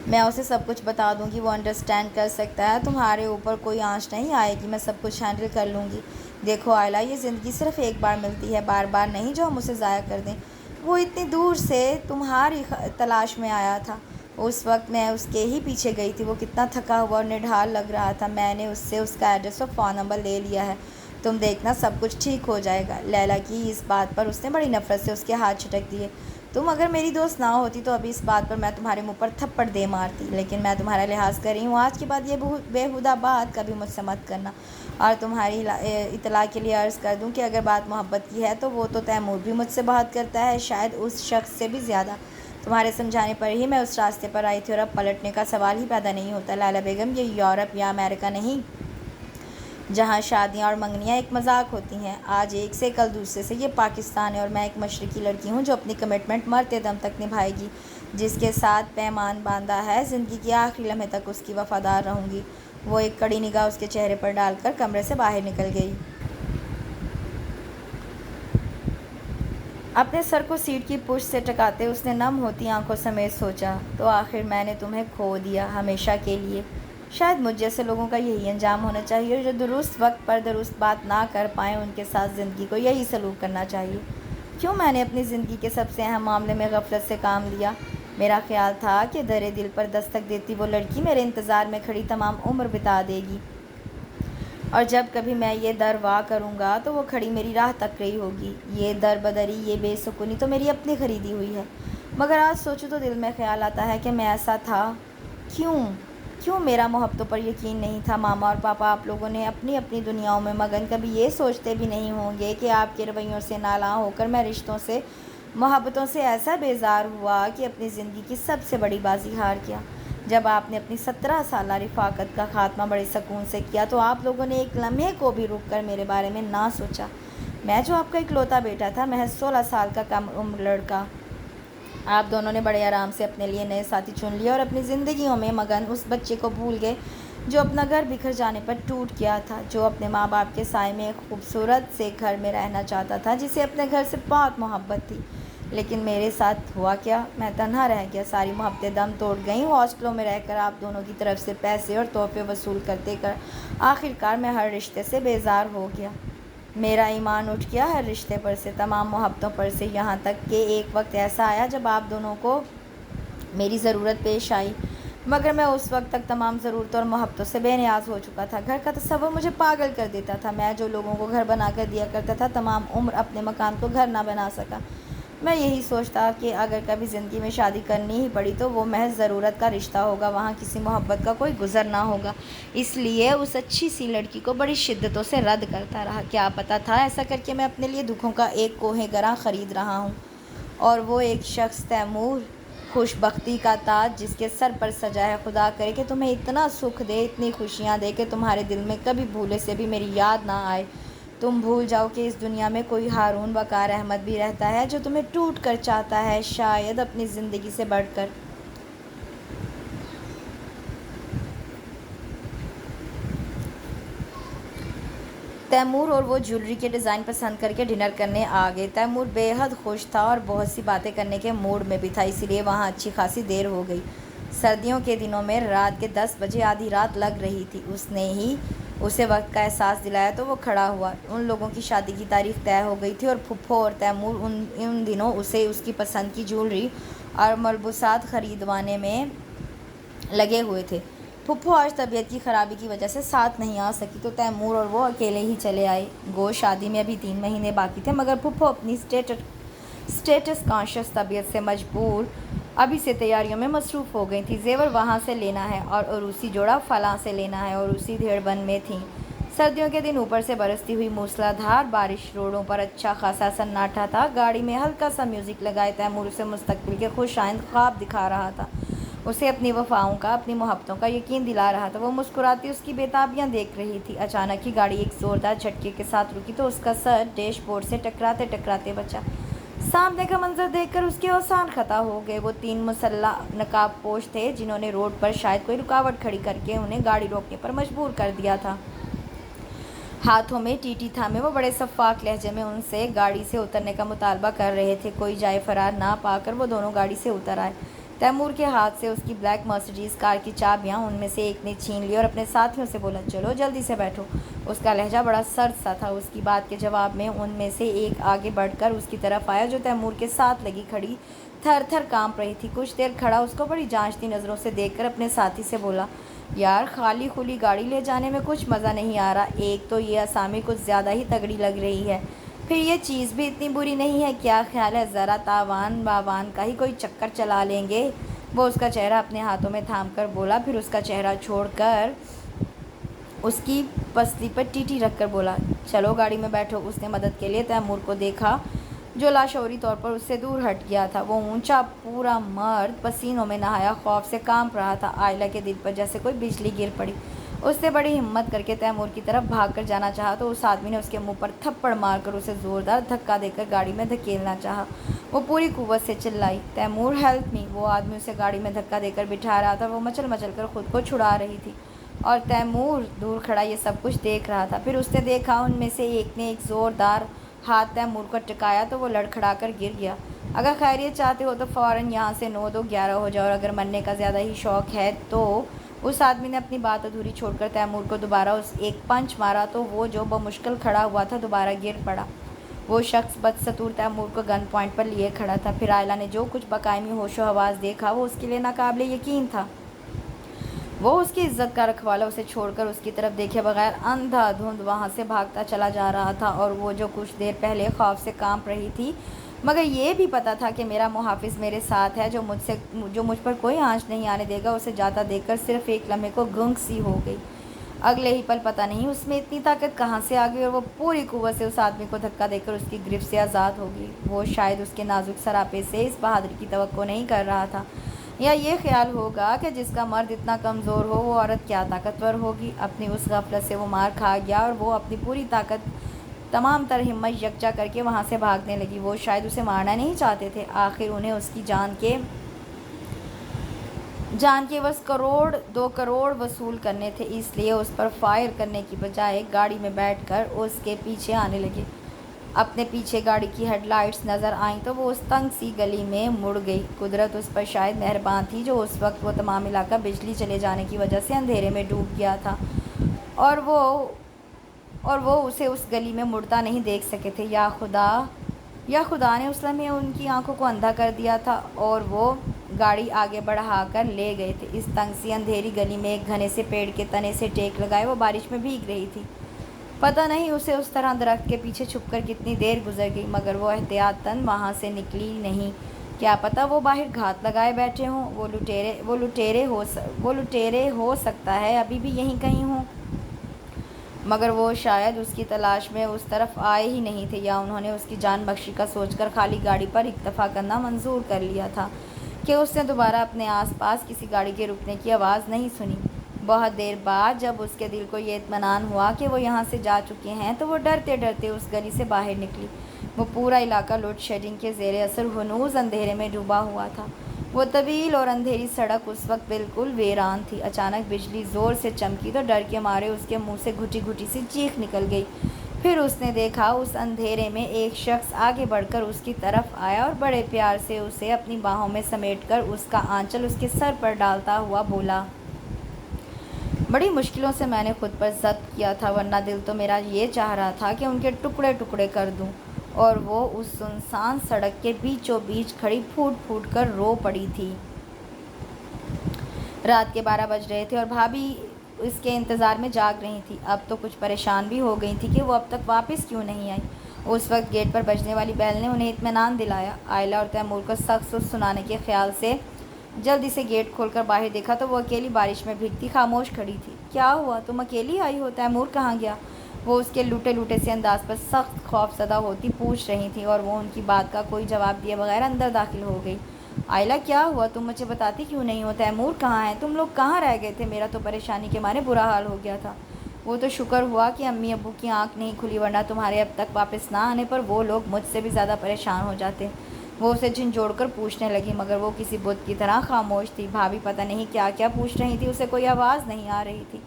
میں اسے سب کچھ بتا دوں گی، وہ انڈرسٹینڈ کر سکتا ہے، تمہارے اوپر کوئی آنچ نہیں آئے گی، میں سب کچھ ہینڈل کر لوں گی۔ دیکھو آئلہ، یہ زندگی صرف ایک بار ملتی ہے، بار بار نہیں جو ہم اسے ضائع کر دیں۔ وہ اتنی دور سے تمہاری تلاش میں آیا تھا، اس وقت میں اس کے ہی پیچھے گئی تھی، وہ کتنا تھکا ہوا اور نڈھال لگ رہا تھا، میں نے اس سے اس کا ایڈریس اور فون نمبر لے لیا ہے، تم دیکھنا سب کچھ ٹھیک ہو جائے گا۔ لیلا کی اس بات پر اس نے بڑی نفرت سے اس کے ہاتھ جھٹک دیے۔ تم اگر میری دوست نہ ہوتی تو ابھی اس بات پر میں تمہارے منہ پر تھپڑ دے مارتی، لیکن میں تمہارا لحاظ کر رہی ہوں، آج کے بعد یہ بےہودہ بات کبھی مجھ سے مت کرنا۔ اور تمہاری اطلاع کے لیے عرض کر دوں کہ اگر بات محبت کی ہے تو وہ تو تیمور بھی مجھ سے بہت کرتا ہے، شاید اس شخص سے بھی زیادہ۔ تمہارے سمجھانے پر ہی میں اس راستے پر آئی تھی اور اب پلٹنے کا سوال ہی پیدا نہیں ہوتا۔ لیلا بیگم، یہ یورپ یا امریکہ نہیں جہاں شادیاں اور منگنیاں ایک مذاق ہوتی ہیں، آج ایک سے کل دوسرے سے، یہ پاکستان ہے اور میں ایک مشرقی لڑکی ہوں جو اپنی کمٹمنٹ مرتے دم تک نبھائے گی، جس کے ساتھ پیمان باندھا ہے زندگی کے آخری لمحے تک اس کی وفادار رہوں گی۔ وہ ایک کڑی نگاہ اس کے چہرے پر ڈال کر کمرے سے باہر نکل گئی۔ اپنے سر کو سیٹ کی پشت سے ٹکاتے اس نے نم ہوتی آنکھوں سمیت سوچا، تو آخر میں نے تمہیں کھو دیا، ہمیشہ کے لیے۔ شاید مجھ جیسے لوگوں کا یہی انجام ہونا چاہیے، جو درست وقت پر درست بات نہ کر پائیں ان کے ساتھ زندگی کو یہی سلوک کرنا چاہیے۔ کیوں میں نے اپنی زندگی کے سب سے اہم معاملے میں غفلت سے کام لیا؟ میرا خیال تھا کہ درِ دل پر دستک دیتی وہ لڑکی میرے انتظار میں کھڑی تمام عمر بتا دے گی، اور جب کبھی میں یہ در وا کروں گا تو وہ کھڑی میری راہ تک رہی ہوگی۔ یہ در بدری، یہ بے سکونی تو میری اپنی خریدی ہوئی ہے، مگر آج سوچوں تو دل میں خیال آتا ہے کہ میں ایسا تھا کیوں میرا محبتوں پر یقین نہیں تھا؟ ماما اور پاپا، آپ لوگوں نے اپنی اپنی دنیاؤں میں مگن، کبھی یہ سوچتے بھی نہیں ہوں گے کہ آپ کے رویوں سے نالاں ہو کر میں رشتوں سے، محبتوں سے ایسا بیزار ہوا کہ اپنی زندگی کی سب سے بڑی بازی ہار گیا۔ جب آپ نے اپنی 17 سالہ رفاقت کا خاتمہ بڑے سکون سے کیا تو آپ لوگوں نے ایک لمحے کو بھی رک کر میرے بارے میں نہ سوچا۔ میں جو آپ کا اکلوتا بیٹا تھا، محض 16 سال کا کم عمر لڑکا، آپ دونوں نے بڑے آرام سے اپنے لیے نئے ساتھی چن لیے اور اپنی زندگیوں میں مگن اس بچے کو بھول گئے جو اپنا گھر بکھر جانے پر ٹوٹ گیا تھا، جو اپنے ماں باپ کے سائے میں ایک خوبصورت سے گھر میں رہنا چاہتا تھا، جسے اپنے گھر سے بہت محبت تھی۔ لیکن میرے ساتھ ہوا کیا؟ میں تنہا رہ گیا، ساری محبتیں دم توڑ گئیں، ہاسٹلوں میں رہ کر آپ دونوں کی طرف سے پیسے اور تحفے وصول کرتے کر آخرکار میں ہر رشتے سے بیزار ہو گیا۔ میرا ایمان اٹھ گیا ہر رشتے پر سے، تمام محبتوں پر سے، یہاں تک کہ ایک وقت ایسا آیا جب آپ دونوں کو میری ضرورت پیش آئی، مگر میں اس وقت تک تمام ضرورتوں اور محبتوں سے بے نیاز ہو چکا تھا۔ گھر کا تصور مجھے پاگل کر دیتا تھا، میں جو لوگوں کو گھر بنا کر دیا کرتا تھا، تمام عمر اپنے مکان کو گھر نہ بنا سکا۔ میں یہی سوچتا کہ اگر کبھی زندگی میں شادی کرنی ہی پڑی تو وہ محض ضرورت کا رشتہ ہوگا، وہاں کسی محبت کا کوئی گزر نہ ہوگا، اس لیے اس اچھی سی لڑکی کو بڑی شدتوں سے رد کرتا رہا۔ کیا پتہ تھا ایسا کر کے میں اپنے لیے دکھوں کا ایک کوہ گراں خرید رہا ہوں، اور وہ ایک شخص تیمور، خوش بختی کا تاج جس کے سر پر سجا ہے۔ خدا کرے کہ تمہیں اتنا سکھ دے، اتنی خوشیاں دے کہ تمہارے دل میں کبھی بھولے سے بھی میری یاد نہ آئے، تم بھول جاؤ کہ اس دنیا میں کوئی ہارون وقار احمد بھی رہتا ہے جو تمہیں ٹوٹ کر چاہتا ہے، شاید اپنی زندگی سے بڑھ کر۔ تیمور اور وہ جیولری کے ڈیزائن پسند کر کے ڈنر کرنے آ گئے۔ تیمور بے حد خوش تھا اور بہت سی باتیں کرنے کے موڈ میں بھی تھا، اسی لیے وہاں اچھی خاصی دیر ہو گئی۔ سردیوں کے دنوں میں رات کے 10 بجے آدھی رات لگ رہی تھی، اس نے ہی اسے وقت کا احساس دلایا تو وہ کھڑا ہوا۔ ان لوگوں کی شادی کی تاریخ طے ہو گئی تھی اور پھپھو اور تیمور ان دنوں اسے اس کی پسند کی جیولری اور ملبوسات خریدوانے میں لگے ہوئے تھے۔ پھپھو آج طبیعت کی خرابی کی وجہ سے ساتھ نہیں آ سکی تو تیمور اور وہ اکیلے ہی چلے آئے۔ گو شادی میں ابھی 3 مہینے باقی تھے، مگر پھپھو اپنی اسٹیٹس کانشیس طبیعت سے مجبور ابھی سے تیاریوں میں مصروف ہو گئی تھیں۔ زیور وہاں سے لینا ہے اور عروسی جوڑا فلاں سے لینا ہے، اور اسی دھیڑ بن میں تھیں۔ سردیوں کے دن اوپر سے برستی ہوئی موسلا دھار بارش، روڈوں پر اچھا خاصا سناٹا تھا۔ گاڑی میں ہلکا سا میوزک لگائے تیمور اسے مستقبل کے خوش آئند خواب دکھا رہا تھا۔ اسے اپنی وفاؤں کا، اپنی محبتوں کا یقین دلا رہا تھا۔ وہ مسکراتی اس کی بےتابیاں دیکھ رہی تھی۔ اچانک ہی گاڑی ایک زوردار جھٹکے کے ساتھ رکی تو اس کا سر ڈیش بورڈ سے ٹکراتے ٹکراتے بچا۔ سامنے کا منظر دیکھ کر اس کے اوزان خطا ہو گئے۔ وہ 3 مسلح نقاب پوش تھے جنہوں نے روڈ پر شاید کوئی رکاوٹ کھڑی کر کے انہیں گاڑی روکنے پر مجبور کر دیا تھا۔ ہاتھوں میں ٹیٹی تھامے وہ بڑے شفاف لہجے میں ان سے گاڑی سے اترنے کا مطالبہ کر رہے تھے۔ کوئی جائے فرار نہ پا کر وہ دونوں گاڑی سے اتر آئے۔ تیمور کے ہاتھ سے اس کی بلیک مرسیڈیز کار کی چابیاں ان میں سے ایک نے چھین لی اور اپنے ساتھیوں سے بولا، چلو جلدی سے بیٹھو۔ اس کا لہجہ بڑا سرد سا تھا۔ اس کی بات کے جواب میں ان میں سے ایک آگے بڑھ کر اس کی طرف آیا جو تیمور کے ساتھ لگی کھڑی تھر تھر کانپ رہی تھی۔ کچھ دیر کھڑا اس کو بڑی جانچتی نظروں سے دیکھ کر اپنے ساتھی سے بولا، یار خالی کھلی گاڑی لے جانے میں کچھ مزہ نہیں آ رہا۔ ایک تو یہ اسامی کچھ زیادہ ہی تگڑی لگ رہی ہے، پھر یہ چیز بھی اتنی بری نہیں ہے۔ کیا خیال ہے ذرا تاوان باوان کا ہی کوئی چکر چلا لیں گے؟ وہ اس کا چہرہ اپنے ہاتھوں میں تھام کر بولا، پھر اس کا چہرہ چھوڑ کر اس کی پسلی پر ٹیٹی رکھ کر بولا، چلو گاڑی میں بیٹھو۔ اس نے مدد کے لیے تیمور کو دیکھا جو لاشعوری طور پر اس سے دور ہٹ گیا تھا۔ وہ اونچا پورا مرد پسینوں میں نہایا خوف سے کانپ رہا تھا۔ آئلہ کے دل پر جیسے کوئی بجلی گر پڑی۔ اس نے بڑی ہمت کر کے تیمور کی طرف بھاگ کر جانا چاہا تو اس آدمی نے اس کے منہ پر تھپڑ مار کر اسے زوردار دھکا دے کر گاڑی میں دھکیلنا چاہا۔ وہ پوری قوت سے چلائی، تیمور ہیلپ می۔ وہ آدمی اسے گاڑی میں دھکا دے کر بٹھا رہا تھا۔ وہ مچل مچل کر خود کو چھڑا رہی تھی اور تیمور دور کھڑا یہ سب کچھ دیکھ رہا تھا۔ پھر اس نے دیکھا ان میں سے ایک نے ایک زوردار ہاتھ تیمور کو ٹکایا تو وہ لڑکھڑا کر گر گیا۔ اگر خیریت چاہتے ہو تو فوراً یہاں سے 9 2 11 ہو جاؤ، اور اگر مرنے کا زیادہ ہی شوق ہے تو۔ اس آدمی نے اپنی بات ادھوری چھوڑ کر تیمور کو دوبارہ ایک پنچ مارا تو وہ جو بمشکل کھڑا ہوا تھا دوبارہ گر پڑا۔ وہ شخص بدستور تیمور کو گن پوائنٹ پر لیے کھڑا تھا۔ پھر آئلہ نے جو کچھ بقائمی ہوش و حواس دیکھا وہ اس کے لیے ناقابل یقین تھا۔ وہ اس کی عزت کا رکھوالا اسے چھوڑ کر اس کی طرف دیکھے بغیر اندھا دھند وہاں سے بھاگتا چلا جا رہا تھا، اور وہ جو کچھ دیر پہلے خوف سے کانپ رہی تھی مگر یہ بھی پتہ تھا کہ میرا محافظ میرے ساتھ ہے جو مجھ پر کوئی آنچ نہیں آنے دے گا، اسے جاتا دیکھ کر صرف ایک لمحے کو گنگ سی ہو گئی۔ اگلے ہی پل پتہ نہیں اس میں اتنی طاقت کہاں سے آ گئی اور وہ پوری قوت سے اس آدمی کو دھکا دے کر اس کی گرفت سے آزاد ہو گئی۔ وہ شاید اس کے نازک سراپے سے اس بہادری کی توقع نہیں کر رہا تھا، یا یہ خیال ہوگا کہ جس کا مرد اتنا کمزور ہو وہ عورت کیا طاقتور ہوگی۔ اپنی اس غفلت سے وہ مار کھا گیا اور وہ اپنی پوری طاقت، تمام تر ہمت یکجا کر کے وہاں سے بھاگنے لگی۔ وہ شاید اسے مارنا نہیں چاہتے تھے، آخر انہیں اس کی جان کے بس 2 کروڑ وصول کرنے تھے، اس لیے اس پر فائر کرنے کی بجائے گاڑی میں بیٹھ کر اس کے پیچھے آنے لگے۔ اپنے پیچھے گاڑی کی ہیڈ لائٹس نظر آئیں تو وہ اس تنگ سی گلی میں مڑ گئی۔ قدرت اس پر شاید مہربان تھی جو اس وقت وہ تمام علاقہ بجلی چلے جانے کی وجہ سے اندھیرے میں ڈوب گیا تھا اور وہ اسے اس گلی میں مڑتا نہیں دیکھ سکے تھے۔ یا خدا نے اس لمحے ان کی آنکھوں کو اندھا کر دیا تھا اور وہ گاڑی آگے بڑھا کر لے گئے تھے۔ اس تنگ سی اندھیری گلی میں ایک گھنے سے پیڑ کے تنے سے ٹیک لگائے وہ بارش میں بھیگ رہی تھی۔ پتہ نہیں اسے اس طرح درخت کے پیچھے چھپ کر کتنی دیر گزر گئی مگر وہ احتیاطاً وہاں سے نکلی نہیں۔ کیا پتہ وہ باہر گھات لگائے بیٹھے ہوں، وہ لٹیرے ہو سکتا ہے ابھی بھی یہیں کہیں ہوں، مگر وہ شاید اس کی تلاش میں اس طرف آئے ہی نہیں تھے، یا انہوں نے اس کی جان بخشی کا سوچ کر خالی گاڑی پر اکتفا کرنا منظور کر لیا تھا کہ اس نے دوبارہ اپنے آس پاس کسی گاڑی کے رکنے کی آواز نہیں سنی۔ بہت دیر بعد جب اس کے دل کو یہ اطمینان ہوا کہ وہ یہاں سے جا چکے ہیں تو وہ ڈرتے ڈرتے اس گلی سے باہر نکلی۔ وہ پورا علاقہ لوڈ شیڈنگ کے زیر اثر ہنوز اندھیرے میں ڈوبا ہوا تھا۔ وہ طویل اور اندھیری سڑک اس وقت بالکل ویران تھی۔ اچانک بجلی زور سے چمکی تو ڈر کے مارے اس کے منہ سے گھٹی گھٹی سی چیخ نکل گئی۔ پھر اس نے دیکھا اس اندھیرے میں ایک شخص آگے بڑھ کر اس کی طرف آیا اور بڑے پیار سے اسے اپنی باہوں میں سمیٹ کر اس کا آنچل اس کے سر پر ڈالتا ہوا بولا، بڑی مشکلوں سے میں نے خود پر ضبط کیا تھا، ورنہ دل تو میرا یہ چاہ رہا تھا کہ ان کے ٹکڑے ٹکڑے کر دوں۔ اور وہ اس سنسان سڑک کے بیچوں بیچ کھڑی پھوٹ پھوٹ کر رو پڑی تھی۔ رات کے 12 بج رہے تھے اور بھابھی اس کے انتظار میں جاگ رہی تھی۔ اب تو کچھ پریشان بھی ہو گئی تھی کہ وہ اب تک واپس کیوں نہیں آئی۔ اس وقت گیٹ پر بجنے والی بیل نے انہیں اطمینان دلایا۔ آئلہ اور تیمور کو سخت سنانے کے خیال سے جلدی سے گیٹ کھول کر باہر دیکھا تو وہ اکیلی بارش میں بھیگتی خاموش کھڑی تھی۔ کیا ہوا، تم اکیلی آئی ہو؟ تیمور کہاں گیا؟ وہ اس کے لوٹے لوٹے سے انداز پر سخت خوف زدہ ہوتی پوچھ رہی تھی اور وہ ان کی بات کا کوئی جواب دیے بغیر اندر داخل ہو گئی۔ آئلہ کیا ہوا؟ تم مجھے بتاتی کیوں نہیں ہو؟ تیمور کہاں ہے؟ تم لوگ کہاں رہ گئے تھے؟ میرا تو پریشانی کے مارے برا حال ہو گیا تھا۔ وہ تو شکر ہوا کہ امی ابو کی آنکھ نہیں کھلی، ورنہ تمہارے اب تک واپس نہ آنے پر وہ لوگ مجھ سے بھی زیادہ پریشان ہو جاتے۔ وہ اسے جھنجھوڑ کر پوچھنے لگی، مگر وہ کسی بت کی طرح خاموش تھی۔ بھابھی پتہ نہیں کیا کیا پوچھ رہی تھی، اسے کوئی آواز نہیں آ رہی تھی۔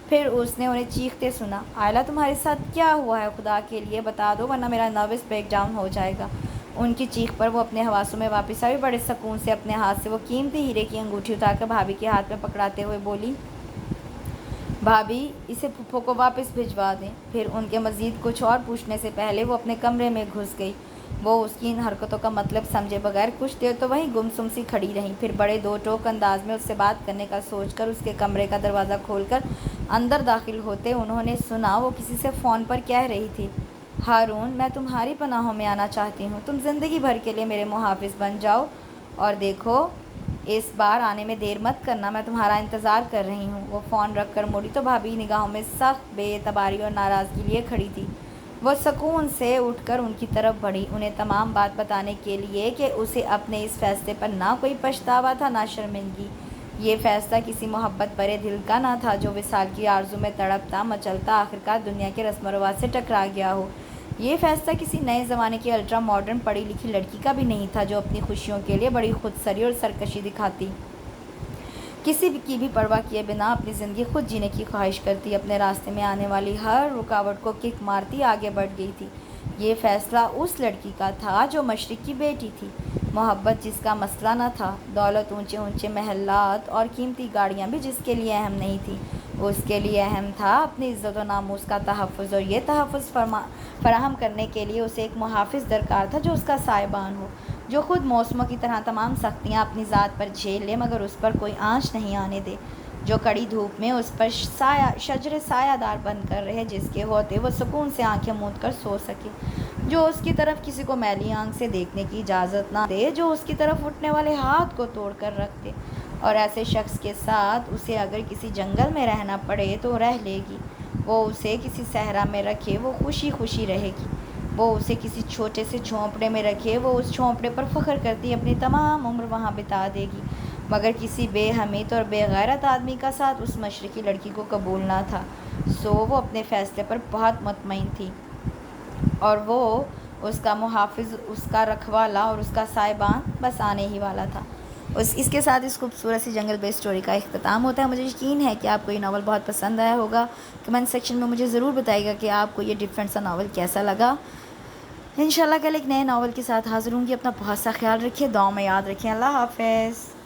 پھر اس نے انہیں چیختے سنا۔ آئلہ تمہارے ساتھ کیا ہوا ہے؟ خدا کے لیے بتا دو ورنہ میرا نروس بریک ڈاؤن ہو جائے گا۔ ان کی چیخ پر وہ اپنے حواسوں میں واپس آئی، بڑے سکون سے اپنے ہاتھ سے وہ قیمتی ہیرے کی انگوٹھی اتار کر بھابھی کے ہاتھ میں پکڑاتے ہوئے بولی، بھابھی اسے پھپھو کو واپس بھجوا دیں۔ پھر ان کے مزید کچھ اور پوچھنے سے پہلے وہ اپنے کمرے میں گھس گئی۔ وہ اس کی ان حرکتوں کا مطلب سمجھے بغیر کچھ دیر تو وہیں گمسم سی کھڑی رہیں، پھر بڑے دو ٹوک انداز میں اس سے بات کرنے کا سوچ کر اس کے کمرے کا دروازہ کھول کر اندر داخل ہوتے انہوں نے سنا وہ کسی سے فون پر کہہ رہی تھی، ہارون میں تمہاری پناہوں میں آنا چاہتی ہوں، تم زندگی بھر کے لیے میرے محافظ بن جاؤ، اور دیکھو اس بار آنے میں دیر مت کرنا، میں تمہارا انتظار کر رہی ہوں۔ وہ فون رکھ کر مڑی تو بھابھی نگاہوں میں سخت بے اعتباری اور ناراضگی لیے کھڑی تھی۔ وہ سکون سے اٹھ کر ان کی طرف بڑھی، انہیں تمام بات بتانے کے لیے کہ اسے اپنے اس فیصلے پر نہ کوئی پچھتاوا تھا نہ شرمندگی۔ یہ فیصلہ کسی محبت بھرے دل کا نہ تھا جو وصال کی آرزو میں تڑپتا مچلتا آخرکار دنیا کے رسم و رواج سے ٹکرا گیا ہو۔ یہ فیصلہ کسی نئے زمانے کی الٹرا ماڈرن پڑھی لکھی لڑکی کا بھی نہیں تھا جو اپنی خوشیوں کے لیے بڑی خودسری اور سرکشی دکھاتی، کسی کی بھی پرواہ کیے بنا اپنی زندگی خود جینے کی خواہش کرتی، اپنے راستے میں آنے والی ہر رکاوٹ کو کک مارتی آگے بڑھ گئی تھی۔ یہ فیصلہ اس لڑکی کا تھا جو مشرق کی بیٹی تھی، محبت جس کا مسئلہ نہ تھا، دولت، اونچے اونچے محلات اور قیمتی گاڑیاں بھی جس کے لیے اہم نہیں تھیں، اس کے لیے اہم تھا اپنی عزت و ناموس کا تحفظ، اور یہ تحفظ فراہم کرنے کے لیے اسے ایک محافظ درکار تھا جو اس کا سائبان ہو، جو خود موسموں کی طرح تمام سختیاں اپنی ذات پر جھیل لے مگر اس پر کوئی آنچ نہیں آنے دے، جو کڑی دھوپ میں اس پر شجر سایہ دار بن کر رہے، جس کے ہوتے وہ سکون سے آنکھیں موند کر سو سکے، جو اس کی طرف کسی کو میلی آنکھ سے دیکھنے کی اجازت نہ دے، جو اس کی طرف اٹھنے والے ہاتھ کو توڑ کر رکھ دے، اور ایسے شخص کے ساتھ اسے اگر کسی جنگل میں رہنا پڑے تو رہ لے گی، وہ اسے کسی صحرا میں رکھے وہ خوشی خوشی رہے گی، وہ اسے کسی چھوٹے سے جھونپڑے میں رکھے وہ اس جھونپڑے پر فخر کرتی اپنی تمام عمر وہاں بتا دے گی، مگر کسی بے حمیت اور بے غیرت آدمی کا ساتھ اس مشرقی لڑکی کو قبول نہ تھا۔ سو وہ اپنے فیصلے پر بہت مطمئن تھی، اور وہ اس کا محافظ، اس کا رکھوالا اور اس کا سائبان بس آنے ہی والا تھا۔ اس کے ساتھ اس خوبصورت سی جنگل بیس اسٹوری کا اختتام ہوتا ہے۔ مجھے یقین ہے کہ آپ کو یہ ناول بہت پسند آیا ہوگا۔ کمنٹ سیکشن میں مجھے ضرور بتائیے گا کہ آپ کو یہ ڈفرینٹ سا ناول کیسا لگا۔ انشاءاللہ کل ایک نئے ناول کے ساتھ حاضر ہوں گی۔ اپنا بہت سا خیال رکھیے، دعاؤں میں یاد رکھیں۔ اللہ حافظ۔